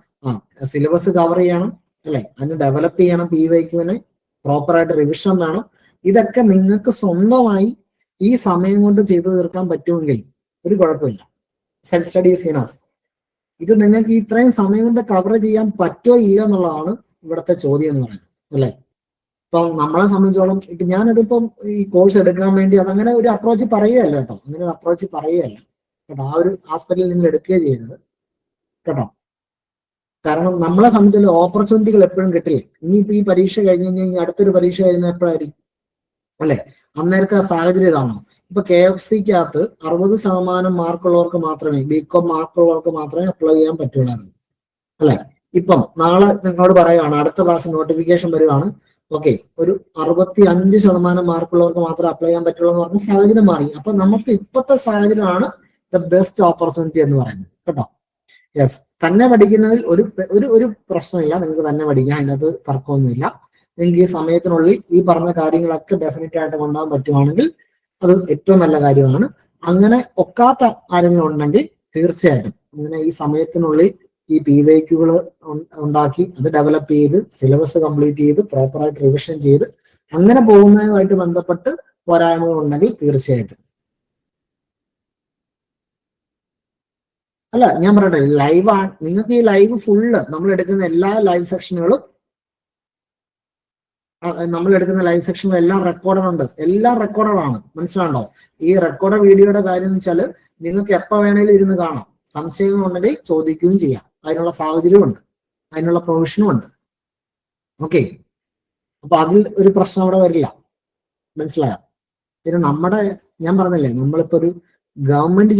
സിലബസ് കവർ ചെയ്യണം അല്ലെ, അതിന് ഡെവലപ്പ് ചെയ്യണം. PYQനെ പ്രോപ്പറായിട്ട് റിവിഷൻ വേണം. ഇതൊക്കെ നിങ്ങൾക്ക് സ്വന്തമായി ഈ സമയം കൊണ്ട് ചെയ്തു തീർക്കാൻ പറ്റുമെങ്കിൽ ഒരു കുഴപ്പമില്ല. Self studies enough. ഇത് നിങ്ങൾക്ക് ഇത്രയും സമയം കൊണ്ട് കവർ ചെയ്യാൻ പറ്റുമോ ഇല്ല എന്നുള്ളതാണ് ഇവിടുത്തെ ചോദ്യം എന്ന് പറയുന്നത് അല്ലെ. ഇപ്പം നമ്മളെ സംബന്ധിച്ചോളം ഇപ്പൊ ഞാനതിപ്പം ഈ കോഴ്സ് എടുക്കാൻ വേണ്ടി അതങ്ങനെ ഒരു അപ്രോച്ച് പറയുകയല്ല കേട്ടോ. അങ്ങനെ ഒരു അപ്രോച്ച് പറയുകയല്ല കേട്ടോ. ആ ഒരു ആസ്പെക്റ്റിൽ നിങ്ങൾ എടുക്കുകയാണ് ചെയ്യുന്നത് കേട്ടോ. കാരണം നമ്മളെ സംബന്ധിച്ചുള്ള ഓപ്പർച്യൂണിറ്റികൾ എപ്പോഴും കിട്ടില്ലേ. ഇനിയിപ്പോ ഈ പരീക്ഷ കഴിഞ്ഞ് കഴിഞ്ഞാൽ അടുത്തൊരു പരീക്ഷ കഴിയുന്ന എപ്പോഴായിരിക്കും അല്ലെ. അന്നേരത്തെ ആ സാഹചര്യം ഇതാണോ? ഇപ്പൊ KFCക്കകത്ത് 60% മാർക്കുള്ളവർക്ക് മാത്രമേ, BCom മാർക്കുള്ളവർക്ക് മാത്രമേ അപ്ലൈ ചെയ്യാൻ പറ്റുള്ളായിരുന്നു അല്ലെ. ഇപ്പം നാളെ നിങ്ങളോട് പറയുകയാണ്, അടുത്ത ക്ലാസ് നോട്ടിഫിക്കേഷൻ വരുവാണ്, ഓക്കെ, ഒരു 65% മാർക്കുള്ളവർക്ക് മാത്രമേ അപ്ലൈ ചെയ്യാൻ പറ്റുള്ളൂ എന്ന് പറഞ്ഞ സാഹചര്യം മാറി. അപ്പൊ നമുക്ക് ഇപ്പോഴത്തെ സാഹചര്യമാണ് ദ ബെസ്റ്റ് ഓപ്പർച്യൂണിറ്റി എന്ന് പറയുന്നത് കേട്ടോ. യെസ്, തന്നെ പഠിക്കുന്നതിൽ ഒരു പ്രശ്നമില്ല. നിങ്ങൾക്ക് തന്നെ പഠിക്കാം, അതിനകത്ത് തർക്കമൊന്നുമില്ല. നിങ്ങൾക്ക് ഈ സമയത്തിനുള്ളിൽ ഈ പറഞ്ഞ കാര്യങ്ങളൊക്കെ ഡെഫിനറ്റ് ആയിട്ട് കൊണ്ടുപോകാൻ പറ്റുവാണെങ്കിൽ അത് ഏറ്റവും നല്ല കാര്യമാണ്. അങ്ങനെ ഒക്കാത്ത ആരെങ്കിലും ഉണ്ടെങ്കിൽ തീർച്ചയായിട്ടും അങ്ങനെ ഈ സമയത്തിനുള്ളിൽ ഈ PYQകൾ ഉണ്ടാക്കി അത് ഡെവലപ്പ് ചെയ്ത് സിലബസ് കംപ്ലീറ്റ് ചെയ്ത് പ്രോപ്പറായിട്ട് റിവിഷൻ ചെയ്ത് അങ്ങനെ പോകുന്നതുമായിട്ട് ബന്ധപ്പെട്ട് പോരായ്മകൾ ഉണ്ടെങ്കിൽ തീർച്ചയായിട്ടും അല്ല ഞാൻ പറയട്ടെ, ലൈവ് നിങ്ങൾക്ക് ഈ ലൈവ് ഫുള്ള് നമ്മൾ എടുക്കുന്ന എല്ലാ ലൈവ് സെക്ഷനുകളും എല്ലാം റെക്കോർഡഡ് ഉണ്ട്, എല്ലാം റെക്കോർഡഡ് ആണ്. മനസ്സിലാണ്ടോ? ഈ റെക്കോർഡ് വീഡിയോയുടെ കാര്യം എന്ന് വെച്ചാൽ നിങ്ങൾക്ക് എപ്പോ വേണേലും ഇരുന്ന് കാണാം, സംശയങ്ങൾ ഉണ്ടെങ്കിൽ ചോദിക്കുകയും ചെയ്യാം. അതിനുള്ള സാഹചര്യവും ഉണ്ട്, അതിനുള്ള പ്രൊവിഷനും ഉണ്ട്. ഓക്കെ, അപ്പൊ അതിൽ ഒരു പ്രശ്നം അവിടെ വരില്ല. മനസ്സിലായോ? പിന്നെ ഞാൻ പറഞ്ഞില്ലേ, നമ്മളിപ്പോ ഒരു ഗവൺമെന്റ്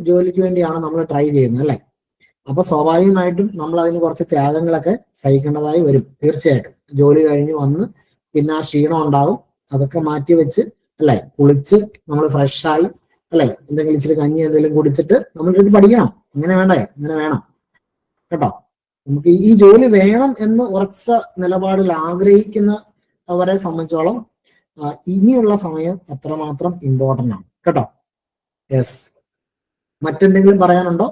ജോലിക്ക് വേണ്ടിയാണ് നമ്മൾ ട്രൈ ചെയ്യുന്നത് അല്ലെ. അപ്പൊ സ്വാഭാവികമായിട്ടും നമ്മൾ അതിന് കുറച്ച് ത്യാഗങ്ങളൊക്കെ സഹിക്കേണ്ടതായി വരും. തീർച്ചയായിട്ടും ജോലി കഴിഞ്ഞ് വന്ന് പിന്നെ ആ ക്ഷീണം ഉണ്ടാവും, അതൊക്കെ മാറ്റി വെച്ച് അല്ലെ, കുളിച്ച് നമ്മൾ ഫ്രഷായി അല്ലെ, എന്തെങ്കിലും ഇച്ചിരി കഞ്ഞി എന്തെങ്കിലും കുടിച്ചിട്ട് നമ്മൾ ഇത് പഠിക്കണം. ഇങ്ങനെ വേണ്ടേ? ഇങ്ങനെ വേണം കേട്ടോ. നമുക്ക് ഈ ജോലി വേണം എന്ന് ഉറച്ച നിലപാടിൽ ആഗ്രഹിക്കുന്നവരെ സംബന്ധിച്ചോളം ഇനിയുള്ള സമയം എത്രമാത്രം ഇമ്പോർട്ടന്റ് ആണ് കേട്ടോ. യെസ്, മറ്റെന്തെങ്കിലും പറയാനുണ്ടോ?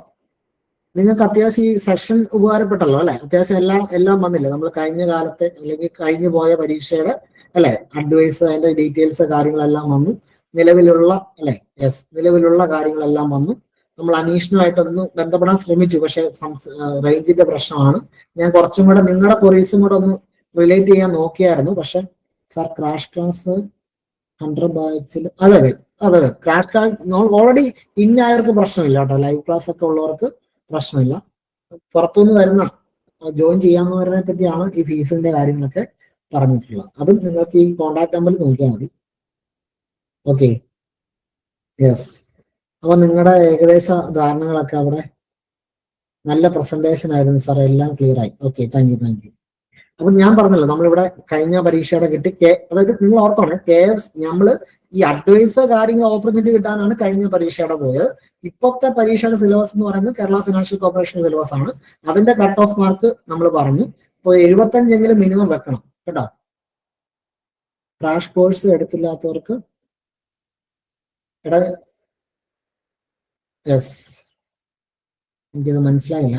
നിങ്ങൾക്ക് അത്യാവശ്യം ഈ സെഷൻ ഉപകാരപ്പെട്ടല്ലോ അല്ലെ? അത്യാവശ്യം എല്ലാം വന്നില്ലേ? നമ്മൾ കഴിഞ്ഞ കാലത്തെ അല്ലെങ്കിൽ കഴിഞ്ഞു പോയ പരീക്ഷയുടെ അല്ലെ അഡ്വൈസ്, അതിന്റെ ഡീറ്റെയിൽസ് കാര്യങ്ങളെല്ലാം വന്നു. നിലവിലുള്ള അല്ലെ, യെസ്, നിലവിലുള്ള കാര്യങ്ങളെല്ലാം വന്നു. നമ്മൾ അനീഷിനുമായിട്ടൊന്ന് ബന്ധപ്പെടാൻ ശ്രമിച്ചു, പക്ഷെ റേഞ്ചിന്റെ പ്രശ്നമാണ്. ഞാൻ കുറച്ചും കൂടെ നിങ്ങളുടെ കൊറീസും കൂടെ ഒന്ന് റിലേറ്റ് ചെയ്യാൻ നോക്കിയായിരുന്നു. പക്ഷെ സാർ ക്രാഷ് ക്ലാസ് 100 ബാച്ചിൽ അതെ ക്രാഷ് ക്ലാസ് ഓൾറെഡി ഇന്നായവർക്ക് പ്രശ്നമില്ല കേട്ടോ. ലൈവ് ക്ലാസ് ഒക്കെ ഉള്ളവർക്ക് പ്രശ്നമില്ല. പുറത്തുനിന്ന് വരുന്ന ജോയിൻ ചെയ്യാവുന്നവരെ പറ്റിയാണ് ഈ ഫീസിന്റെ കാര്യങ്ങളൊക്കെ പറഞ്ഞിട്ടുള്ളത്. അതും നിങ്ങൾക്ക് ഈ കോൺടാക്ട് നമ്പറിൽ നോക്കിയാൽ മതി. Okay, yes. അപ്പൊ നിങ്ങളുടെ ഏകദേശ ധാരണകളൊക്കെ അവിടെ നല്ല പ്രസന്റേഷൻ ആയിരുന്നു സാർ, എല്ലാം ക്ലിയർ ആയി. Okay, thank you. അപ്പൊ ഞാൻ പറഞ്ഞല്ലോ, നമ്മളിവിടെ കഴിഞ്ഞ പരീക്ഷയുടെ കിട്ടി അതായത് നിങ്ങൾ ഓർത്തോണേ, നമ്മള് ഈ അഡ്വൈസ് കാര്യങ്ങൾ ഓപ്പർച്യൂണിറ്റി കിട്ടാനാണ് കഴിഞ്ഞ പരീക്ഷയുടെ പോയത്. ഇപ്പോഴത്തെ പരീക്ഷയുടെ സിലബസ് എന്ന് പറയുന്നത് കേരള ഫിനാൻഷ്യൽ കോർപ്പറേഷൻ സിലബസ് ആണ്. അതിന്റെ കട്ട് ഓഫ് മാർക്ക് നമ്മൾ പറഞ്ഞു. ഇപ്പൊ 75 മിനിമം വെക്കണം കേട്ടോ. ക്രാഷ് കോഴ്സ് എടുത്തില്ലാത്തവർക്ക് യെസ്, എനിക്കത് മനസ്സിലായില്ല.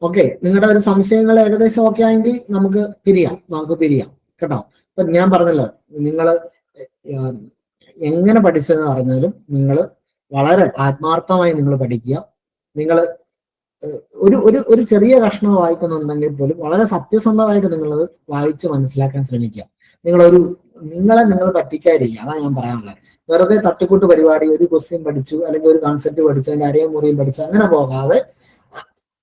ഓക്കെ, നിങ്ങളുടെ ഒരു സംശയങ്ങൾ ഏകദേശം ഓക്കെ ആയെങ്കിൽ നമുക്ക് പിരിയാം കേട്ടോ. ഇപ്പൊ ഞാൻ പറഞ്ഞല്ലോ, നിങ്ങൾ എങ്ങനെ പഠിച്ചതെന്ന് പറഞ്ഞാലും നിങ്ങൾ വളരെ ആത്മാർത്ഥമായി നിങ്ങൾ പഠിക്കുക. നിങ്ങൾ ഒരു ചെറിയ കഷ്ണം വായിക്കുന്നുണ്ടെങ്കിൽ പോലും വളരെ സത്യസന്ധമായിട്ട് നിങ്ങളത് വായിച്ച് മനസ്സിലാക്കാൻ ശ്രമിക്കുക. നിങ്ങൾ പറ്റിക്കാതിരിക്കുക, അതാണ് ഞാൻ പറയാനുള്ളത്. വെറുതെ തട്ടിക്കൂട്ട് പരിപാടി, ഒരു ക്വസ്റ്റ്യൻ പഠിച്ചു അല്ലെങ്കിൽ ഒരു കൺസെപ്റ്റ് പഠിച്ചു, അതിന്റെ അരയും മുറിയും പഠിച്ചു അങ്ങനെ പോകാതെ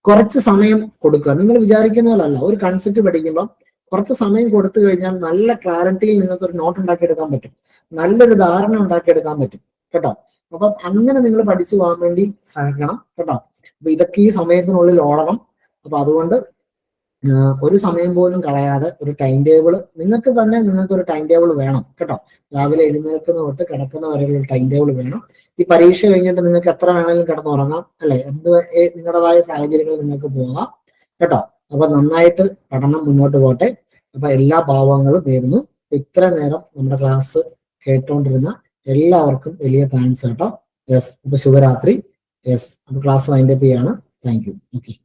കുറച്ച് സമയം കൊടുക്കുക. നിങ്ങൾ വിചാരിക്കുന്ന പോലല്ല, ഒരു കൺസെപ്റ്റ് പഠിക്കുമ്പോൾ കുറച്ച് സമയം കൊടുത്തു കഴിഞ്ഞാൽ നല്ല ക്ലാരിറ്റിയിൽ നിങ്ങൾക്ക് ഒരു നോട്ട് ഉണ്ടാക്കിയെടുക്കാൻ പറ്റും, നല്ലൊരു ധാരണ ഉണ്ടാക്കിയെടുക്കാൻ പറ്റും കേട്ടോ. അപ്പം അങ്ങനെ നിങ്ങൾ പഠിച്ചു പോകാൻ വേണ്ടി ശ്രമിക്കണം കേട്ടോ. അപ്പൊ ഇതൊക്കെ ഈ സമയത്തിനുള്ളിൽ ഓടണം. അപ്പൊ അതുകൊണ്ട് ഒരു സമയം പോലും കളയാതെ ഒരു ടൈം ടേബിൾ നിങ്ങൾക്ക് ഒരു ടൈം ടേബിൾ വേണം കേട്ടോ. രാവിലെ എഴുന്നേൽക്കുന്ന തൊട്ട് കിടക്കുന്ന വരെയുള്ള ടൈം ടേബിൾ വേണം. ഈ പരീക്ഷ കഴിഞ്ഞിട്ട് നിങ്ങൾക്ക് എത്ര വേണമെങ്കിലും കിടന്നുറങ്ങാം അല്ലെ, നിങ്ങളുടേതായ സാഹചര്യങ്ങളിൽ നിങ്ങൾക്ക് പോകാം കേട്ടോ. അപ്പൊ നന്നായിട്ട് പഠനം മുന്നോട്ട് പോട്ടെ. അപ്പൊ എല്ലാ ഭാവങ്ങളും നേരുന്നു. ഇത്ര നേരം നമ്മുടെ ക്ലാസ് കേട്ടോണ്ടിരുന്ന എല്ലാവർക്കും വലിയ താങ്ക്സ് കേട്ടോ. യെസ്, അപ്പൊ ശുഭരാത്രി. യെസ്, അപ്പൊ ക്ലാസ് വൈൻഡപ്പ് ചെയ്യാണ്. Thank you. ഓക്കെ.